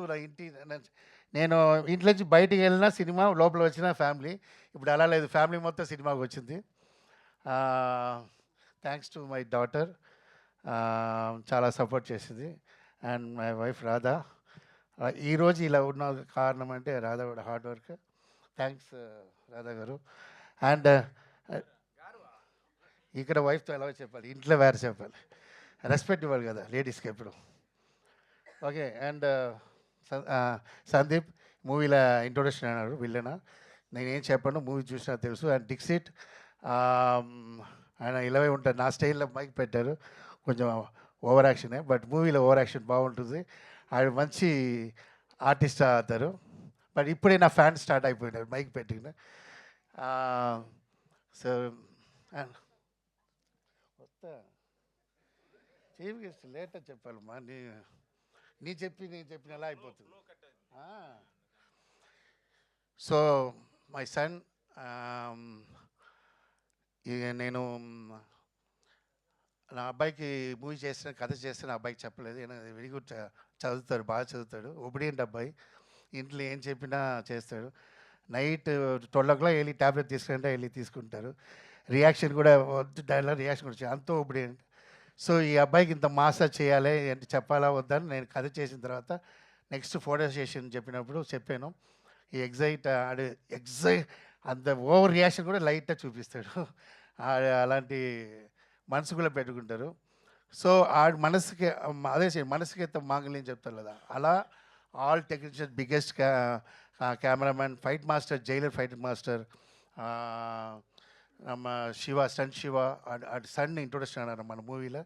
నేను ఇంట్లో నుంచి బయటికి వెళ్ళినా సినిమా, లోపల వచ్చిన ఫ్యామిలీ. ఇప్పుడు అలా లేదు, ఫ్యామిలీ మొత్తం సినిమాకి వచ్చింది. థ్యాంక్స్ టు మై డాటర్, చాలా సపోర్ట్ చేసింది. And my wife Radha. ఈరోజు ఇలా ఉన్న కారణం అంటే రాధా కూడా హార్డ్ వర్క్. థ్యాంక్స్ రాధా గారు. అండ్ ఇక్కడ వైఫ్తో ఎలా చెప్పాలి, ఇంట్లో వేరే చెప్పాలి, రెస్పెక్ట్ ఇవ్వాలి కదా లేడీస్కి ఎప్పుడు. ఓకే. అండ్ సందీప్ మూవీలో ఇంట్రొడక్షన్ అన్నారు విల్లన. నేనేం చెప్పాను మూవీ చూసినా తెలుసు. అండ్ డిక్సిట్ ఆయన ఇలాగే ఉంటారు. నా స్టైల్లో మైక్ పెట్టారు, కొంచెం ఓవర్ యాక్షనే, బట్ మూవీలో ఓవర్ యాక్షన్ బాగుంటుంది. ఆయన మంచి ఆర్టిస్ట్ అవుతారు. బట్ ఇప్పుడే నా ఫ్యాన్ స్టార్ట్ అయిపోయినారు మైక్ పెట్టిన. సో వస్తా చీఫ్ గెస్ట్ లేటర్ చెప్పాలమ్మా. నేను చెప్పిన ఎలా అయిపోతుంది. సో మై సన్, నేను నా అబ్బాయికి మూవీ చేసిన కథ చేస్తే నా అబ్బాయికి చెప్పలేదు. వెరీ గుడ్ చదువుతాడు, బాగా చదువుతాడు, ఒబిడియంట్ అబ్బాయి. ఇంట్లో ఏం చెప్పినా చేస్తాడు. నైట్ 12 o'clock వెళ్ళి ట్యాబ్లెట్ తీసుకుంటే వెళ్ళి తీసుకుంటారు. రియాక్షన్ కూడా డైలాగ్ రియాక్షన్ కూడా అంత ఒబిడియంట్. సో ఈ అబ్బాయికి ఇంత మాసా చేయాలి అంటే చెప్పాలా వద్దని నేను కథ చేసిన తర్వాత నెక్స్ట్ ఫోటో సెషన్ చెప్పినప్పుడు చెప్పాను. ఈ ఎగ్జైట్ అంత ఓవర్ రియాక్షన్ కూడా లైట్గా చూపిస్తాడు. అలాంటి మనసు కూడా పెట్టుకుంటారు. సో ఆ మనసుకి అదే మనసుకి ఎంత మాంగళ్యం చెప్తారు కదా, అలా all technician biggest cameraman, fight master, Jailer fight master ನಮ್ಮ స్టంట్ శివ అటు సన్ ఇంట్రొడక్షన్ అన్నారు మన మూవీలో.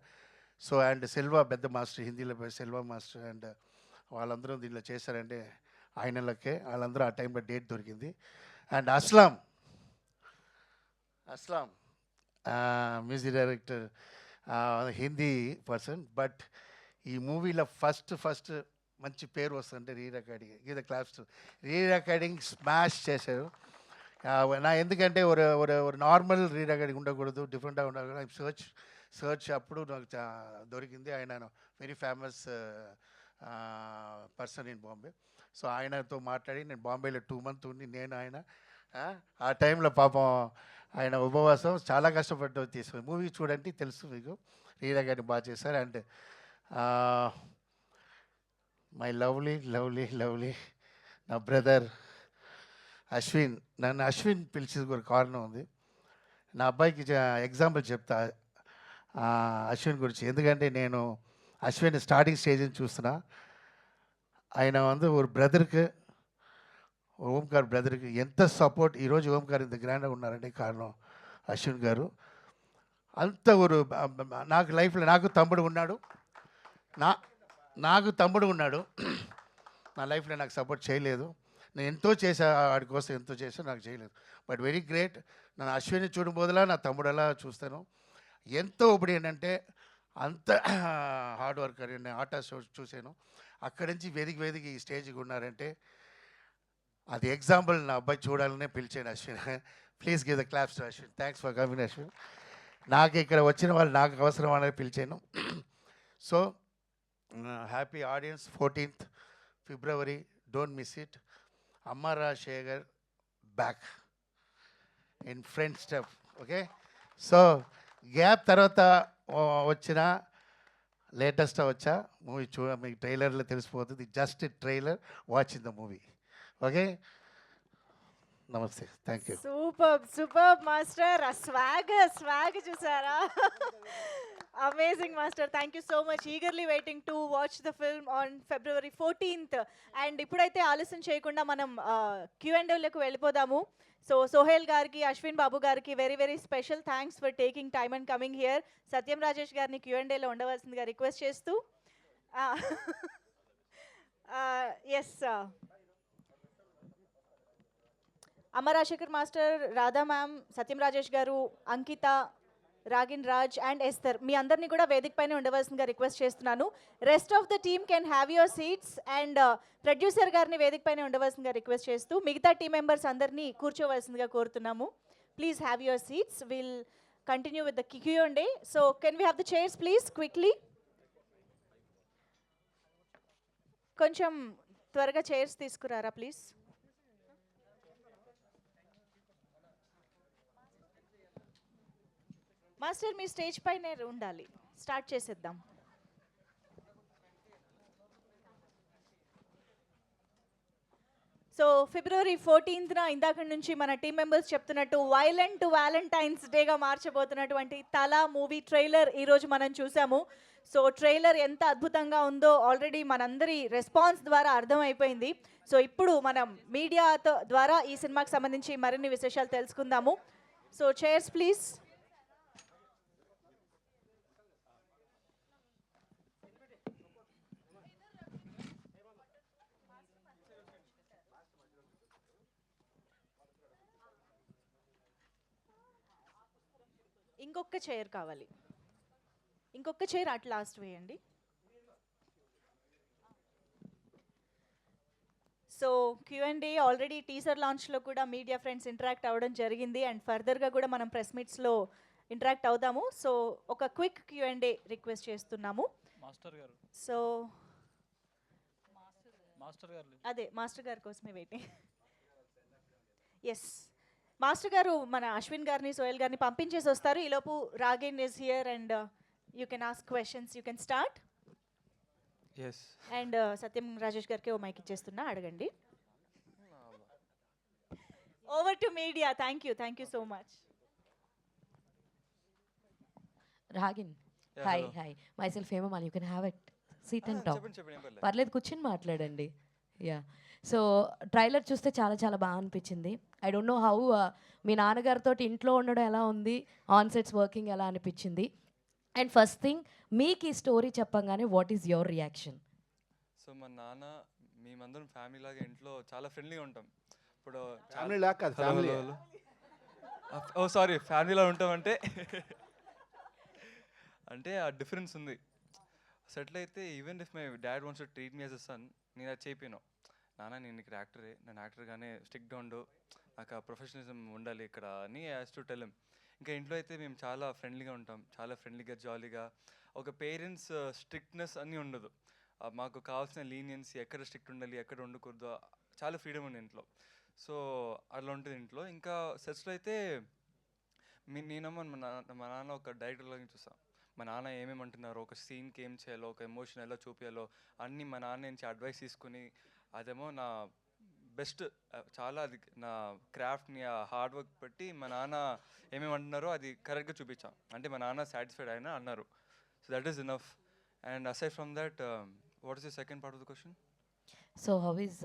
సో అండ్ సెల్వా పెద్ద మాస్టర్, హిందీలో సెల్వా మాస్టర్. అండ్ వాళ్ళందరూ దీనిలో చేశారంటే ఆయనలకే, వాళ్ళందరూ ఆ టైంలో డేట్ దొరికింది. And Aslam music director, Hindi person. But ఈ మూవీలో ఫస్ట్ మంచి పేరు వస్తుందంటే రీ రికార్డింగ్. గీత క్లాప్స్. రీ రికార్డింగ్ స్మాష్ చేశారు. నా ఎందుకంటే ఒక నార్మల్ రీ రికార్డింగ్ ఉండకూడదు, డిఫరెంట్గా ఉండకూడదు. సర్చ్ అప్పుడు నాకు దొరికింది. ఆయన very famous person in Bombay. So ఆయనతో మాట్లాడి నేను బాంబేలో 2 months ఉండి నేను ఆయన ఆ టైంలో పాపం ఆయన ఉపవాసం చాలా కష్టపడ్డ తీసుకుని మూవీ చూడండి తెలుసు మీకు. రీ రికార్డింగ్ బాగా చేశారు. అండ్ మై లవ్లీ నా బ్రదర్ అశ్విన్. నన్ను అశ్విన్ పిలిచేది ఒక కారణం ఉంది. నా అబ్బాయికి ఎగ్జాంపుల్ చెప్తా అశ్విన్ గురించి. ఎందుకంటే నేను అశ్విన్ స్టార్టింగ్ స్టేజ్ నుంచి చూస్తున్నా. ఆయన ఒక బ్రదర్కి, ఓంకార్ బ్రదర్కి ఎంత సపోర్ట్. ఈరోజు ఓంకార్ ఇంత గ్రాండ్గా ఉన్నారంటే కారణం అశ్విన్ గారు. అంత ఊరు నాకు లైఫ్లో నాకు తమ్ముడు ఉన్నాడు. నాకు తమ్ముడు ఉన్నాడు. నా లైఫ్లో నాకు సపోర్ట్ చేయలేదు. నేను ఎంతో చేశా, వాడి కోసం ఎంతో చేశా, నాకు చేయలేదు. But very great. నేను అశ్విని చూడబోదులా నా తమ్ముడు ఎలా చూస్తాను. ఎంతో ఇప్పుడు ఏంటంటే అంత హార్డ్ వర్కర్. నేను ఆటా షో చూశాను. అక్కడి నుంచి వెదికి ఈ స్టేజ్కి ఉన్నారంటే అది ఎగ్జాంపుల్. నా అబ్బాయి చూడాలనే పిలిచాను Ashwin. Please give the claps to Ashwin. Thanks for coming Ashwin. నాకు ఇక్కడ వచ్చిన వాళ్ళు నాకు అవసరం అనేది పిలిచాను. So happy audience. 14th February, don't miss it. Amma Rajasekhar back in friend step. Okay, so gap తర్వాత వచ్చిన లేటెస్ట్ వచ్చా మూవీ మీకు ట్రైలర్లో తెలిసిపోతుంది. Just trailer, watch in the movie. Okay, నమస్తే, థ్యాంక్ యూ. Super master. ఆ స్వాగ్ చూసారా? Amazing master. Thank you so much. Eagerly waiting to watch the film on February 14th. And ఇప్పుడైతే ఆలస్యం చేయకుండా మనం Q&Aలకు వెళ్ళిపోదాము. సో సోహెల్ గారికి, అశ్విన్ బాబు గారికి very special thanks for taking time and coming here. Satyam Rajesh గారిని Q&Aలో ఉండవలసిందిగా రిక్వెస్ట్ చేస్తూ yes Amma Rajasekhar master, Radha ma'am, Satyam Rajesh garu, Ankita, Ragin Raj and Esther, మీ అందరినీ కూడా వేదిక పైన ఉండవలసిందిగా రిక్వెస్ట్ చేస్తున్నాను. Rest of the team can have your seats. And producer గారిని వేదిక పైన ఉండవలసిందిగా రిక్వెస్ట్ చేస్తూ మిగతా టీం మెంబర్స్ అందరినీ కూర్చోవలసిందిగా కోరుతున్నాము. Please have your seats. Will continue with the Q&A. So can we have the chairs please quickly? కొంచెం త్వరగా చైర్స్ తీసుకురారా ప్లీజ్. మాస్టర్ మీ స్టేజ్ పైనే ఉండాలి. స్టార్ట్ చేసేద్దాం. సో February 14th ఇందాక నుంచి మన టీం మెంబర్స్ చెప్తున్నట్టు వైలెంట్ వ్యాలంటైన్స్ డేగా మార్చబోతున్నటువంటి తలా మూవీ ట్రైలర్ ఈరోజు మనం చూసాము. సో ట్రైలర్ ఎంత అద్భుతంగా ఉందో ఆల్రెడీ మనందరి రెస్పాన్స్ ద్వారా అర్థమైపోయింది. సో ఇప్పుడు మనం మీడియాతో ద్వారా ఈ సినిమాకి సంబంధించి మరిన్ని విశేషాలు తెలుసుకుందాము. So chairs please. ఇంకొక చైర్ కావాలి. ఇంకొక చైర్ అట్ లాస్ట్ వేయండి. సో Q&A ఆల్రెడీ టీజర్ లాంచ్లో కూడా మీడియా ఫ్రెండ్స్ ఇంటరాక్ట్ అవ్వడం జరిగింది. అండ్ ఫర్దర్గా కూడా మనం ప్రెస్ మీట్స్లో ఇంటరాక్ట్ అవుదాము. సో ఒక క్విక్ Q&A రిక్వెస్ట్ చేస్తున్నాము. మాస్టర్ గారు. సో అదే మాస్టర్ గారి కోసమే వెయిటింగ్. ఎస్, మాస్టర్ గారు మన అశ్విన్ గారిని, సోహెల్ గారిని పంపించేసి వస్తారు. ఈలోపు Ragin is here and you can ask questions. You can start. Yes. And Satyam Rajesh గారికి ఓ మైక్ ఇచ్చేస్తున్నా, అడగండి. Over to media. Thank you so much. Ragin, hi myself Hemamali. You can have it, seat and talk. పర్లేదు, కూర్చొని మాట్లాడండి. యా, సో ట్రైలర్ చూస్తే చాలా బాగా అనిపించింది. ఐ డోంట్ నో హౌ మీ నాన్నగారితో ఇంట్లో ఉండడం ఎలా ఉంది, ఆన్ సెట్స్ వర్కింగ్ ఎలా అనిపించింది. అండ్ ఫస్ట్ థింగ్, మీకు ఈ స్టోరీ చెప్పంగానే what is your reaction? So మా నాన్న, మేమందరం ఫ్యామిలీ లాగా ఇంట్లో చాలా ఫ్రెండ్లీగా ఉంటాం. ఇప్పుడు ఫ్యామిలీ లాగా కాదు, ఫ్యామిలీ. ఓ సారీ, ఫ్యామిలీలో ఉంటామంటే అంటే ఆ డిఫరెన్స్ ఉంది. సెటిల్ అయితే even if my dad wants to treat me as a son, నేను అది చెప్పాను. నాన్న, నేను ఇక్కడ యాక్టరే, నేను యాక్టర్గానే స్టిక్గా ఉండు, నాకు ఆ ప్రొఫెషనలిజం ఉండాలి ఇక్కడ అని యాజ్ టు టెల్ హిమ్. ఇంకా ఇంట్లో అయితే మేము చాలా ఫ్రెండ్లీగా ఉంటాం, చాలా ఫ్రెండ్లీగా జాలీగా. ఒక పేరెంట్స్ స్ట్రిక్ట్నెస్ అన్నీ ఉండదు. మాకు కావాల్సిన లీనియన్స్, ఎక్కడ స్ట్రిక్ట్ ఉండాలి, ఎక్కడ ఉండకూడదు, చాలా ఫ్రీడమ్ ఉంది ఇంట్లో. సో అట్లా ఉంటుంది ఇంట్లో. ఇంకా సెట్స్లో అయితే నేనేమో మా నాన్న ఒక డైరెక్టర్లాగా చూస్తాను. మా నాన్న ఏమేమి అంటున్నారో, ఒక సీన్కి ఏం చేయాలో, ఒక ఎమోషన్ ఎలా చూపించాలో అన్నీ మా నాన్న నుంచి అడ్వైస్ తీసుకుని, అదేమో నా బెస్ట్, చాలా అది నా క్రాఫ్ట్ని, ఆ హార్డ్ వర్క్ పెట్టి మా నాన్న ఏమేమి అంటున్నారో అది కరెక్ట్గా చూపించాం. అంటే మా నాన్న సాటిస్ఫైడ్ అయినా అన్నారు. So that is enough. And aside from that, what is the second part of the question? So how is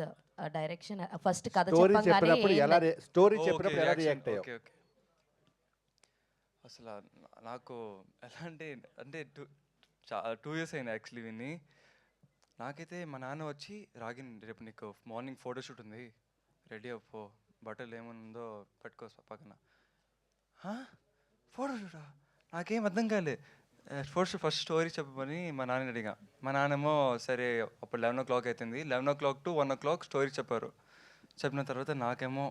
direction? First కథ చెప్పినప్పుడు ఎలా చెప్పంగానే స్టోరీ చెప్పినప్పుడు ఎలా రియాక్ట్ అయ్యావు? ఓకే. అసలు నాకు ఎలా అంటే అంటే 2 ఇయర్స్ అయింది యాక్చువల్లీ విని. నాకైతే మా నాన్న వచ్చి రాగిన్ రేపు నీకు మార్నింగ్ ఫోటోషూట్ ఉంది, రెడీ అవ్వు, బట్టలు ఏముందో పెట్టుకో పక్కన. ఫోటోషూటా? నాకేం అర్థం కాలే. ఫస్ట్ స్టోరీ చెప్పమని మా నాన్నని అడిగా. మా నాన్నేమో సరే అప్పుడు 11 o'clock అవుతుంది, 11 o'clock to 1 o'clock స్టోరీ చెప్పారు. చెప్పిన తర్వాత నాకేమో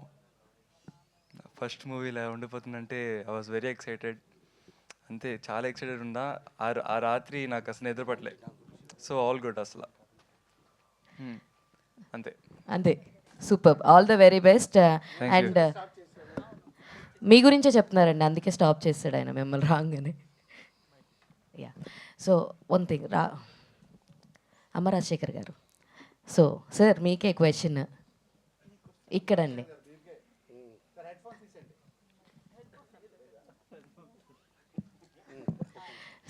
ఫస్ట్ మూవీ ఇలా ఉండిపోతుందంటే ఐ వాజ్ వెరీ ఎక్సైటెడ్. అంతే, చాలా ఎక్సైటెడ్ ఉందా. ఆ రాత్రి నాకు అసలు నిద్రపట్టలే. సో ఆల్ గుడ్ అసలు. అంతే అంతే. Super, all the very best. Thank you. And మీ గురించే చెప్తున్నారండి, అందుకే స్టాప్ చేస్తాడు ఆయన మిమ్మల్ని రాగానే. యా, సో వన్ థింగ్ అమ్మ రాజశేఖర్ గారు, సో సార్ మీకే క్వశ్చన్ ఇక్కడండి.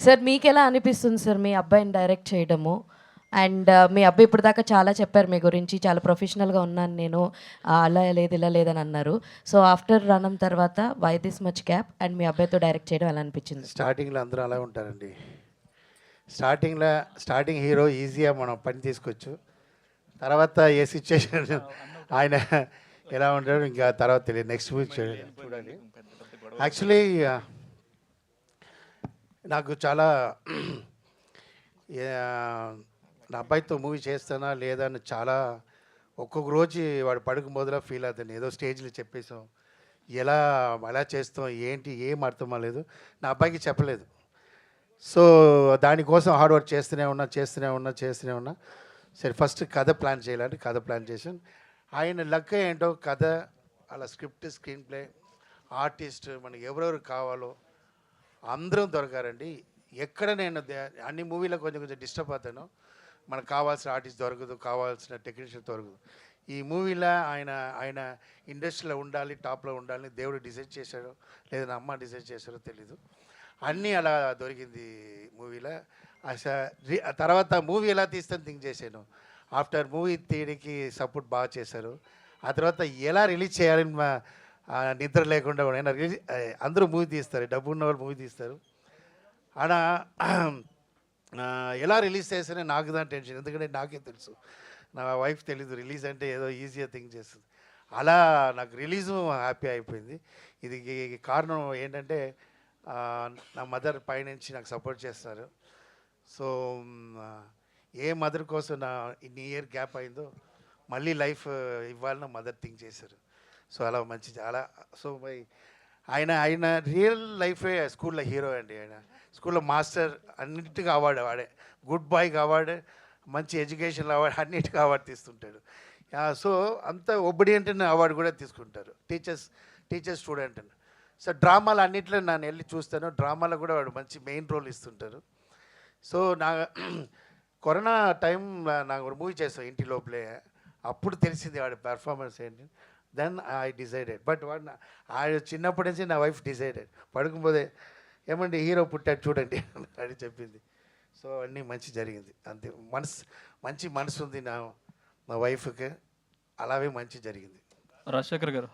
సార్ మీకు ఎలా అనిపిస్తుంది సార్ మీ అబ్బాయిని డైరెక్ట్ చేయడము? అండ్ మీ అబ్బాయి ఇప్పటిదాకా చాలా చెప్పారు మీ గురించి, చాలా ప్రొఫెషనల్గా ఉన్నాను నేను, అలా లేదు ఇలా లేదని అన్నారు. సో ఆఫ్టర్ రణం తర్వాత why this much gap and మీ అబ్బాయితో డైరెక్ట్ చేయడం ఎలా అనిపించింది? స్టార్టింగ్లో అందరూ అలా ఉంటారండి. స్టార్టింగ్ హీరో ఈజీగా మనం పని తీసుకోవచ్చు. తర్వాత ఏ సిచ్యువేషన్ ఆయన ఎలా ఉంటాడో ఇంకా తర్వాత తెలియదు. నెక్స్ట్ వీక్ చూడండి. యాక్చువల్లీ నాకు చాలా నా అబ్బాయితో మూవీ చేస్తానా లేదా అని చాలా ఒక్కొక్క రోజు వాడు పడుకు మొదల ఫీల్ అవుతాను. ఏదో స్టేజ్లో చెప్పేసాం, ఎలా చేస్తాం ఏంటి ఏం అర్థం అవ్వలేదు, నా అబ్బాయికి చెప్పలేదు. సో దానికోసం హార్డ్ వర్క్ చేస్తూనే ఉన్నా. సరే ఫస్ట్ కథ ప్లాన్ చేయాలంటే కథ ప్లాన్ చేశాను. ఆయన లక్ ఏంటో కథ అలా స్క్రీన్ ప్లే ఆర్టిస్ట్ మనకి ఎవరెవరు కావాలో అందరం దొరకారండి. ఎక్కడ నేను అన్ని మూవీలో కొంచెం డిస్టర్బ్ అవుతాను, మనకు కావాల్సిన ఆర్టిస్ట్ దొరకదు, కావాల్సిన టెక్నీషియన్ దొరకదు. ఈ మూవీలో ఆయన ఇండస్ట్రీలో ఉండాలి, టాప్లో ఉండాలని దేవుడు డిసైడ్ చేశాడో లేదా నా అమ్మ డిసైడ్ చేశారో తెలీదు, అన్నీ అలా దొరికింది మూవీలో. తర్వాత మూవీ ఎలా తీస్తాను థింక్ చేశాను. ఆఫ్టర్ మూవీ తీయడానికి సపోర్ట్ బాగా చేశారు. ఆ తర్వాత ఎలా రిలీజ్ చేయాలని నిద్ర లేకుండా అందరూ మూవీ తీస్తారు, డబ్బు ఉన్న వాళ్ళు మూవీ తీస్తారు. అలా ఎలా రిలీజ్ చేస్తానే నాకు దాని టెన్షన్, ఎందుకంటే నాకే తెలుసు, నా వైఫ్ తెలీదు రిలీజ్ అంటే ఏదో ఈజీగా థింక్ చేస్తుంది. అలా నాకు రిలీజు హ్యాపీ అయిపోయింది. ఇది కారణం ఏంటంటే నా మదర్ పైనుంచి నాకు సపోర్ట్ చేస్తారు. సో ఏ మదర్ కోసం నా ఇన్ని ఇయర్ గ్యాప్ అయిందో మళ్ళీ లైఫ్ ఇవ్వాలని మదర్ థింక్ చేశారు. సో అలా మంచిది అలా. సో ఆయన రియల్ లైఫే స్కూల్లో హీరో అండి. ఆయన స్కూల్లో మాస్టర్, అన్నిటికీ అవార్డు వాడే, గుడ్ బాయ్కి అవార్డు, మంచి ఎడ్యుకేషన్ అవార్డు, అన్నిటికీ అవార్డు తీస్తుంటాడు. సో అంత ఒబిడియంట్ అవార్డు కూడా తీసుకుంటారు టీచర్ స్టూడెంట్ అని. సో డ్రామాలు అన్నింటిలో నేను వెళ్ళి చూస్తాను, డ్రామాలో కూడా వాడు మంచి మెయిన్ రోల్ ఇస్తుంటారు. సో కరోనా టైం నాకు ఒక మూవీ చేస్తాం ఇంటి లోపలే, అప్పుడు తెలిసింది వాడి పెర్ఫార్మెన్స్ ఏంటి. Then I decided. బట్ వాడు చిన్నప్పటి నుంచి నా వైఫ్ డిసైడెడ్, పడుకుపోతే ఏమండి హీరో పుట్టాడు చూడండి అని చెప్పింది. సో అన్నీ మంచి జరిగింది అంతే. మంచి మనసు ఉంది నా వైఫ్కి, అలాగే మంచి జరిగింది. రాజశేఖర్ గారు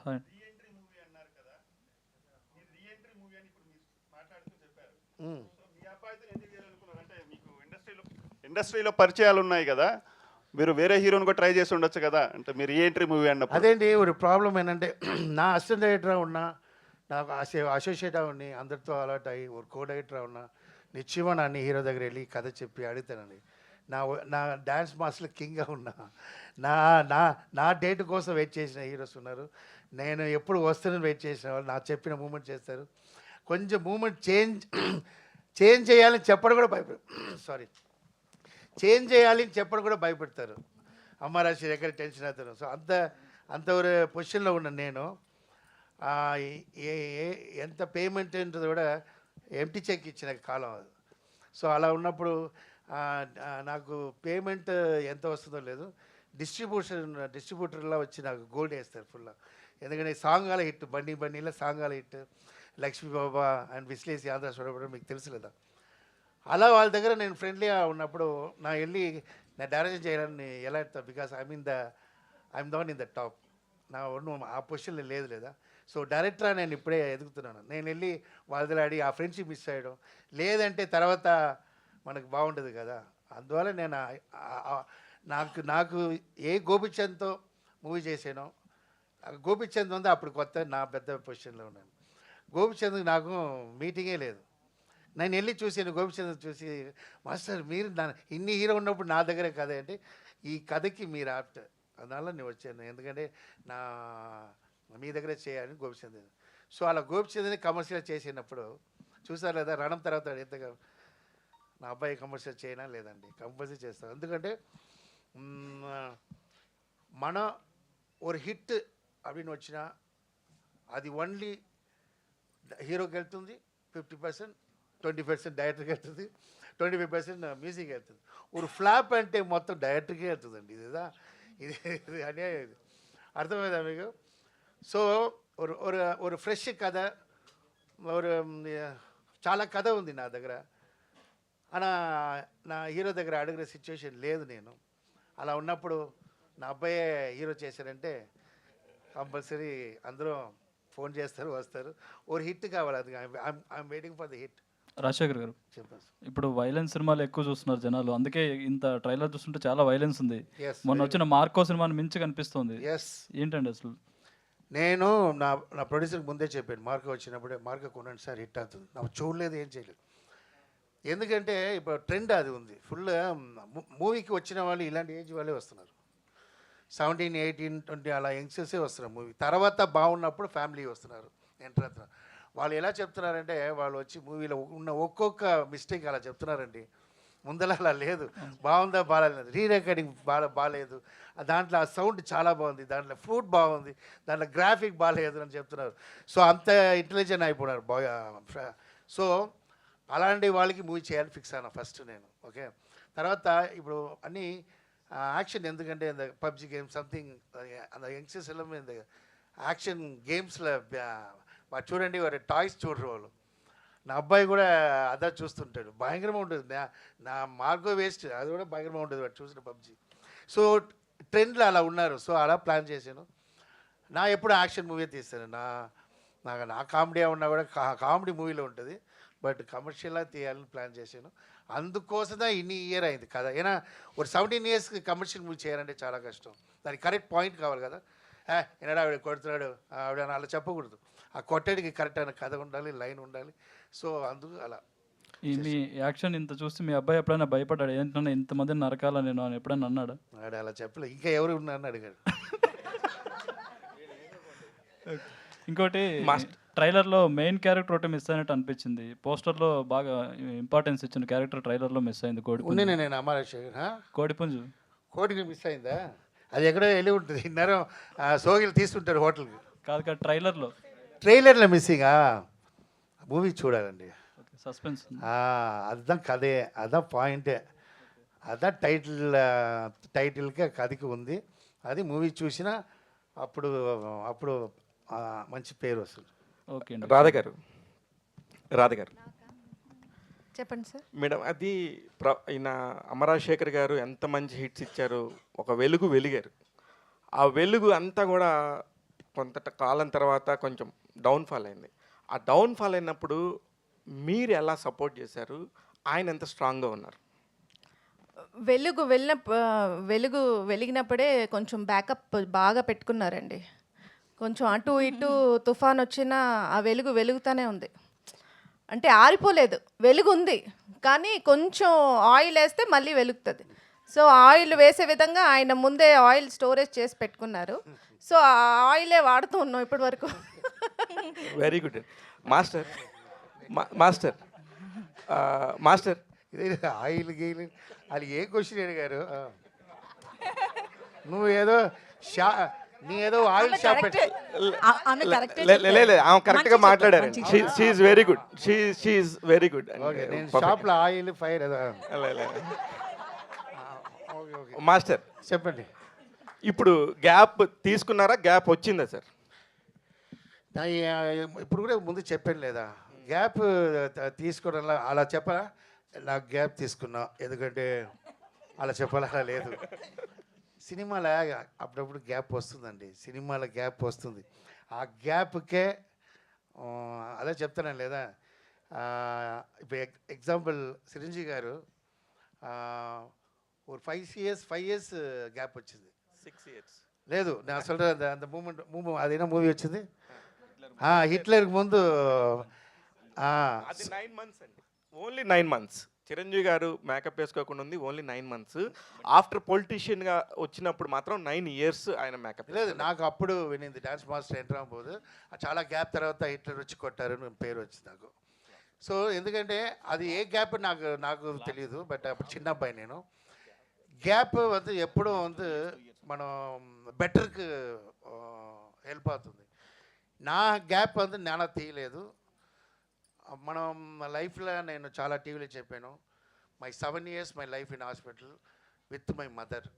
ఇండస్ట్రీలో పరిచయాలు ఉన్నాయి కదా, మీరు వేరే హీరోని కూడా ట్రై చేసి ఉండొచ్చు కదా, అంటే మీరు రీఎంట్రీ మూవీ అన్నప్పుడు. అదేంటి ఒక ప్రాబ్లం ఏంటంటే నా అసిస్టెంట్ డైరెక్టర్గా ఉన్నా, నాకు అసోసియేట్గా ఉండి అందరితో అలర్ట్ అయ్యి ఒక కో డైరెక్టర్గా ఉన్నా, నిశ్చయమా అన్ని హీరో దగ్గర వెళ్ళి కథ చెప్పి అడుగుతానండి. నా డ్యాన్స్ మాస్టర్ కింగ్గా ఉన్నా, నా డేట్ కోసం వెయిట్ చేసిన హీరోస్ ఉన్నారు. నేను ఎప్పుడు వస్తానని వెయిట్ చేసిన వాళ్ళు నాకు చెప్పిన మూమెంట్ చేస్తారు. కొంచెం మూమెంట్ చేంజ్ చేయాలని చెప్పడం కూడా చేంజ్ చేయాలి అని చెప్పడం కూడా భయపెడతారు. అమ్మారాశి ఎక్కడ టెన్షన్ అవుతారు. సో అంత ఒక పొజిషన్లో ఉన్నాను నేను. ఎంత పేమెంట్ ఏంటో కూడా ఎంటీ చెక్ ఇచ్చిన కాలం అది. సో అలా ఉన్నప్పుడు నాకు పేమెంట్ ఎంత వస్తుందో లేదు, డిస్ట్రిబ్యూటర్లా వచ్చి నాకు గోల్డ్ వేస్తారు ఫుల్గా. ఎందుకంటే సాంగాల హిట్, బండిలో సాంగాల హిట్, లక్ష్మీ బాబా అండ్ విశ్లేసి ఆంధ్ర చూడబడి మీకు తెలుసు కదా. అలా వాళ్ళ దగ్గర నేను ఫ్రెండ్లీగా ఉన్నప్పుడు వెళ్ళి నా డైరెక్షన్ చేయాలని ఎలా ఎడతాను, because I'm the one in the top. నా నువ్వు ఆ పొజిషన్లో లేదు లేదా. సో డైరెక్టరా నేను ఇప్పుడే ఎదుగుతున్నాను. నేను వెళ్ళి వాళ్ళలాడి ఆ ఫ్రెండ్షిప్ మిస్ అయ్యడం లేదంటే తర్వాత మనకు బాగుండదు కదా. అందువల్ల నేను నాకు ఏ గోపిచంద్తో మూవీ చేశానో, గోపిచంద్ ఉంది అప్పుడు కొత్త నా పెద్ద పొజిషన్లో ఉన్నాను. గోపిచంద్కి నాకు మీటింగే లేదు. నేను వెళ్ళి చూసాను గోపిచంద్ చూసి, మాస్టర్ మీరు ఇన్ని హీరో ఉన్నప్పుడు నా దగ్గరే కథ అంటే, ఈ కథకి మీరు ఆప్ట్, అందువల్ల నేను వచ్చాను, ఎందుకంటే మీ దగ్గరే చేయాలని గోపిచంద్. సో అలా గోపిచంద్ని కమర్షియల్ చేసినప్పుడు చూసారు లేదా, రణం తర్వాత ఎంతగా నా అబ్బాయి కమర్షియల్ చేయనా లేదండి, కంపల్సరీ చేస్తాను. ఎందుకంటే మన ఒక హిట్ அப்படின்னு వచ్చినా అది ఓన్లీ హీరోకి వెళ్తుంది 50%, 20% డైరెక్టర్కి వెళ్తుంది, 25% మ్యూజిక్ వెళ్తుంది. ఒక ఫ్లాప్ అంటే మొత్తం డైరెక్టర్కే వెళ్తుందండి. ఇదిదా ఇది అన్యాయం. అర్థమైందా మీకు? సో ఒక ఫ్రెష్ కథ, చాలా కథ ఉంది నా దగ్గర. నా హీరో దగ్గర అడిగిన సిచ్యువేషన్ లేదు. నేను అలా ఉన్నప్పుడు నా అబ్బాయే హీరో చేశారంటే కంపల్సరీ అందరూ ఫోన్ చేస్తారు, వస్తారు. ఒక హిట్ కావాలి, అది I'm waiting for the hit. Rajasekhar గారు, చెప్పండి. ఇప్పుడు వైలెన్స్ సినిమాలు ఎక్కువ చూస్తున్నారు జనాలు, అందుకే ఇంత ట్రైలర్ చూస్తుంటే చాలా వైలెన్స్ ఉంది. మొన్న వచ్చిన మార్కో సినిమాని మించి కనిపిస్తుంది. ఏంటండి అసలు? నేను నా ప్రొడ్యూసర్కి ముందే చెప్పాను, మార్కో వచ్చినప్పుడే మార్కో కొనండి సార్, హిట్ అవుతుంది. నాకు చూడలేదు, ఏం చేయలేదు. ఎందుకంటే ఇప్పుడు ట్రెండ్ అది ఉంది. ఫుల్ మూవీకి వచ్చిన వాళ్ళు ఇలాంటి ఏజ్ వాళ్ళే వస్తున్నారు. 17, 18, 20 అలా యంగ్స్టర్సే వస్తున్నారు మూవీ. తర్వాత బాగున్నప్పుడు ఫ్యామిలీ వస్తున్నారు, ఎంటర్ అవుతున్నారు. వాళ్ళు ఎలా చెప్తున్నారంటే, వాళ్ళు వచ్చి మూవీలో ఉన్న ఒక్కొక్క మిస్టేక్ అలా చెప్తున్నారండి. ముందర అలా లేదు, బాగుందా బాగాలేదు, రీ రికార్డింగ్ బాగాలేదు, దాంట్లో ఆ సౌండ్ చాలా బాగుంది, దాంట్లో ఫ్రూట్ బాగుంది, దాంట్లో గ్రాఫిక్ బాగాలేదు అని చెప్తున్నారు. సో అంత ఇంటెలిజెంట్ అయిపోయినారు సో అలాంటి వాళ్ళకి మూవీ చేయాలని ఫిక్స్ అయినా ఫస్ట్ నేను. ఓకే, తర్వాత ఇప్పుడు అన్నీ యాక్షన్, ఎందుకంటే இந்த పబ్జి గేమ్ సంథింగ్ அந்த యంగ్స్టర్స్ ఎல்லாம் இந்த యాక్షన్ గేమ్స్లో చూడండి, వారి టాయ్స్ చూడరు వాళ్ళు. నా అబ్బాయి కూడా అదే చూస్తుంటాడు, భయంకరంగా ఉంటుంది. నా మార్గో వేస్ట్, అది కూడా భయంకరంగా ఉంటుంది వాడు చూసిన పబ్జి. సో ట్రెండ్లో అలా ఉన్నారు. సో అలా ప్లాన్ చేశాను. ఎప్పుడు యాక్షన్ మూవీ తీస్తాను. నా కామెడీ ఉన్నా కూడా కామెడీ మూవీలో ఉంటుంది, బట్ కమర్షియల్గా తీయాలని ప్లాన్ చేశాను. అందుకోసమే ఇన్ని ఇయర్ అయింది కదా. ఏనా ఒక 17 yearsకి కమర్షియల్ మూవీ చేయాలంటే చాలా కష్టం. దానికి కరెక్ట్ పాయింట్ కావాలి కదా. ఏనాడు ఆవిడ కొడుతున్నాడు ఆవిడ అలా చెప్పకూడదు. ఆ కొట్టడికి కరెక్ట్ అయిన కథ ఉండాలి, లైన్ ఉండాలి. సో అందుకు అలా. మీ యాక్షన్ ఇంత చూసి మీ అబ్బాయి ఎప్పుడైనా భయపడ్డాడు, ఏంటన్నా ఇంతమందిని నరకాల నేను అని ఎప్పుడైనా అన్నాడు? ఆడ అలా చెప్పలేదు, ఇంకా ఎవరు ఉన్నారని అడిగాడు. ఇంకోటి, ట్రైలర్లో మెయిన్ క్యారెక్టర్ ఒకటి మిస్ అయినట్టు అనిపించింది. పోస్టర్లో బాగా ఇంపార్టెన్స్ ఇచ్చిన క్యారెక్టర్ ట్రైలర్లో మిస్ అయింది. కోడిపుంజు. నేను అమరాశేఖర్. కోడిపుంజు కోడికి మిస్ అయిందా? అది ఎక్కడో వెళ్ళి ఉంటుంది, ఇన్నరో సోగిలు తీసుకుంటారు హోటల్కి. కాదు ట్రైలర్లో మిస్సింగా. మూవీ చూడాలండి, సస్పెన్స్. அதுதான் కథే, అదా పాయింటే, అదా టైటిల్గా కథకి ఉంది. అది మూవీ చూసినా అప్పుడు మంచి పేరు వస్తుంది. ఓకే. రాధ గారు చెప్పండి సార్. మేడం, అది ఈయన అమరాశేఖర్ గారు ఎంత మంచి హిట్స్ ఇచ్చారు, ఒక వెలుగు వెలిగారు. ఆ వెలుగు అంతా కూడా కొంత కాలం తర్వాత కొంచెం డౌన్ఫాల్ అయింది. ఆ డౌన్ఫాల్ అయినప్పుడు మీరు ఎలా సపోర్ట్ చేశారు? ఆయన ఎంత స్ట్రాంగ్గా ఉన్నారు? వెలుగు వెలిగినప్పుడే కొంచెం బ్యాకప్ బాగా పెట్టుకున్నారండి. కొంచెం అటు ఇటు తుఫాన్ వచ్చినా ఆ వెలుగు వెలుగుతూనే ఉంది. అంటే ఆరిపోలేదు, వెలుగు ఉంది, కానీ కొంచెం ఆయిల్ వేస్తే మళ్ళీ వెలుగుతుంది. సో ఆయిల్ వేసే విధంగా ఆయన ముందే ఆయిల్ స్టోరేజ్ చేసి పెట్టుకున్నారు. సో ఆ ఆయిలే వాడుతూ ఉన్నాం ఇప్పటి వరకు. Very good. మాస్టర్ ఇదే ఆయిల్ గీలు అది ఏ క్వశ్చన్ అడిగారు? నువ్వు ఏదో ఆయిల్ షాప్ కరెక్ట్గా మాట్లాడారు. She's very good, she's very good. నేను షాప్లో ఆయిల్ ఫైర్. మాస్టర్ చెప్పండి. ఇప్పుడు గ్యాప్ తీసుకున్నారా, గ్యాప్ వచ్చిందా సార్? ఇప్పుడు కూడా ముందు చెప్పాను లేదా, గ్యాప్ తీసుకోవడం అలా చెప్పరా? నాకు గ్యాప్ తీసుకున్నా, ఎందుకంటే అలా చెప్పాలా లేదు. సినిమాలో అప్పుడప్పుడు గ్యాప్ వస్తుందండి, సినిమాలో గ్యాప్ వస్తుంది. ఆ గ్యాప్కే అదే చెప్తాను లేదా, ఇప్పుడు ఎగ్జాంపుల్ చిరంజీవి గారు ஒரு 5 ఇయర్స్ గ్యాప్ వచ్చింది. 6 years లేదు నేను சொல்கிறேன் அந்த மூமெண்ட் அது என்ன మూవీ వచ్చింది, హిట్లర్కి ముందు అది 9 months అండి, ఓన్లీ 9 months. చిరంజీవి గారు మేకప్ వేసుకోకుండా ఉంది ఓన్లీ 9 months. ఆఫ్టర్ పొలిటీషియన్గా వచ్చినప్పుడు మాత్రం 9 years ఆయన మేకప్. లేదు నాకు అప్పుడు వినింది డాన్స్ మాస్టర్ ఎంటర్ అవ్వబోదు, చాలా గ్యాప్ తర్వాత హిట్లర్ వచ్చి కొట్టారు పేరు వచ్చింది నాకు. సో ఎందుకంటే అది ఏ గ్యాప్ నాకు తెలియదు, బట్ అప్పుడు చిన్న అబ్బాయి నేను. గ్యాప్ வந்து ఎప్పుడూ வந்து మనం బెటర్కి హెల్ప్ అవుతుంది. నా గ్యాప్ வந்து నేను తీయలేదు. మనం లైఫ్లో నేను చాలా టీవీలో చెప్పాను, my 7 years my life in hospital with my mother.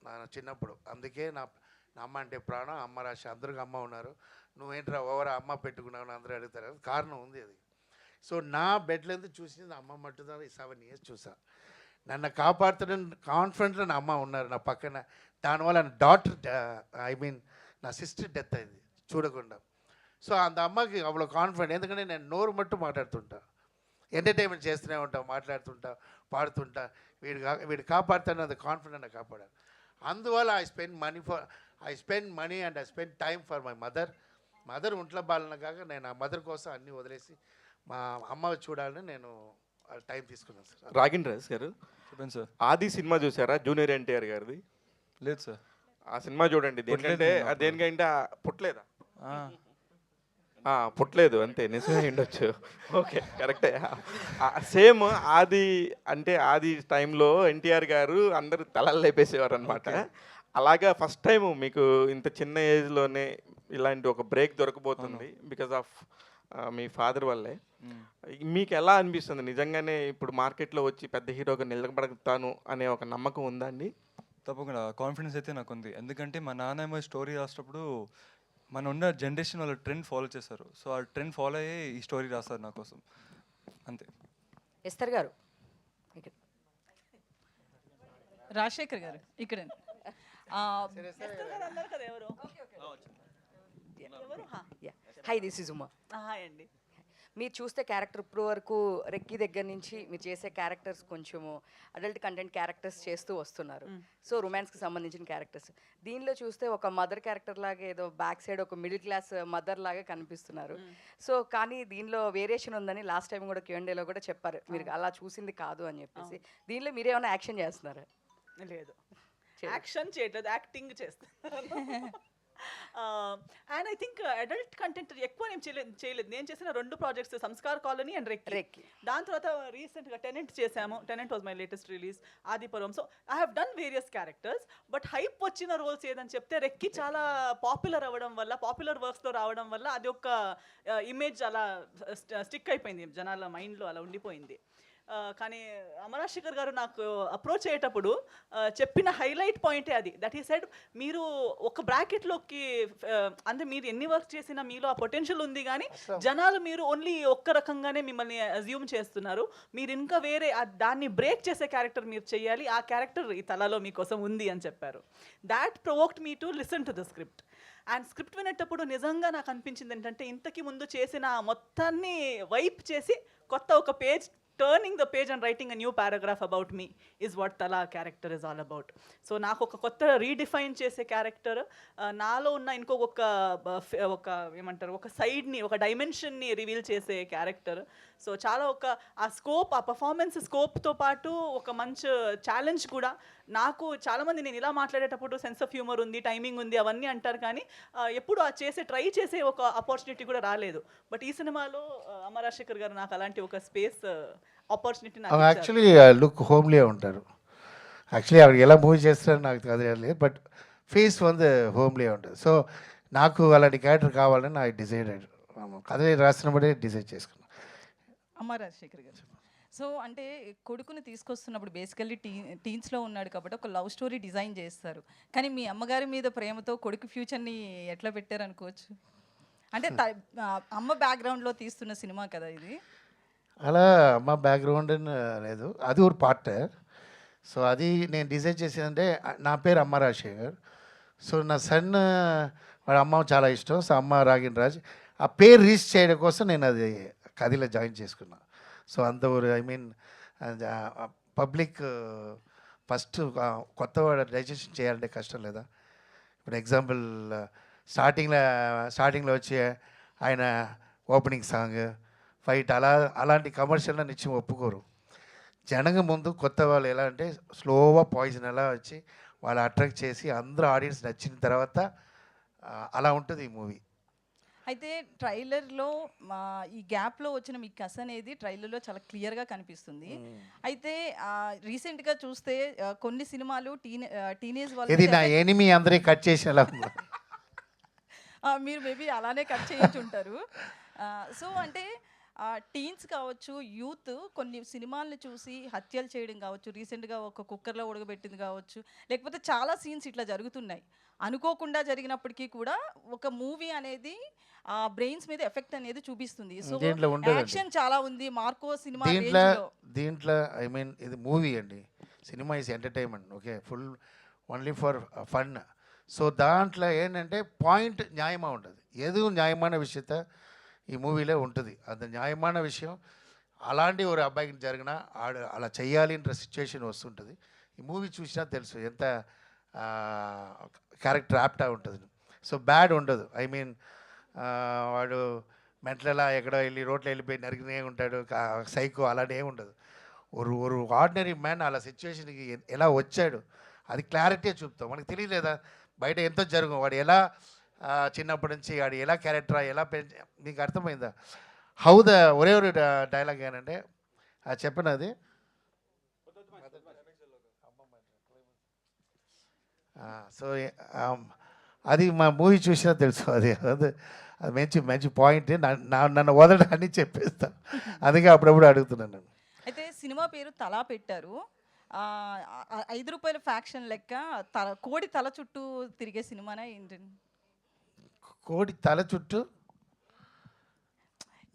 నా చిన్నప్పుడు అందుకే నా అమ్మ అంటే ప్రాణం, అమ్మ రాశి. అందరికి అమ్మ ఉన్నారు, నువ్వేంట్రా ఓవరా అమ్మ పెట్టుకున్నావు అందరూ అడుగుతారు, కారణం ఉంది అది. సో నా బెడ్లో చూసింది అమ్మ మట్టుదని 7 years చూసా. నన్ను కాపాడుతున్న కాన్ఫిడెంట్లో నా అమ్మ ఉన్నారు నా పక్కన. దానివల్ల నా డాటర్ ఐ మీన్ నా సిస్టర్ డెత్ అయింది చూడకుండా. సో అంత అమ్మకి అவ்வளோ కాన్ఫిడెంట్, ఎందుకంటే నేను నోరు మట్టు మాట్లాడుతుంటా, ఎంటర్టైన్మెంట్ చేస్తూనే ఉంటా, మాట్లాడుతుంటా, పాడుతుంటా. వీడు కాపాడుతాను అది కాన్ఫిడెంట్ నాకు కాపాడాను. అందువల్ల I spend money and I spend time for my mother ఒంట్లో బాలన కాక నేను ఆ మదర్ కోసం అన్నీ వదిలేసి మా అమ్మ చూడాలని నేను టైం తీసుకున్నాను సార్. రాఘిన్ గారు చెప్పండి సార్. ఆది సినిమా చూసారా, జూనియర్ ఎన్టీఆర్ గారిది? లేదు సార్. ఆ సినిమా చూడండి. దేనికంటే పుట్టలేదా? పుట్టలేదు అంతే, నిజమే ఉండొచ్చు. ఓకే కరెక్టే. సేమ్ ఆది అంటే ఆది టైంలో ఎన్టీఆర్ గారు అందరూ తలలు లేపేసేవారు అనమాట. అలాగా ఫస్ట్ టైం మీకు ఇంత చిన్న ఏజ్లోనే ఇలాంటి ఒక బ్రేక్ దొరకబోతుంది బికాజ్ ఆఫ్ మీ ఫాదర్ వల్లే. మీకు ఎలా అనిపిస్తుంది నిజంగానే ఇప్పుడు మార్కెట్లో వచ్చి పెద్ద హీరోగా నిలబడతాను అనే ఒక నమ్మకం ఉందా అండి? తప్పకుండా కాన్ఫిడెన్స్ అయితే నాకు ఉంది. ఎందుకంటే మా నాన్న స్టోరీ రాసేటప్పుడు మన ఉన్న జనరేషన్ వాళ్ళ ట్రెండ్ ఫాలో చేశారు. సో ఆ ట్రెండ్ ఫాలో అయ్యే ఈ స్టోరీ రాస్తారు నా కోసం, అంతే. ఎస్తర్ గారు రాజశేఖర్ గారు ఇక్కడ hi this is Uma. Hi అండి. మీరు చూస్తే క్యారెక్టర్ ఇప్పుడు వరకు రెక్కి దగ్గర నుంచి మీరు చేసే క్యారెక్టర్స్ కొంచెము అడల్ట్ కంటెంట్ క్యారెక్టర్స్ చేస్తూ వస్తున్నారు. సో రొమాన్స్కి సంబంధించిన క్యారెక్టర్స్ దీనిలో చూస్తే ఒక మదర్ క్యారెక్టర్ లాగా ఏదో బ్యాక్ సైడ్ ఒక మిడిల్ క్లాస్ మదర్ లాగా కనిపిస్తున్నారు. సో కానీ దీనిలో వేరియేషన్ ఉందని లాస్ట్ టైం కూడా Q&Aలో కూడా చెప్పారు, మీరు అలా చూసింది కాదు అని చెప్పేసి. దీనిలో మీరేమైనా యాక్షన్ చేస్తున్నారా? లేదు, యాక్షన్ చేయట్లేదు, యాక్టింగ్ చేస్తాను. And I think adult content ఎక్కువ నేను చేయలేదు. నేను చేసిన 2 projects Sanskar colony and recce. దాని తర్వాత రీసెంట్గా టెనెంట్ చేశాము. Tenant was my latest release, Adipuram. So I have done various characters, but hype వచ్చిన రోల్స్ ఏదని చెప్తే రెక్కి చాలా పాపులర్ అవ్వడం వల్ల, పాపులర్ వర్క్స్లో రావడం వల్ల అది ఒక ఇమేజ్ అలా స్టిక్ అయిపోయింది జనాల మైండ్లో, అలా ఉండిపోయింది. కానీ అమరాశేఖర్ గారు నాకు అప్రోచ్ అయ్యేటప్పుడు చెప్పిన హైలైట్ పాయింటే అది. దట్ ఈ సైడ్ మీరు ఒక బ్రాకెట్లోకి అంటే మీరు ఎన్ని వర్క్ చేసినా మీలో ఆ పొటెన్షియల్ ఉంది, కానీ జనాలు మీరు ఓన్లీ ఒక్క రకంగానే మిమ్మల్ని అజ్యూమ్ చేస్తున్నారు. మీరు ఇంకా వేరే దాన్ని బ్రేక్ చేసే క్యారెక్టర్ మీరు చేయాలి, ఆ క్యారెక్టర్ ఈ తలలో మీకోసం ఉంది అని చెప్పారు. That provoked me to listen to the script. And script వినేటప్పుడు నిజంగా నాకు అనిపించింది ఏంటంటే ఇంతకీ ముందు చేసిన మొత్తాన్ని వైప్ చేసి కొత్త ఒక page, turning the page and writing a new paragraph about me is what Tala character is all about. So నాకు ఒక కొత్త రీడిఫైన్ చేసే క్యారెక్టర్, నాలో ఉన్న ఒక ఏమంటారు ఒక సైడ్ని, ఒక డైమెన్షన్ని రివీల్ చేసే క్యారెక్టర్. సో చాలా ఆ స్కోప్, ఆ పర్ఫార్మెన్స్ స్కోప్తో పాటు ఒక మంచి ఛాలెంజ్ కూడా. నాకు చాలామంది నేను ఇలా మాట్లాడేటప్పుడు సెన్స్ ఆఫ్ హ్యూమర్ ఉంది, టైమింగ్ ఉంది అవన్నీ అంటారు, కానీ ఎప్పుడు ట్రై చేసే ఒక ఆపర్చునిటీ కూడా రాలేదు. బట్ ఈ సినిమాలో అమరాశేఖర్ గారు నాకు అలాంటి ఒక స్పేస్ ఆపర్చునిటీ యాక్చువల్లీ లుక్ హోమ్లీగా ఉంటారు. యాక్చువల్లీ ఆవిడ ఎలా మూవీ చేస్తారో నాకు తెలియలేదు, బట్ ఫేస్ வந்து హోమ్లీగా ఉంటుంది. సో నాకు అలాంటి క్యారెక్టర్ కావాలని నాకు డిసైడెడ్, కథ రాసినప్పుడే డిసైడ్ చేసుకున్నాను. అమ్మ రాజశేఖర్ గారు, సో అంటే కొడుకుని తీసుకొస్తున్నప్పుడు బేసికల్లీ టీన్స్లో ఉన్నాడు కాబట్టి ఒక లవ్ స్టోరీ డిజైన్ చేస్తారు, కానీ మీ అమ్మగారి మీద ప్రేమతో కొడుకు ఫ్యూచర్ని ఎట్లా పెట్టారు అనుకోవచ్చు? అంటే అమ్మ బ్యాక్గ్రౌండ్లో తీస్తున్న సినిమా కదా ఇది. అలా అమ్మ బ్యాక్గ్రౌండ్ లేదు, అది ఒక పార్ట్. సో అది నేను డిజైన్ చేసేదంటే నా పేరు అమ్మ రాజశేఖర్. సో నా సన్ వాడు అమ్మ చాలా ఇష్టం. సో అమ్మ రాగిన్ రాజ్ ఆ పేరు రీచ్ చేయడం కోసం నేను అది కథలో జాయిన్ చేసుకున్నా. సో అంత ఐ మీన్ పబ్లిక్ ఫస్ట్ కొత్త వాడు డైజెషన్ చేయాలంటే కష్టం లేదా? ఇప్పుడు ఎగ్జాంపుల్ స్టార్టింగ్లో వచ్చి ఆయన ఓపెనింగ్ సాంగ్ ఫైట్ అలాంటి కమర్షియల్ నిత్యం ఒప్పుకోరు. జనగ ముందు కొత్త వాళ్ళు ఎలా అంటే స్లోగా పాయిజన్ ఎలా వచ్చి వాళ్ళు అట్రాక్ట్ చేసి అందరూ ఆడియన్స్ నచ్చిన తర్వాత అలా ఉంటుంది ఈ మూవీ. అయితే ట్రైలర్లో ఈ గ్యాప్లో వచ్చిన మీ కథ అనేది ట్రైలర్లో చాలా క్లియర్గా కనిపిస్తుంది. అయితే రీసెంట్గా చూస్తే కొన్ని సినిమాలు టీనేజ్ ఇది నా ఎనిమి అందరి కట్ చేసేలా మీరు మేబీ అలానే కట్ చేయించి ఉంటారు. సో అంటే టీన్స్ కావచ్చు, యూత్ కొన్ని సినిమాలను చూసి హత్యలు చేయడం కావచ్చు, రీసెంట్గా ఒక కుక్కర్లో ఉడకబెట్టింది కావచ్చు, లేకపోతే చాలా సీన్స్ ఇట్లా జరుగుతున్నాయి. అనుకోకుండా జరిగినప్పటికీ కూడా ఒక మూవీ అనేది ఆ బ్రెయిన్స్ మీద ఎఫెక్ట్ అనేది చూపిస్తుంది. సో యాక్షన్ చాలా ఉంది మార్కో సినిమా దీంట్లో ఐ మీన్ ఇది మూవీ అండి, cinema is entertainment, okay, full only for fun. So దాంట్లో ఏంటంటే పాయింట్ న్యాయమా ఉంటుంది, ఏదో న్యాయమైన విషయత ఈ మూవీలో ఉంటుంది. అది న్యాయమైన విషయం. అలాంటి ఒక అబ్బాయికి జరిగినా అలా చేయాలి అనే సిచ్యువేషన్ వస్తుంటుంది. ఈ మూవీ చూసినా తెలుసు ఎంత క్యారెక్టర్ యాప్టా ఉంటుంది. సో బ్యాడ్ ఉండదు, ఐ మీన్ వాడు మెంటలలా ఎక్కడో వెళ్ళి రోడ్లో వెళ్ళిపోయి నరికినే ఉంటాడు, సైకో అలాంటి ఏమి ఉండదు. ఒక ఆర్డినరీ మ్యాన్ అలా సిచ్యువేషన్కి ఎలా వచ్చాడు అది క్లారిటీ చూపుతాం. మనకు తెలియలేదా బయట ఎంతో జరుగు, వాడు ఎలా చిన్నప్పటి నుంచి వాడు ఎలా క్యారెక్టర్ ఎలా నీకు అర్థమైందా? హౌ ద ఒరే డైలాగ్ ఏంటంటే చెప్పినది సో అది మా మూవీ చూసినా తెలుసు. అది అది మంచి మంచి పాయింట్. నన్ను వదలడాన్ని చెప్పేస్తాను, అందుకే అప్పుడప్పుడు అడుగుతున్నాను నేను. అయితే సినిమా పేరు తలా పెట్టారు. 5 రూపాయల ఫ్యాక్షన్ లెక్క కోడి తల చుట్టూ తిరిగే సినిమానా ఏంటండి? కోడి తల చుట్టూ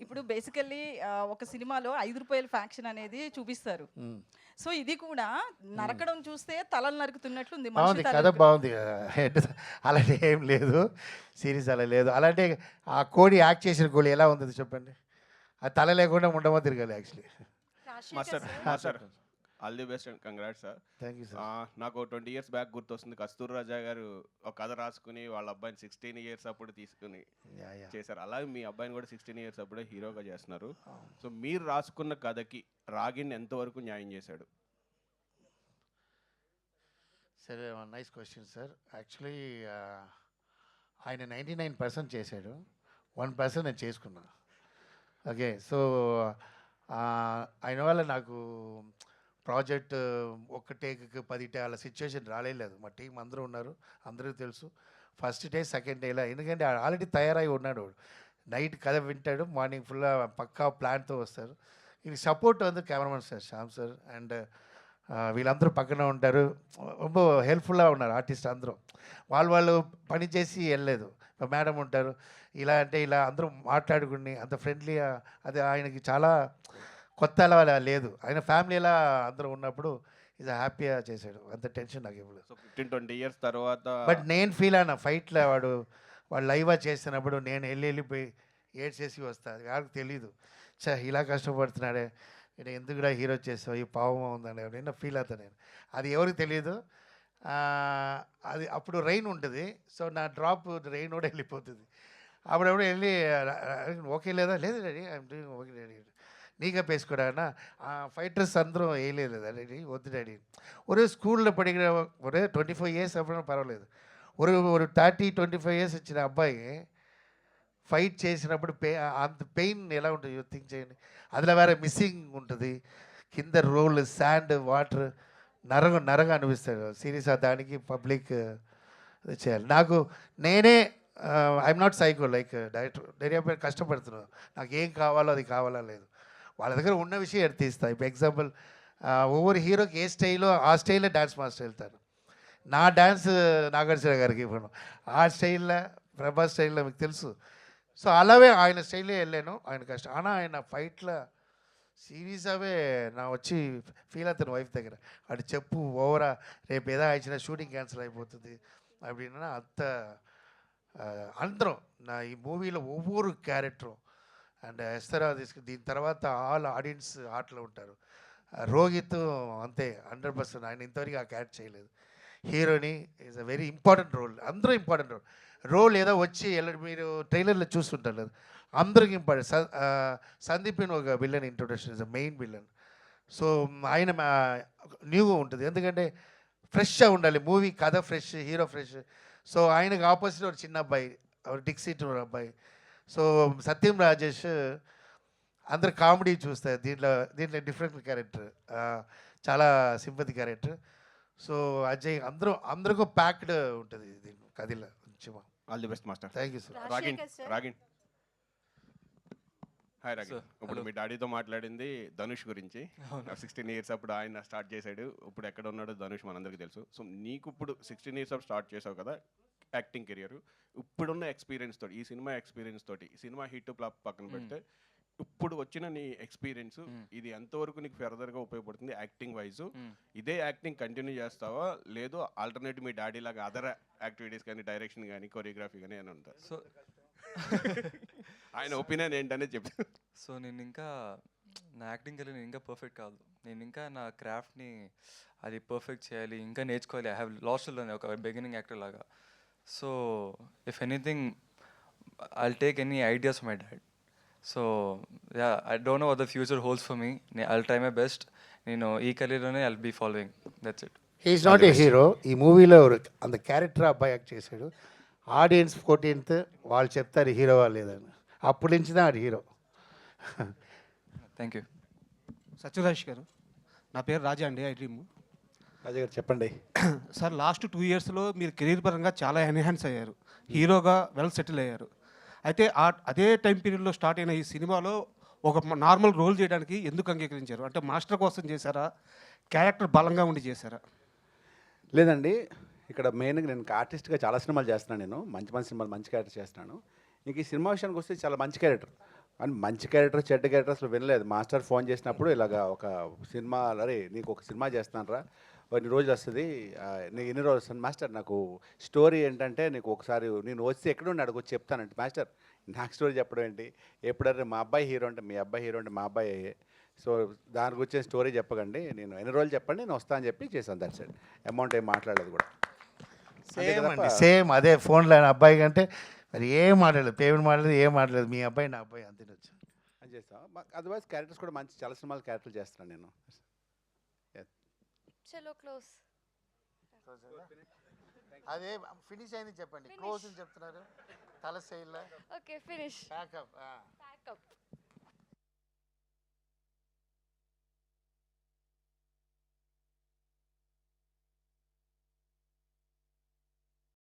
ఇప్పుడు బేసికల్లీ ఒక సినిమాలో 5 రూపాయల ఫ్యాక్షన్ అనేది చూపిస్తారు. సో ఇది కూడా నరకడం చూస్తే తలలు నరుకుతున్నట్లుంది. బాగుంది, కథ బాగుంది, అలాంటి ఏం లేదు, సిరీస్ అలా లేదు. అలాంటి ఆ కోడి యాక్ట్ చేసిన కోడి ఎలా ఉంది చెప్పండి, ఆ తల లేకుండా ఉండమో తిరగాలి actually. Master all the best and congrats sir. Thank you sir. నాకు 20 years బ్యాక్ గుర్తొస్తుంది, కస్తూరి రాజా గారు ఒక కథ రాసుకుని వాళ్ళ అబ్బాయిని 16 years అప్పుడు తీసుకుని చేశారు. అలాగే మీ అబ్బాయిని కూడా 16 years అప్పుడే హీరోగా చేస్తున్నారు. సో మీరు రాసుకున్న కథకి రాగిన్ ఎంతవరకు న్యాయం చేశాడు? సరే, నైస్ క్వశ్చన్ సార్. యాక్చువల్లీ ఆయన 99% చేశాడు, 1% నేను చేసుకున్నా. ఓకే, సో ఆయన వల్ల నాకు ప్రాజెక్ట్ ఒక్క టేక్కి 10 టేక్ అలా సిచ్యువేషన్ రాలేదు. మా టీం అందరూ ఉన్నారు, అందరికీ తెలుసు. ఫస్ట్ డే సెకండ్ డేలా, ఎందుకంటే ఆల్రెడీ తయారై ఉన్నాడు. నైట్ కథ వింటాడు, మార్నింగ్ ఫుల్ పక్కా ప్లాన్తో వస్తారు. ఇది సపోర్ట్ ఉంది cameramen sir Shyam sir and వీళ్ళందరూ పక్కన ఉంటారు, ரொம்ப హెల్ప్ఫుల్గా ఉన్నారు ఆర్టిస్ట్ అందరూ. వాళ్ళు పని చేసి వెళ్ళలేదు. మేడం ఉంటారు, ఇలా అంటే ఇలా అందరూ మాట్లాడుకుని అంత ఫ్రెండ్లీగా, అది ఆయనకి చాలా కొత్త అలా లేదు. ఆయన ఫ్యామిలీలా అందరూ ఉన్నప్పుడు ఇది హ్యాపీగా చేశాడు, అంత టెన్షన్ నాకు ఇవ్వలేదు. 15-20 years తర్వాత బట్ నేను ఫీల్ అయినా ఫైట్లో వాడు లైవ్గా చేసినప్పుడు నేను వెళ్ళిపోయి ఏడ్చేసి వస్తాను. ఎవరికి తెలీదు, ఇలా కష్టపడుతున్నాడే నేను ఎందుకు కూడా హీరో చేస్తావు, ఈ పావం ఉందని నేను ఫీల్ అవుతాను నేను. అది ఎవరికి తెలియదు. అది అప్పుడు రెయిన్ ఉంటుంది, సో నా డ్రాప్ రెయిన్ కూడా వెళ్ళిపోతుంది. అప్పుడప్పుడు వెళ్ళి ఓకే లేదా, లేదు daddy I'm doing okay daddy, నీగా పేసుకోడా ఫైటర్స్ అందరూ వేయలేదు డాడీ, వద్దు డాడీ. ఒరే స్కూల్లో పడిగిన ఒరే 24 years అప్పుడు పర్వాలేదు, ఒక 30-25 years వచ్చిన అబ్బాయి ఫైట్ చేసినప్పుడు అంత పెయిన్ ఎలా ఉంటుంది థింక్ చేయండి. అందులో వేరే మిస్సింగ్ ఉంటుంది, కింద రోల్ శాండ్ వాటర్ నరగా అనిపిస్తాడు. సీరియస్ దానికి పబ్లిక్ చేయాలి. నాకు నేనే I'm not psycho like director కష్టపడుతున్నాను, నాకు ఏం కావాలో అది కావాలా లేదు, వాళ్ళ దగ్గర ఉన్న విషయం ఎత్తిస్తాను. ఇప్పుడు ఎగ్జాంపుల్ ఒవ్వరు హీరోకి ఏ స్టైలో ఆ స్టైల్లో డ్యాన్స్ మాస్టర్ వెళ్తాను. నా డ్యాన్స్ నాగార్జున గారికి ఇవ్వను, ఆ స్టైల్లో ప్రభాస్ స్టైల్లో మీకు తెలుసు. సో అలాగే ఆయన స్టైల్లో వెళ్ళాను. ఆయన కష్టం, ஆனால் ఆయన ఫైట్లో సీరియస్గావే నా వచ్చి ఫీల్ అవుతాను వైఫ్ దగ్గర. అటు చెప్పు ఓవరా, రేపు ఏదో ఇచ్చిన షూటింగ్ క్యాన్సిల్ అయిపోతుంది அப்படின்னா అందరం నా ఈ మూవీలో ఒవ్వొరు క్యారెక్టరు అండ్ ఎస్తరా దీని తర్వాత ఆల్ ఆడియన్స్ ఆటలో ఉంటారు. రోహిత్ అంతే 100%. ఆయన ఇంతవరకు ఆ క్యారెక్టర్ చేయలేదు. హీరోని is a very important role. అందరూ ఇంపార్టెంట్ రోల్ ఏదో వచ్చి మీరు ట్రైలర్లో చూస్తుంటారు కదా, అందరికి ఇంపార్టెంట్. సందీప్ అని ఒక villain introduction is a main villain. So ఆయన న్యూగా ఉంటుంది, ఎందుకంటే ఫ్రెష్గా ఉండాలి మూవీ, కథ ఫ్రెష్, హీరో ఫ్రెష్. సో ఆయనకు ఆపోజిట్ ఒక చిన్న అబ్బాయి, డిక్సిట్ అబ్బాయి. సో సత్యం రాజేష్ అందరు కామెడీ చూస్తారు, దీంట్లో డిఫరెంట్ క్యారెక్టర్, చాలా సింపతి క్యారెక్టర్. సో అజయ్ అందరికీ ప్యాక్డ్ ఉంటుంది దీని కథలో. All the best master. Thank you sir. రాగిన్ హాయ్ రాగిన్. ఇప్పుడు మీ డాడీతో మాట్లాడింది ధనుష్ గురించి. 16 ఇయర్స్ అప్పుడు ఆయన స్టార్ట్ చేశాడు, ఇప్పుడు ఎక్కడ ఉన్నాడో ధనుష్ మనందరికీ తెలుసు. సో నీకు ఇప్పుడు 16 ఇయర్స్ అప్పుడు స్టార్ట్ చేసావు కదా యాక్టింగ్ కెరియర్, ఇప్పుడున్న ఎక్స్పీరియన్స్ తోటి, ఈ సినిమా ఎక్స్పీరియన్స్ తోటి, సినిమా హిట్ ఫ్లాప్ పక్కన పెడితే ఇప్పుడు వచ్చిన నీ ఎక్స్పీరియన్స్ ఇది ఎంతవరకు నీకు ఫర్దర్గా ఉపయోగపడుతుంది యాక్టింగ్ వైజ్? ఇదే యాక్టింగ్ కంటిన్యూ చేస్తావా, లేదు ఆల్టర్నేటివ్ మీ డాడీ లాగా అదర్ యాక్టివిటీస్ కానీ, డైరెక్షన్ కానీ, కొరియోగ్రఫీ కానీ అని ఉంటారు? సో ఆయన ఒపీనియన్ ఏంటనే చెప్పి. సో నేను ఇంకా నా యాక్టింగ్ కలిగి నేను ఇంకా పర్ఫెక్ట్ కాదు, నేను ఇంకా నా క్రాఫ్ట్ని అది పర్ఫెక్ట్ చేయాలి, ఇంకా నేర్చుకోవాలి. ఐ హ్యావ్ లాస్ట్ ఒక బిగినింగ్ యాక్టర్ లాగా. So if anything I take any ideas my dad. So yeah, I don't know what the future holds for me. I'll try my best. నేను ఈ కెరీర్లోనే I'll be following, that's it. He's not a hero. ఈ మూవీలో అంత character అబ్బాయి act చేశాడు. Audience 14th వాళ్ళు చెప్తారు హీరోవా లేదని, అప్పటి నుంచి ఆడు హీరో. Thank you. సత్యరాజ్ గారు, నా పేరు రాజా అండి, ఐ డ్రీమ్. రాజా గారు చెప్పండి. సార్, లాస్ట్ 2 ఇయర్స్లో మీరు కెరీర్ పరంగా చాలా ఎన్హాన్స్ అయ్యారు, హీరోగా వెల్ సెటిల్ అయ్యారు. అయితే అదే టైం పీరియడ్లో స్టార్ట్ అయిన ఈ సినిమాలో ఒక నార్మల్ రోల్ చేయడానికి ఎందుకు అంగీకరించారు? అంటే మాస్టర్ కోసం చేశారా, క్యారెక్టర్ బలంగా ఉండి చేశారా? లేదండి, ఇక్కడ మెయిన్గా నేను ఆర్టిస్ట్గా చాలా సినిమాలు చేస్తున్నాను. నేను మంచి మంచి సినిమాలు, మంచి క్యారెక్టర్ చేస్తున్నాను. ఇంక ఈ సినిమా విషయానికి వస్తే చాలా మంచి క్యారెక్టర్, అండ్ మంచి క్యారెక్టర్ చెడ్డ క్యారెక్టర్ అసలు వినలేదు. మాస్టర్ ఫోన్ చేసినప్పుడు ఇలాగా ఒక సినిమా, అరే నీకు ఒక సినిమా చేస్తాను రా, కొన్ని రోజులు వస్తుంది, నీకు ఎన్ని రోజులు వస్తుంది మాస్టర్, నాకు స్టోరీ ఏంటంటే నీకు ఒకసారి నేను వచ్చి ఎక్కడుండి అడుగు చెప్తానంటే, మాస్టర్ నాకు స్టోరీ చెప్పడం ఏంటి, ఎప్పుడైనా మా అబ్బాయి హీరో అంటే మీ అబ్బాయి హీరో అంటే మా అబ్బాయి అయ్యే, సో దాని గురించి స్టోరీ చెప్పకండి, నేను ఎన్ని రోజులు చెప్పండి నేను వస్తా అని చెప్పి చేశాను. That's it. అమౌంట్ ఏం మాట్లాడలేదు కూడా. సేమ్ అదే ఫోన్లో ఆయన అబ్బాయి కంటే మరి ఏం మాట్లాడలేదు, పేమెంట్ మాట్లాడలేదు, ఏం మాట్లాడలేదు, మీ అబ్బాయి నా అబ్బాయి అంతే వచ్చి అని చేస్తాం. అదర్వైజ్ క్యారెక్టర్స్ కూడా మంచి చాలా సినిమాలు క్యారెక్టర్లు చేస్తున్నాను నేను. చలో క్లోజ్. అదే ఫినిష్ అయింది చెప్పండి, క్లోజ్ అని చెప్తున్నారు తల స్టైల్లో. Okay finish. ప్యాకప్.